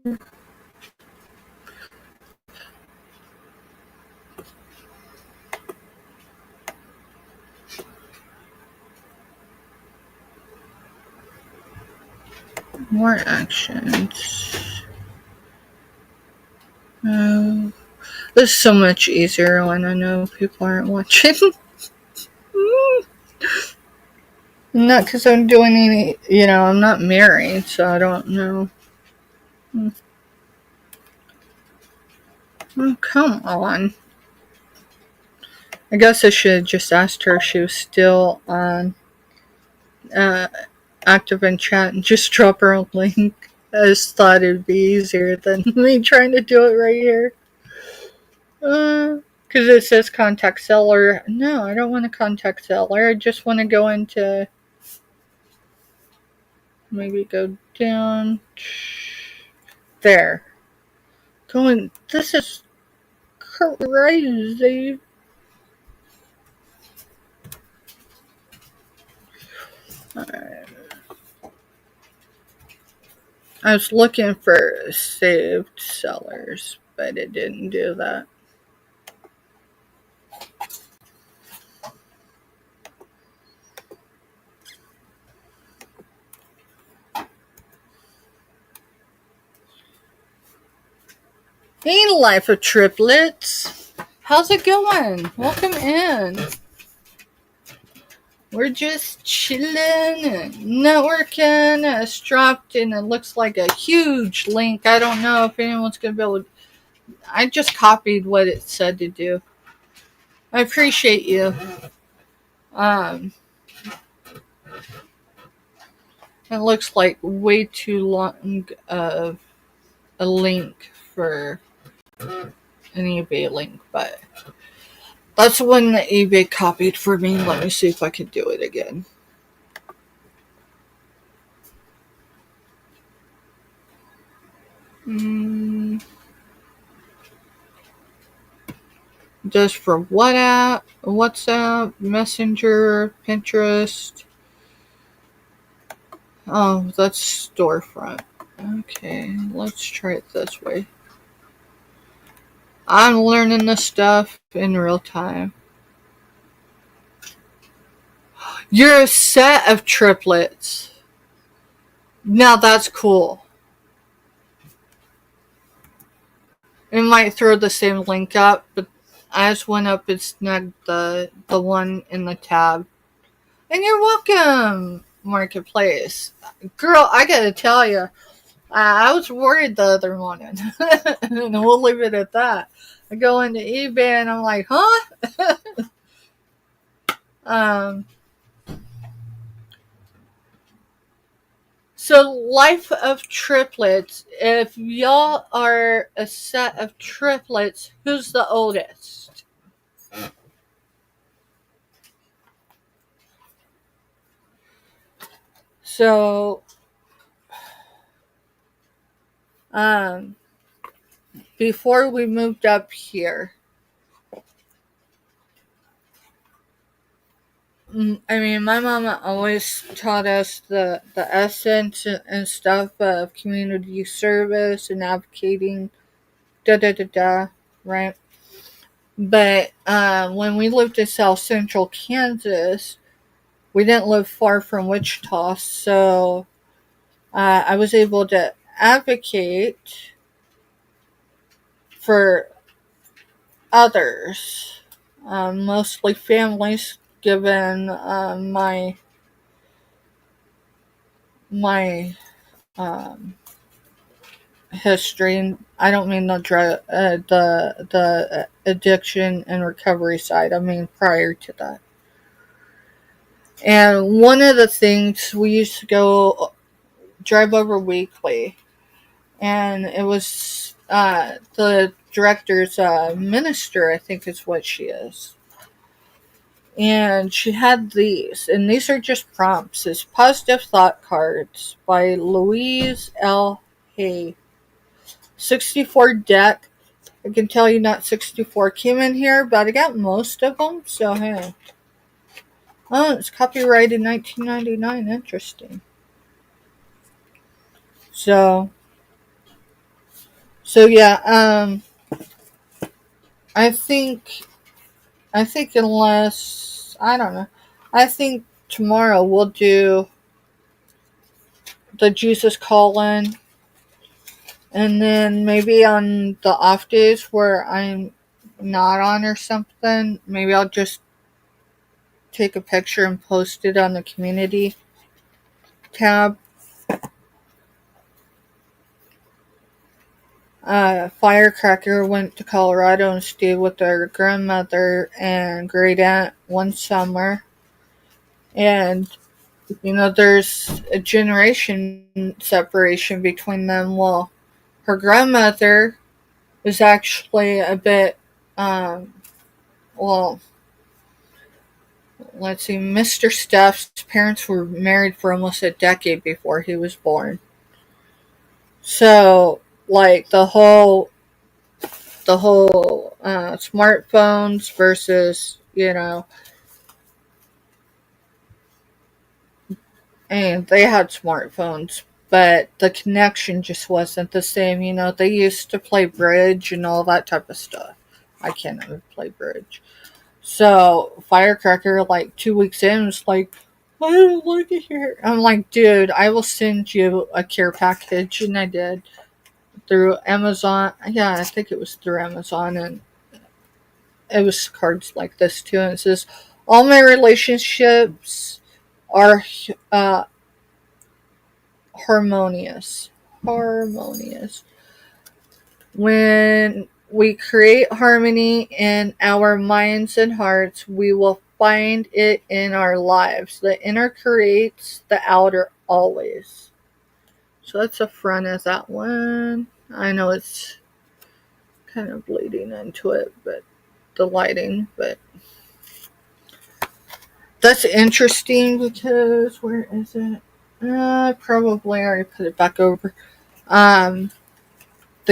More actions. Oh, this is so much easier when I know people aren't watching. Not because I'm doing any, I'm not married, so I don't know. Oh, come on. I guess I should have just asked her if she was still on active in chat and just drop her a link. I just thought it'd be easier than me trying to do it right here. Because it says contact seller. No, I don't want to contact seller. I just want to go into, maybe go down there. This is crazy. Alright. I was looking for saved sellers, but it didn't do that. Hey, Life of Triplets. How's it going? Welcome in. We're just chilling and networking. It's dropped and it looks like a huge link. I don't know if anyone's going to be able to. I just copied what it said to do. I appreciate you. It looks like way too long of a link for an eBay link, but that's the one that eBay copied for me. Let me see if I can do it again. Just for WhatsApp, Messenger, Pinterest. Oh, that's storefront. Okay, let's try it this way. I'm learning this stuff in real time. You're a set of triplets. Now that's cool. It might throw the same link up, but I just went up and snagged the one in the tab. And you're welcome, Marketplace. Girl, I gotta tell you, I was worried the other morning. And we'll leave it at that. I go into eBay and I'm like, huh? So, Life of Triplets. If y'all are a set of triplets, who's the oldest? So, before we moved up here, I mean, my mama always taught us the essence and stuff of community service and advocating, right? But when we lived in South Central Kansas, we didn't live far from Wichita, so I was able to advocate for others, mostly families, given my history. I don't mean the drug, the addiction and recovery side. I mean prior to that. And one of the things we used to go drive over weekly, and it was the director's minister, I think is what she is. And she had these, and these are just prompts. It's Positive Thought Cards by Louise L. Hay. 64 deck. I can tell you not 64 came in here, but I got most of them, so hey. Oh, it's copyrighted 1999. Interesting. So yeah, I think unless, I don't know, I think tomorrow we'll do the Jesus Call-In, and then maybe on the off days where I'm not on or something, maybe I'll just take a picture and post it on the community tab. Firecracker went to Colorado and stayed with their grandmother and great aunt one summer. And, there's a generation separation between them. Well, her grandmother is actually a bit, let's see, Mr. Steph's parents were married for almost a decade before he was born. So, like, the whole smartphones versus, and they had smartphones, but the connection just wasn't the same. They used to play bridge and all that type of stuff. I can't even play bridge. So Firecracker, like 2 weeks in, was like, I don't like it here. I'm like, dude, I will send you a care package, and I did. through Amazon. Yeah, I think it was through Amazon, and it was cards like this too. And it says, "All my relationships are uh, harmonious. Harmonious. When we create harmony in our minds and hearts, we will find it in our lives. The inner creates the outer always." So that's the front of that one. I know it's kind of bleeding into it, but the lighting, but that's interesting because where is it? I probably already put it back over. The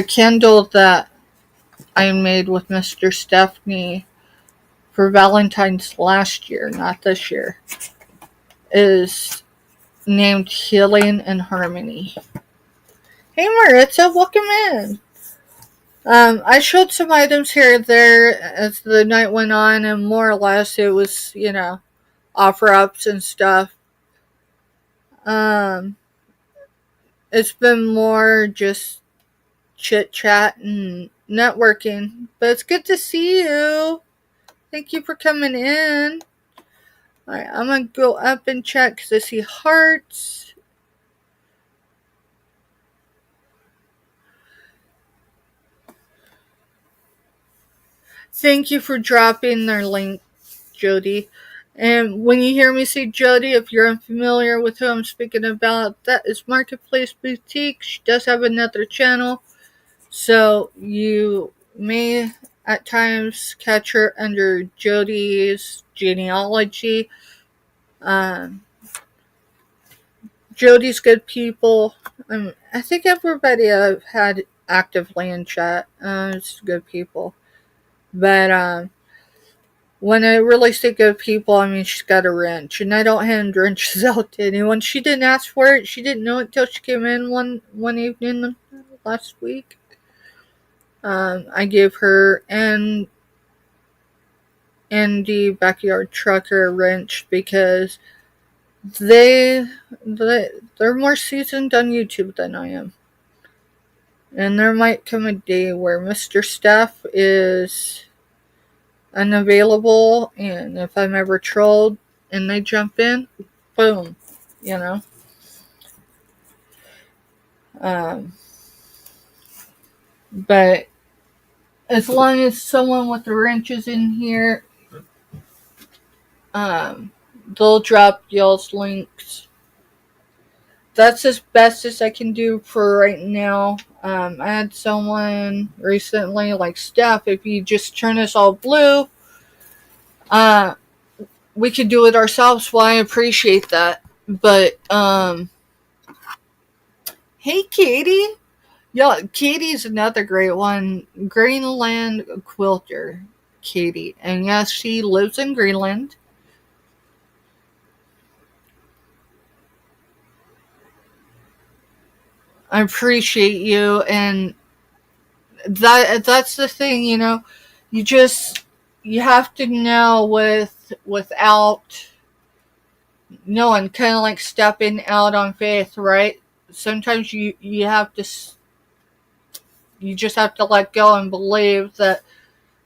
candle that I made with Mr. Stephanie for Valentine's last year, not this year, is named Healing and Harmony. Hey Maritza, welcome in. I showed some items here and there as the night went on, and more or less it was, offer ups and stuff. It's been more just chit chat and networking, but it's good to see you. Thank you for coming in. Alright, I'm gonna go up and check because I see hearts. Thank you for dropping their link, Jody. And when you hear me say Jody, if you're unfamiliar with who I'm speaking about, that is Marketplace Boutique. She does have another channel, so you may at times catch her under Jody's genealogy. Jody's good people. I think everybody I've had actively in chat is good people. But when I really say good people, I mean she's got a wrench, and I don't hand wrenches out to anyone. She didn't ask for it. She didn't know it until she came in one evening last week. I gave her and the backyard trucker a wrench because they're more seasoned on YouTube than I am. And there might come a day where Mr. Steph is unavailable, and if I'm ever trolled and they jump in, boom, But as long as someone with the wrench is in here, they'll drop Yall's links. That's as best as I can do for right now. I had someone recently like, Steph, if you just turn us all blue, we could do it ourselves. Well, I appreciate that. But, hey, Katie. Yeah, Katie's another great one. Greenland quilter, Katie. And yes, she lives in Greenland. I appreciate you, and that's the thing, you have to know without knowing, kind of like stepping out on faith, right? Sometimes you just have to let go and believe that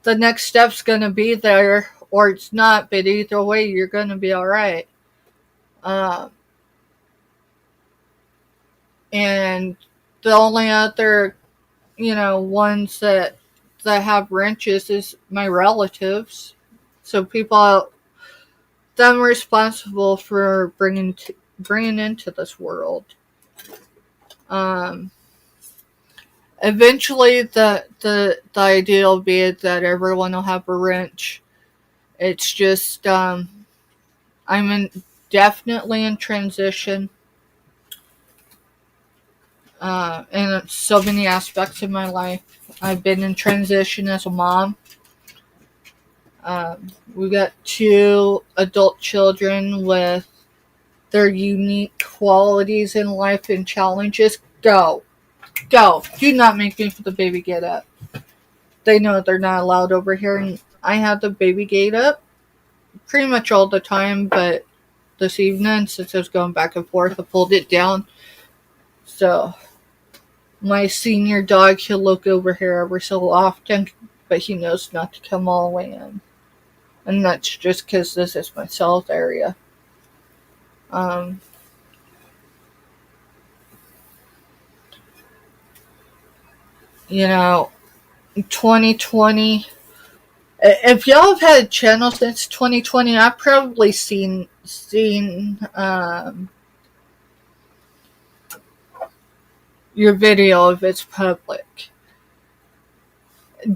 the next step's going to be there, or it's not, but either way you're going to be all right. And the only other ones that have wrenches is my relatives. So people that I'm responsible for bringing into this world. Eventually, the idea will be that everyone will have a wrench. It's just I'm definitely in transition. In so many aspects of my life. I've been in transition as a mom. We got 2 adult children with their unique qualities in life and challenges. Go. Do not make me for the baby gate up. They know they're not allowed over here, and I have the baby gate up pretty much all the time, but this evening, since I was going back and forth, I pulled it down. So My senior dog, he'll look over here every so often, but he knows not to come all the way in. And that's just because this is my south area. Um, you know, 2020. If y'all have had a channel since 2020, I've probably seen your video if it's public.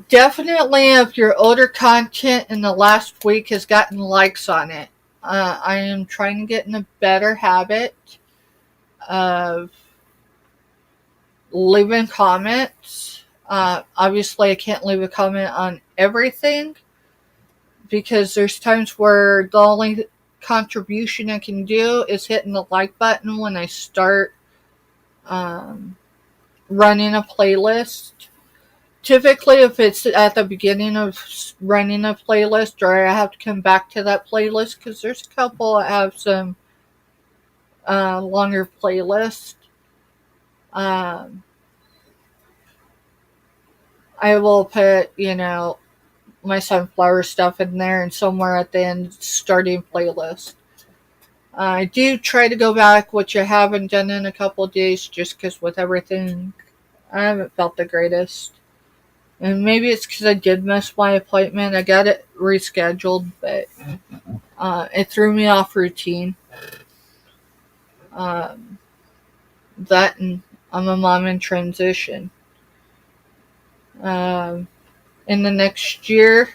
Definitely, if your older content in the last week has gotten likes on it, I am trying to get in a better habit of leaving comments. Obviously, I can't leave a comment on everything because there's times where the only contribution I can do is hitting the like button when I start running a playlist. Typically, if it's at the beginning of running a playlist, or I have to come back to that playlist, because there's a couple that have some longer playlists. I will put, my sunflower stuff in there, and somewhere at the end, starting playlist. I do try to go back, which I haven't done in a couple of days, just because with everything, I haven't felt the greatest. And maybe it's because I did miss my appointment. I got it rescheduled, but it threw me off routine. That and I'm a mom in transition. In the next year,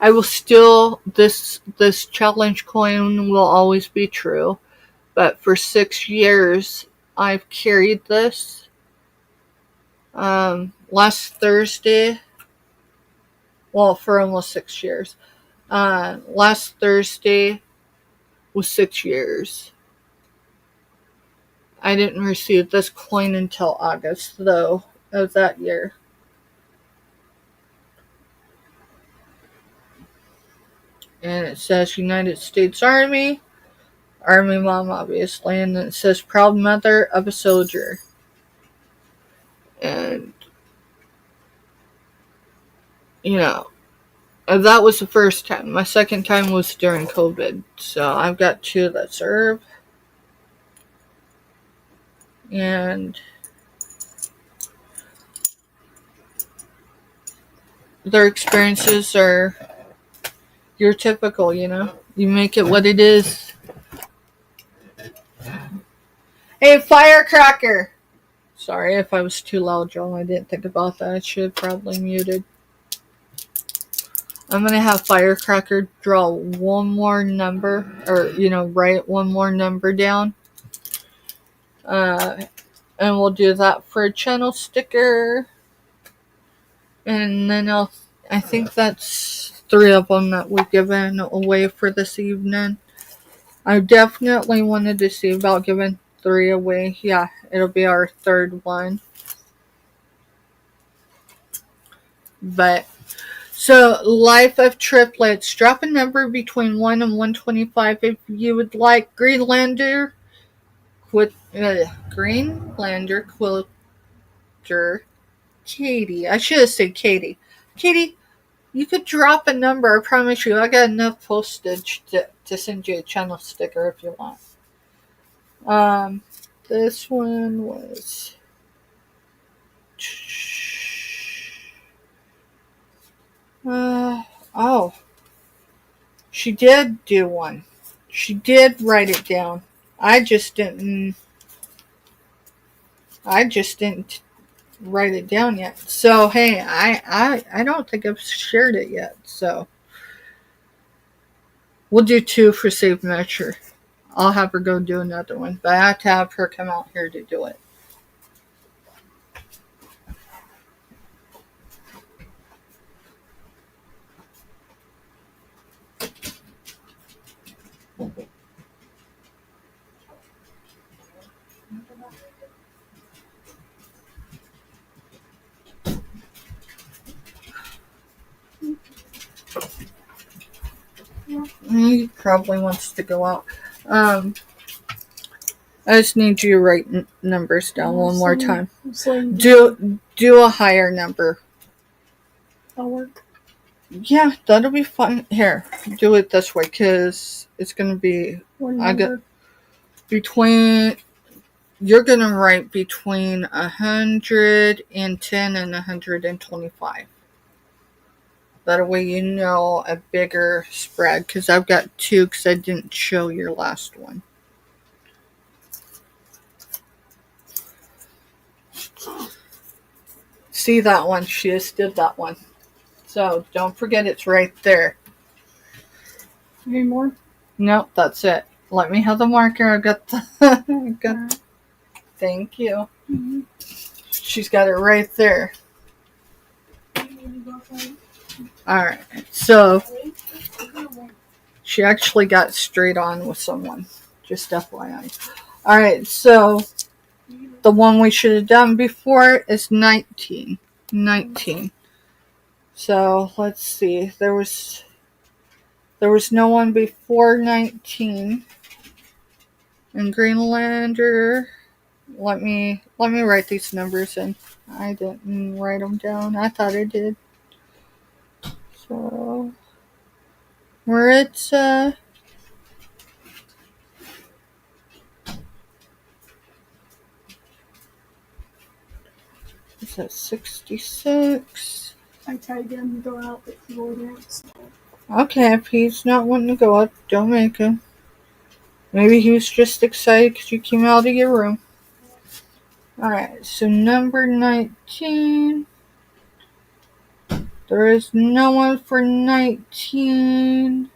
I will still, this challenge coin will always be true. But for 6 years, I've carried this. Last Thursday, well, for almost 6 years. Last Thursday was 6 years. I didn't receive this coin until August, though, of that year. And it says United States Army Mom, obviously, and it says proud mother of a soldier. And, that was the first time. My second time was during COVID. So I've got 2 that serve. And their experiences are your typical, You make it what it is. Hey, firecracker! Sorry if I was too loud, Joel. I didn't think about that. I should have probably muted. I'm going to have Firecracker draw one more number, or, write one more number down. And we'll do that for a channel sticker. And then I think that's 3 of them that we've given away for this evening. I definitely wanted to see about giving 3 away. Yeah, it'll be our 3rd one. But, so, Life of Triplets. Drop a number between 1 and 125 if you would like. Greenlander Quilter Katie. I should have said Katie. Katie, you could drop a number. I promise you, I got enough postage to send you a channel sticker if you want. This one was... she did do one. She did write it down. I just didn't write it down yet. So, hey, I don't think I've shared it yet. So, we'll do 2 for safe measure. I'll have her go do another one. But I have to have her come out here to do it. He probably wants to go out. I just need you to write numbers down one more time. So Do a higher number. that'll work. Yeah, that'll be fun. Here, do it this way, because it's going to be One I got number. between. You're going to write between 110 and 125. That way you know a bigger spread, because I've got 2 because I didn't show your last one. See that one? She just did that one. So don't forget it's right there. Any more? Nope, that's it. Let me have the marker. I got the. Alright. Thank you. Mm-hmm. She's got it right there. Alright, so she actually got straight on with someone. Just FYI. Alright, so the one we should have done before is 19. 19. So let's see. There was no one before 19. And Greenlander. Let me write these numbers in. I didn't write them down. I thought I did. So Maritza. Is that 66? I tried to get him to go out, but he wouldn't. So. Okay, if he's not wanting to go up, don't make him. Maybe he was just excited because you came out of your room. Alright, so number 19. There is no one for 19.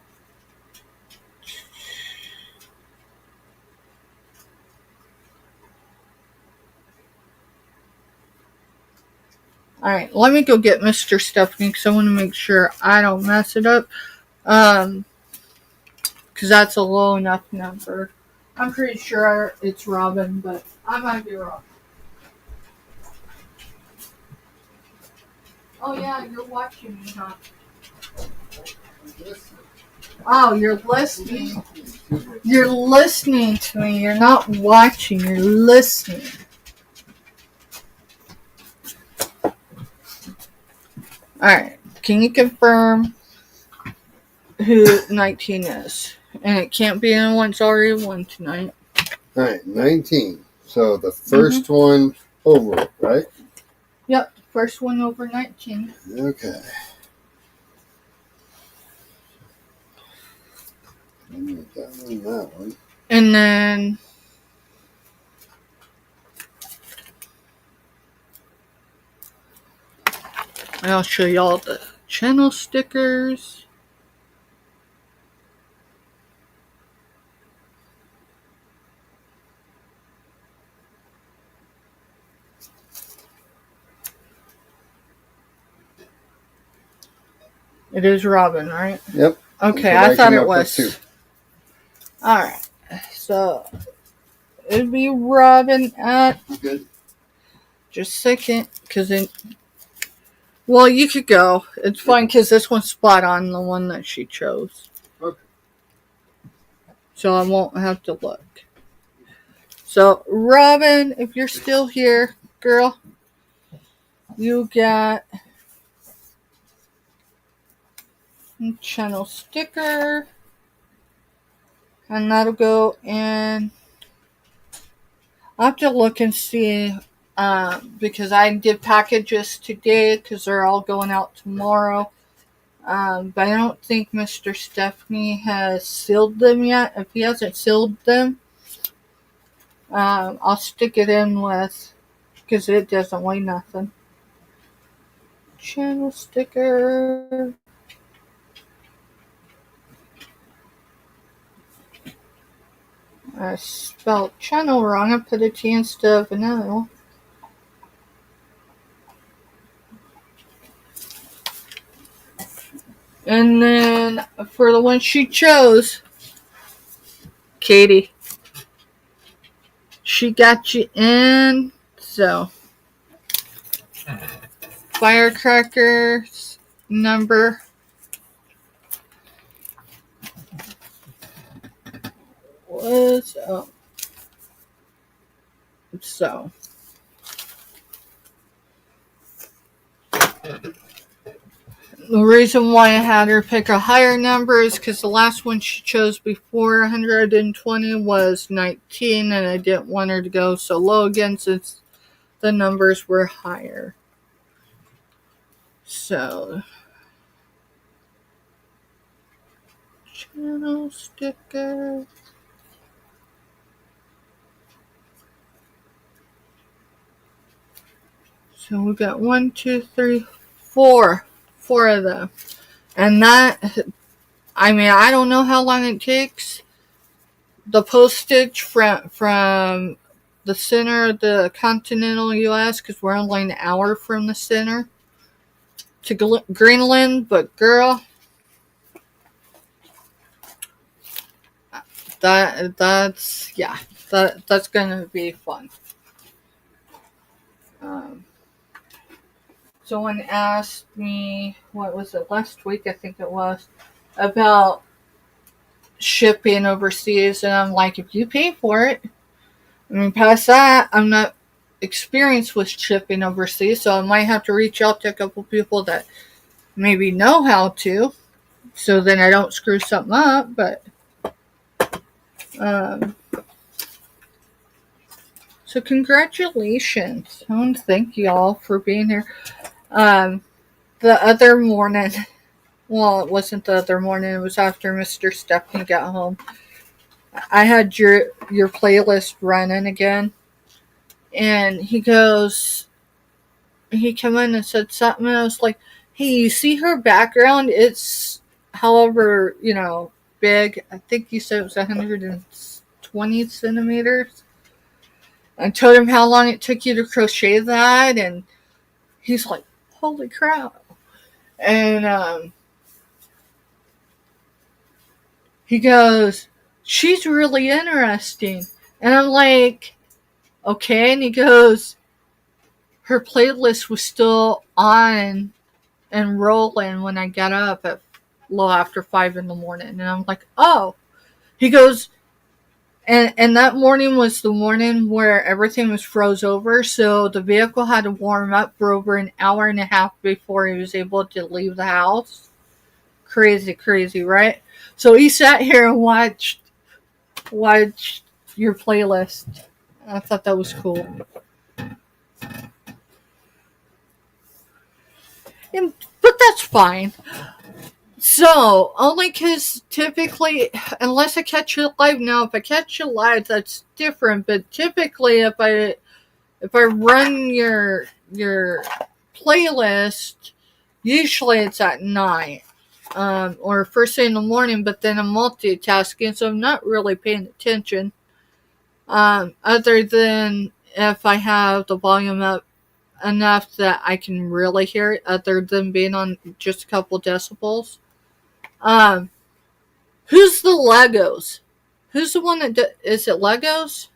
Alright, let me go get Mr. Stephanie because I want to make sure I don't mess it up. Because that's a low enough number. I'm pretty sure it's Robin, but I might be wrong. Oh yeah, you're watching me, huh? Oh, you're listening. You're listening to me. You're not watching. You're listening. Alright. Can you confirm who 19 is? And it can't be anyone that's already won tonight. Alright, 19. So the first one over, right? Yep. First one over 19. Okay. That one. And then I'll show y'all the channel stickers. It is Robin, right? Yep. Okay, I thought it was. Alright. So it'd be Robin at Good. just a second, because it. Well, you could go. It's fine because this one's spot on the one that she chose. Okay. So I won't have to look. So, Robin, if you're still here, girl, you got a channel sticker. And that'll go in. I'll have to look and see. Because I did packages today because they're all going out tomorrow. But I don't think Mr. Stephanie has sealed them yet. If he hasn't sealed them, I'll stick it in with, because it doesn't weigh nothing. Channel sticker. I spelled channel wrong. I put a T instead of an L. And then for the one she chose, Katie, she got you in. So, firecrackers number was So the reason why I had her pick a higher number is because the last one she chose before 120 was 19, and I didn't want her to go so low again since the numbers were higher. So, channel sticker. So we got 1, 2, 3, 4. 4 of them. And that, I mean, I don't know how long it takes. The postage from the center of the continental U.S., because we're only an hour from the center, to Greenland, but girl, that's gonna be fun. Someone asked me, what was it, last week I think it was, about shipping overseas, and I'm like, if you pay for it. I mean, past that, I'm not experienced with shipping overseas, so I might have to reach out to a couple people that maybe know how to, so then I don't screw something up, but so congratulations. I want to thank y'all for being here. The other morning, well, it wasn't the other morning, it was after Mr. Stephanie got home. I had your playlist running again, and he came in and said something, and I was like, hey, you see her background? It's however, big. I think you said it was 120 centimeters. I told him how long it took you to crochet that, and he's like, holy crap. And he goes, she's really interesting. And I'm like, okay. And he goes, her playlist was still on and rolling when I got up at a little after 5 in the morning. And I'm like, oh. He goes, and that morning was the morning where everything was froze over, so the vehicle had to warm up for over an hour and a half before he was able to leave the house. Crazy, right? So he sat here and watched your playlist. I thought that was cool. But that's fine. So, only because typically, unless I catch you live now, if I catch you live, that's different. But typically, if I run your playlist, usually it's at night, or first thing in the morning. But then I'm multitasking, so I'm not really paying attention. Other than if I have the volume up enough that I can really hear it, other than being on just a couple decibels. Who's the Legos? Who's the one that is it Legos?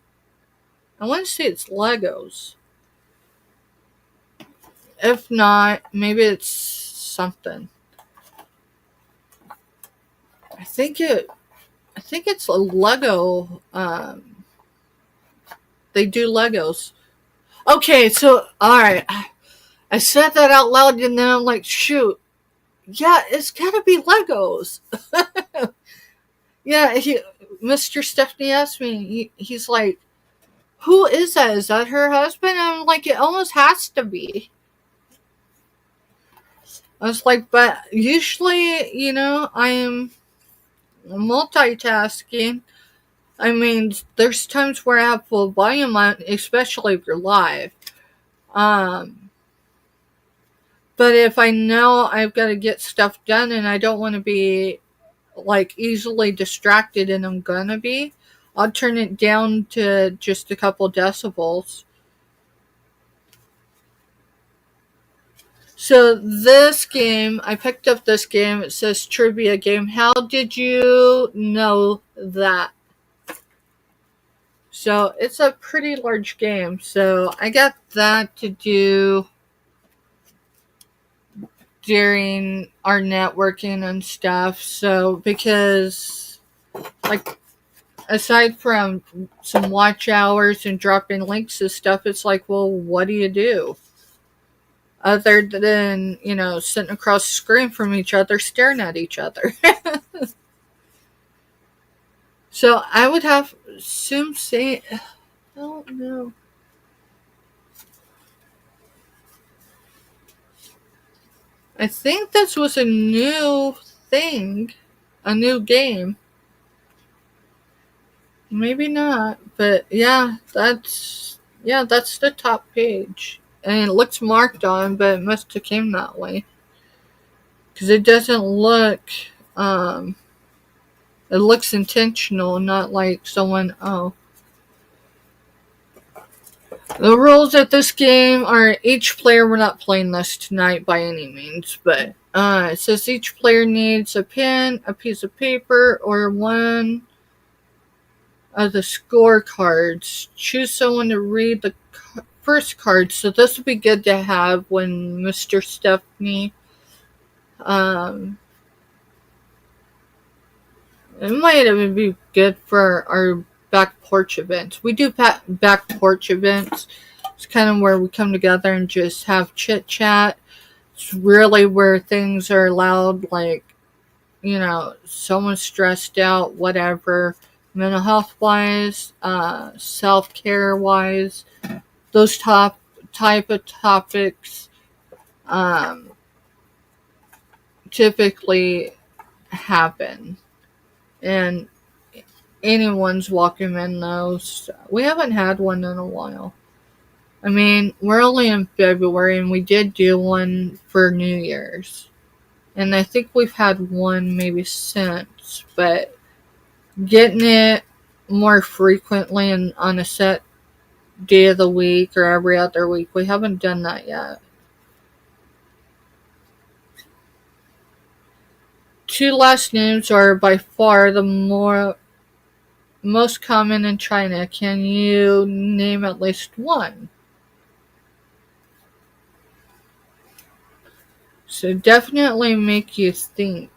I want to say it's Legos. If not, maybe it's something. I think it's a Lego. They do Legos. Okay, so alright. I said that out loud and then I'm like, shoot. Yeah, it's gotta be Legos. Yeah, Mr. Stephanie asked me, he's like, who is that? Is that her husband? And I'm like, it almost has to be. I was like, but usually, I'm multitasking. I mean, there's times where I have full volume on, especially if you're live. But if I know I've got to get stuff done and I don't want to be like easily distracted, and I'm gonna be, I'll turn it down to just a couple decibels. So this game, I picked up this game. It says trivia game. How did you know that? So it's a pretty large game. So I got that to do during our networking and stuff. So because like aside from some watch hours and dropping links and stuff, it's like, well, what do you do? Other than, sitting across the screen from each other, staring at each other. So I would have say, I don't know. I think this was a new thing, a new game. Maybe not, but that's the top page. And it looks marked on, but it must have came that way. Because it doesn't look, it looks intentional, not like someone, The rules of this game are each player, we're not playing this tonight by any means, but it says each player needs a pen, a piece of paper, or one of the scorecards. Choose someone to read the first card, so this would be good to have when Mr. Stephanie, it might even be good for our back porch events. We do back porch events. It's kind of where we come together and just have chit chat. It's really where things are allowed, like, someone's stressed out, whatever, mental health wise, self-care wise, those type of topics typically happen. And anyone's welcome in those. We haven't had one in a while. I mean, we're only in February, and we did do one for New Year's. And I think we've had one maybe since, but getting it more frequently and on a set day of the week or every other week, we haven't done that yet. 2 last names are by far the most common in China. Can you name at least one? So definitely make you think.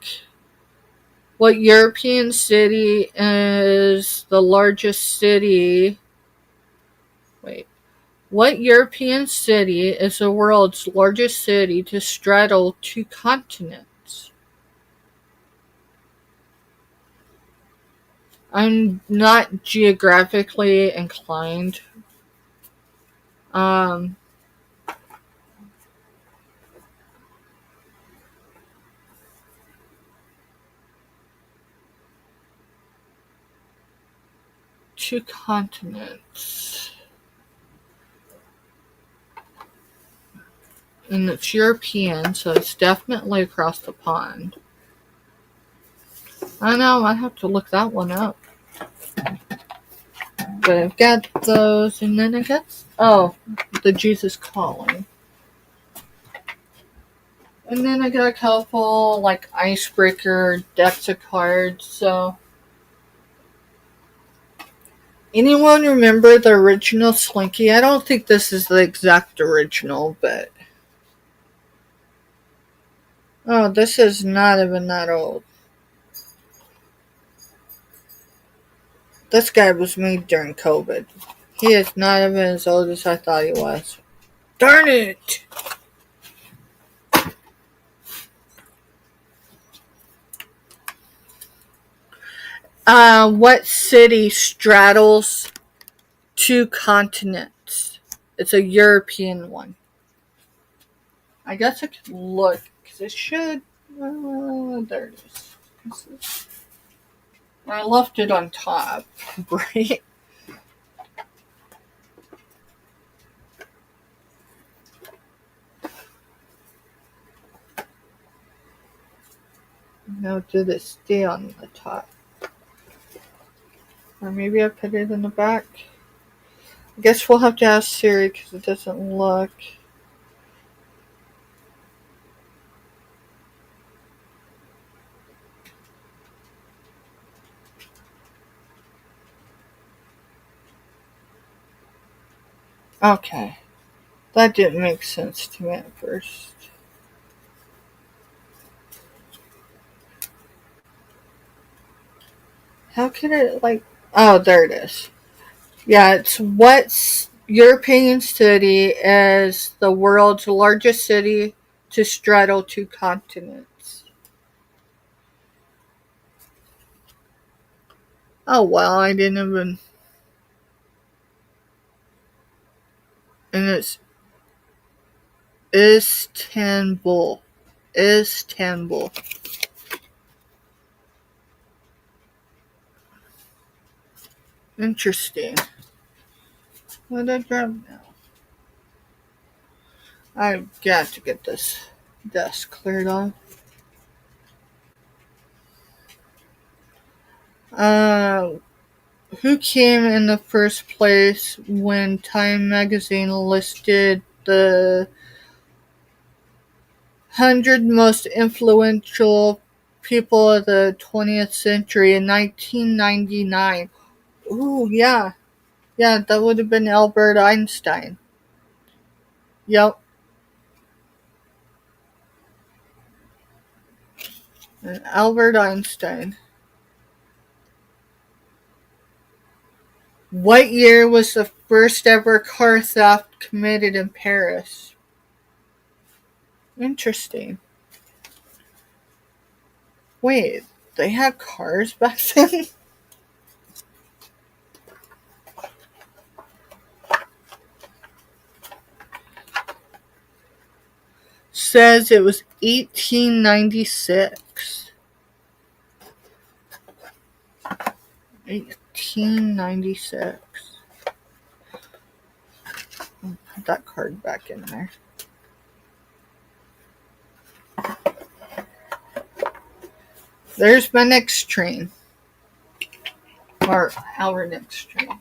What European city is the largest city? What European city is the world's largest city to straddle 2 continents? I'm not geographically inclined. Two continents. And it's European, so it's definitely across the pond. I know, I have to look that one up. But I've got those, and then I got, the Jesus Calling. And then I got a couple, like, icebreaker decks of cards, so. Anyone remember the original Slinky? I don't think this is the exact original, but. Oh, this is not even that old. This guy was made during COVID. He is not even as old as I thought he was. Darn it! What city straddles 2 continents? It's a European one. I guess I could look, because it should. There it is. I left it on top, right? Now, did it stay on the top? Or maybe I put it in the back? I guess we'll have to ask Siri because it doesn't look. Okay. That didn't make sense to me at first. How could it, like, Oh, there it is. Yeah, it's what European city is the world's largest city to straddle two continents. Oh, well, I didn't even. And it's Istanbul. Istanbul. Interesting. What did I grab now? I've got to get this desk cleared off. Uh, who came in the first place when Time magazine listed the 100 most influential people of the 20th century in 1999? Ooh, yeah. Yeah, that would have been Albert Einstein. Yep. Albert Einstein. What year was the first ever car theft committed in Paris? Interesting. Wait, they had cars back then? Says it was 1896. 1896. Put that card back in there. There's my next train. Or our next train.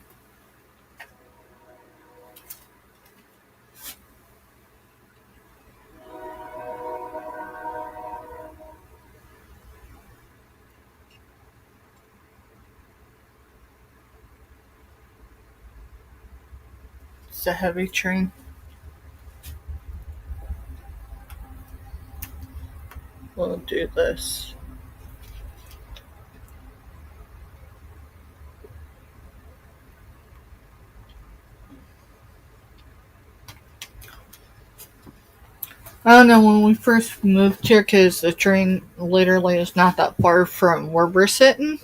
It's a heavy train. We'll do this. I don't know, when we first moved here, because the train literally is not that far from where we're sitting.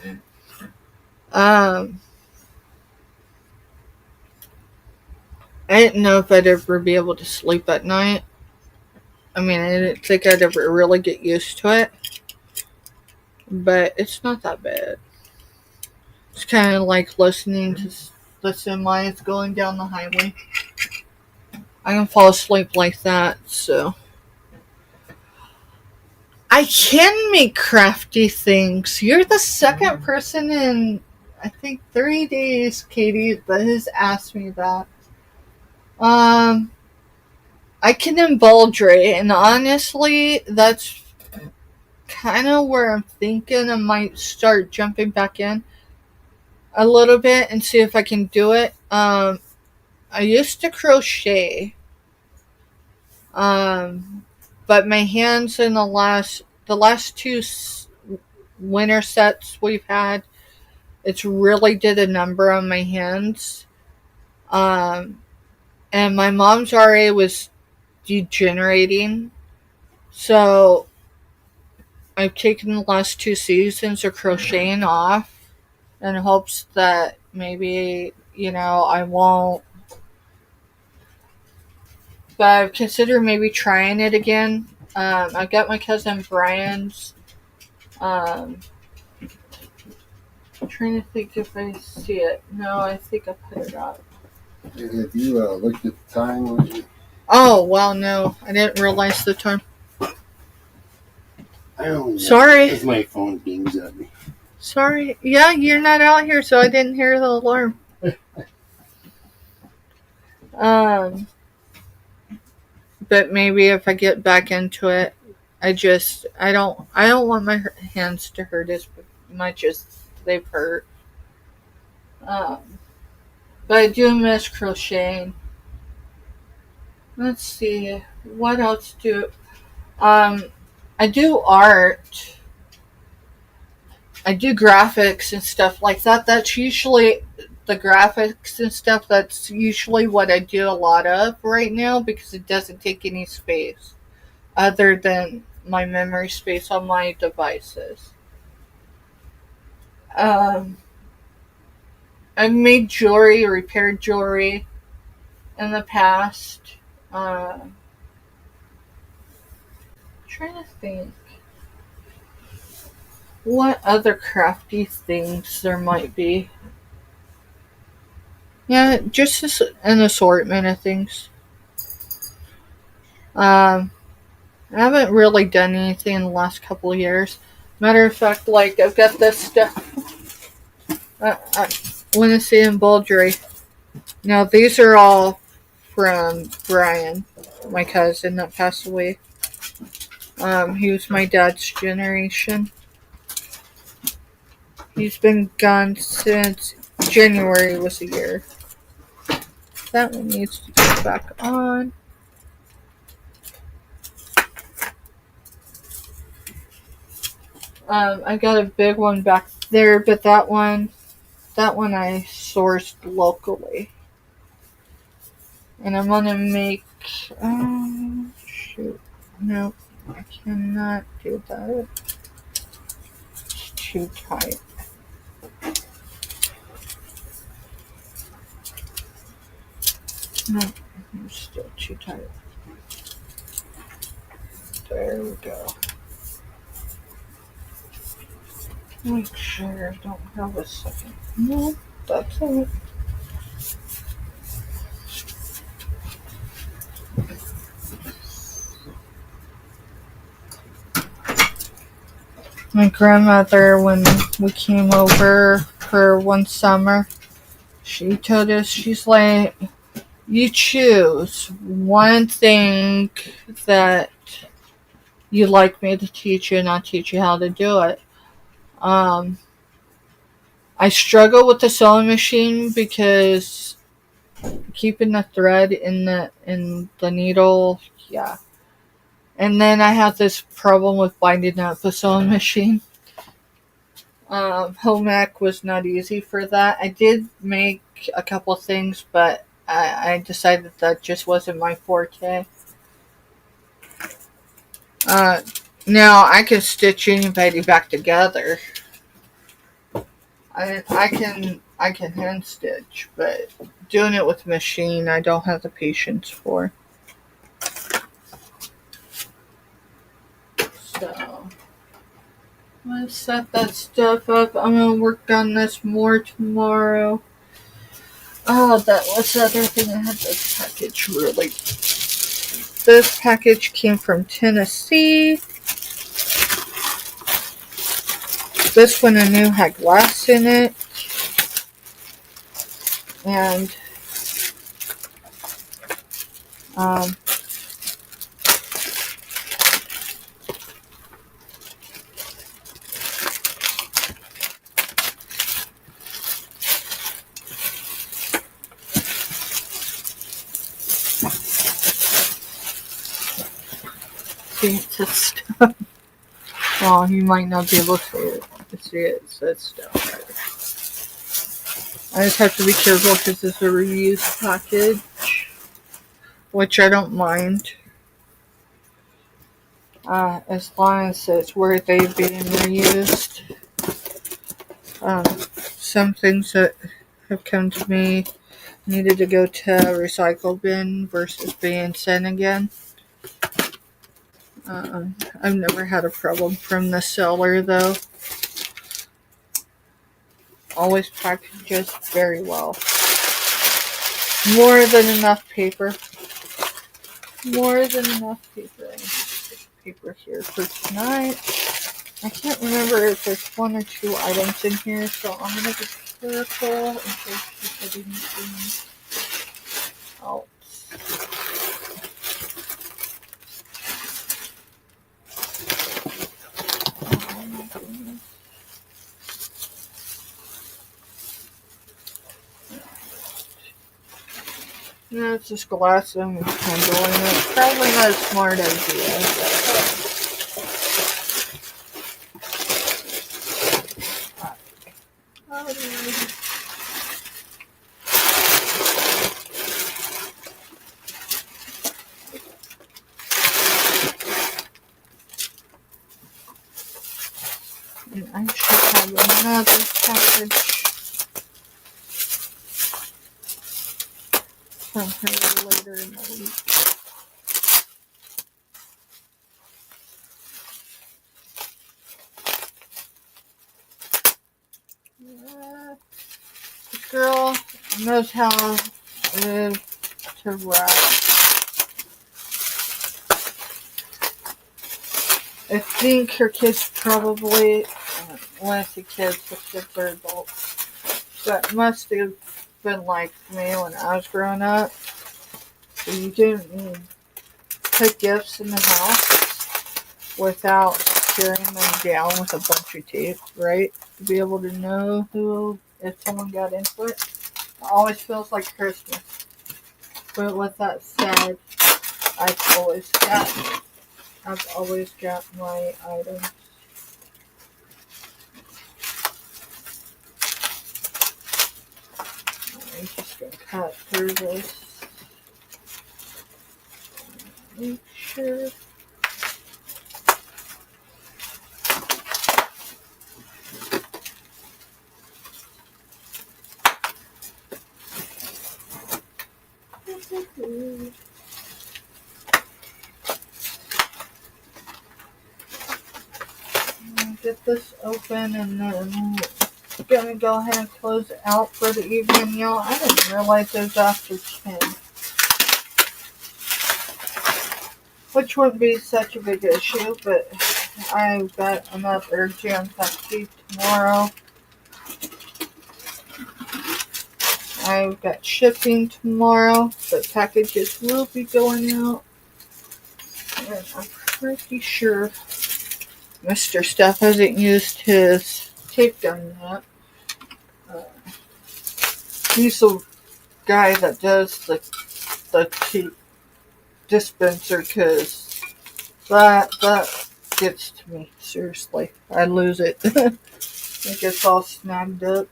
I didn't know if I'd ever be able to sleep at night. I mean, I didn't think I'd ever really get used to it. But it's not that bad. It's kind of like listening to the semis going down the highway. I can fall asleep like that, so. I can make crafty things. You're the second person in, I think, 3 days, Katie, that has asked me that. I can embroidery, and honestly, that's kind of where I'm thinking I might start jumping back in a little bit and see if I can do it. I used to crochet, but my hands in the last two winter sets we've had, it's really did a number on my hands. And my mom's RA was degenerating, so I've taken the last 2 seasons of crocheting off in hopes that maybe, I won't. But I've considered maybe trying it again. I've got my cousin Brian's. I'm trying to think if I see it. No, I think I put it up. If you looked at the time, Oh, well, no. I didn't realize the time. I don't know. Sorry. Because my phone dings at me. Sorry. Yeah, you're not out here, so I didn't hear the alarm. But maybe if I get back into it, I don't want my hands to hurt as much as they've hurt. But I do miss crocheting. Let's see, what else do I do art. I do graphics and stuff like that. That's usually the graphics and stuff. That's usually what I do a lot of right now because it doesn't take any space other than my memory space on my devices. Um, I've made jewelry, repaired jewelry in the past. Trying to think what other crafty things there might be. Yeah, just an assortment of things. I haven't really done anything in the last couple of years. Matter of fact, like I've got this stuff. I want to say embroidery. Now these are all from Brian, my cousin that passed away. He was my dad's generation. He's been gone since January was a year. That one needs to go back on. I got a big one back there, but that one I sourced locally. And I'm gonna make, shoot, no, I cannot do that. It's too tight. No, it's still too tight. There we go. Make sure I don't have a second. No, that's it. My grandmother, when we came over for one summer, she told us, she's like, you choose one thing that you like me to teach you and I'll teach you how to do it. I struggle with the sewing machine because keeping the thread in the needle, yeah. And then I have this problem with binding up the sewing machine. Home ec was not easy for that. I did make a couple things, but I decided that just wasn't my forte. Now I can stitch anybody back together. I can hand stitch, but doing it with a machine, I don't have the patience for. So let's set that stuff up. I'm gonna work on this more tomorrow. Oh, that was the other thing. I had this package really. This package came from Tennessee. This one I knew had glass in it. And see, it says stuff. Well, you might not be able to see it. It says stuff. I just have to be careful because it's a reused package, which I don't mind. As long as it's worthy of being reused. Some things that have come to me needed to go to a recycle bin versus being sent again. I've never had a problem from the seller though. Always packages very well. More than enough paper. More than enough paper. I need paper here for tonight. I can't remember if there's one or two items in here, so I'm gonna be careful in case you put anything else. No, it's just glass I'm handling it. Probably not a smart idea. I should have another package from her later in the week. This girl knows how to write. I think her kids probably, when I say kids, the kids are adults. That must have been like me when I was growing up. So you didn't put gifts in the house without tearing them down with a bunch of tape, right? To be able to know who, if someone got into it. It always feels like Christmas. But with that said, I've always got my items. I'm just gonna cut through this. Make sure. Get this open and then I'm gonna go ahead and close it out for the evening, y'all. I didn't realize it was after 10. Which wouldn't be such a big issue, but I've got another jam-packed week tomorrow. I've got shipping tomorrow. The packages will be going out. And I'm pretty sure Mr. Stuff hasn't used his tape gun yet. He's the guy that does the tape dispenser, because that gets to me. Seriously. I lose it. It gets all snagged up.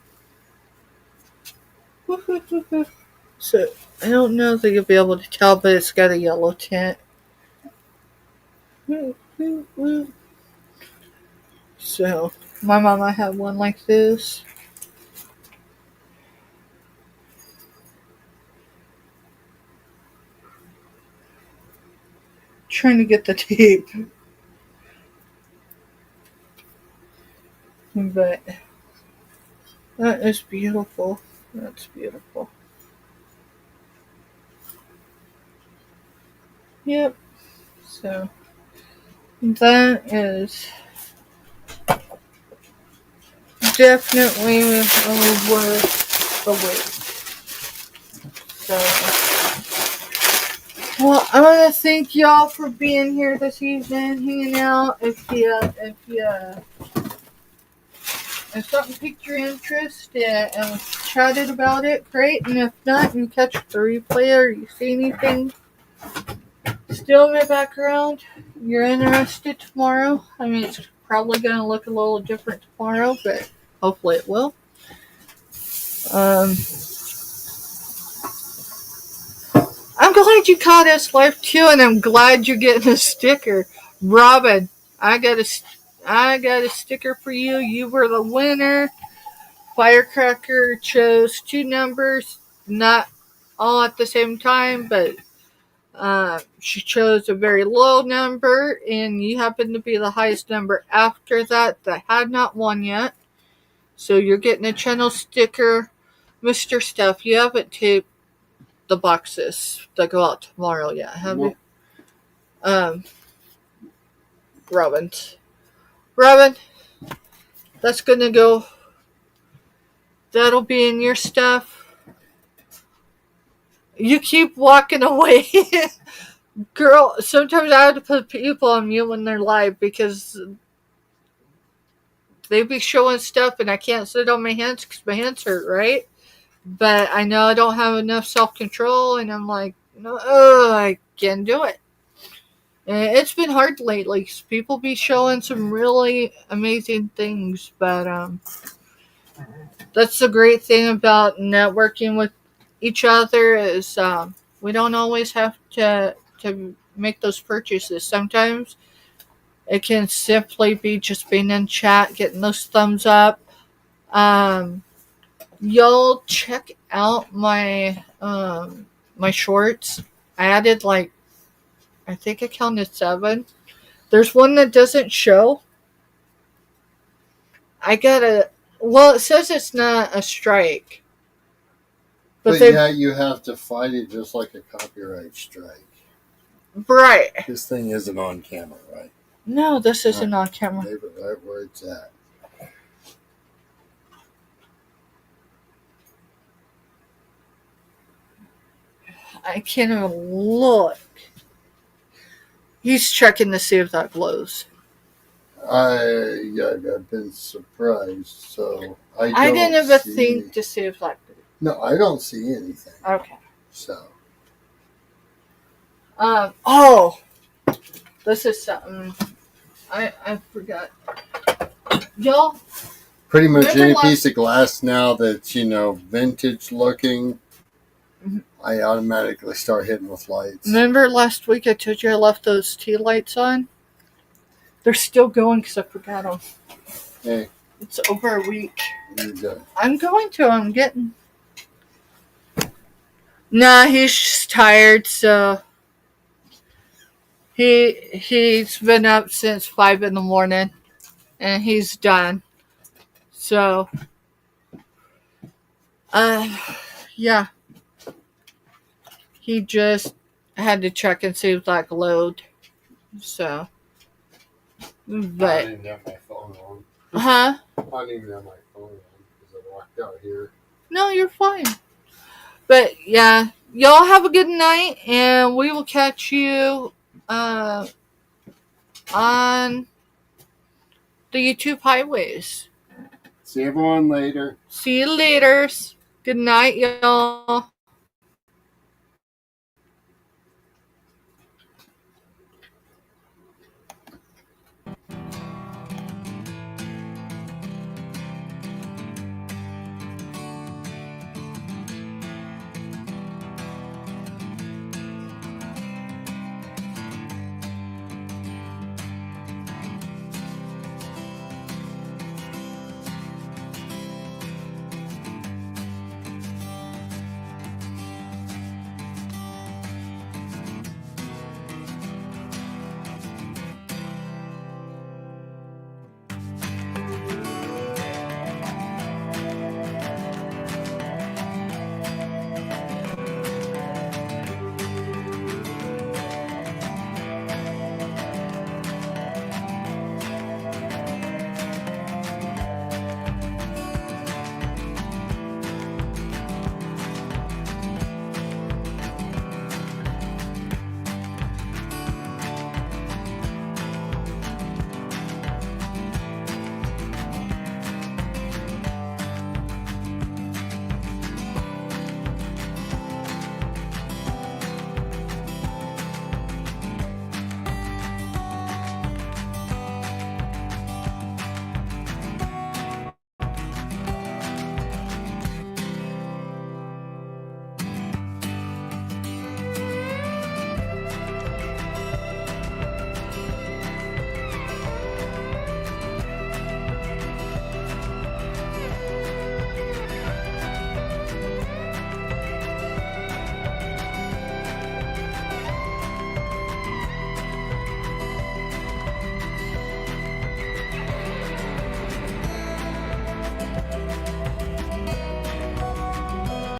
So, I don't know if you'll be able to tell, but it's got a yellow tint. So, my mama had one like this. Trying to get the tape. But, that is beautiful. That's beautiful. Yep. So, that is definitely worth the wait. So, well, I want to thank y'all for being here this evening, hanging out. If something piqued your interest and we chatted about it, great. And if not, you catch the replay or you see anything still in the background, you're interested tomorrow. I mean, it's probably going to look a little different tomorrow, but hopefully it will. I'm glad you caught us live too, and I'm glad you're getting a sticker. Robin, I got a sticker for you. You were the winner. Firecracker chose 2 numbers, not all at the same time, but she chose a very low number, and you happen to be the highest number after that had not won yet. So you're getting a channel sticker. Mr. Stuff, you haven't taped the boxes that go out tomorrow yet, have you? Robin, that's gonna go. That'll be in your stuff. You keep walking away. Girl, sometimes I have to put people on mute when they're live because they be showing stuff and I can't sit on my hands because my hands hurt, right? But I know I don't have enough self-control, and I'm like, no, I can't do it. And it's been hard lately. People be showing some really amazing things, but that's the great thing about networking with each other is we don't always have to make those purchases. Sometimes It can simply be just being in chat, getting those thumbs up. Y'all check out my my shorts. I added I think I counted 7. There's one that doesn't show. Well, it says it's not a strike. But yeah, you have to fight it just like a copyright strike. Right. This thing isn't on camera, right? No, this isn't on camera. Leave it right where it's at. I can't even look. He's checking to see if that glows. I've been surprised, so I didn't even think to see if that glows. No, I don't see anything. Okay. So. Oh, this is something I forgot. Y'all. Pretty much any piece of glass now that's, vintage looking, I automatically start hitting with lights. Remember last week I told you I left those tea lights on? They're still going because I forgot them. Hey. It's over a week. You're good. I'm going to. I'm getting... Nah, he's just tired, so... He's been up since 5 in the morning, and he's done. So... yeah. He just had to check and see if that glowed. So... But... I didn't have my phone on. Huh? I didn't even have my phone on because I walked out here. No, you're fine. But yeah, y'all have a good night, and we will catch you on the YouTube highways. See everyone later. See you later. Good night, y'all.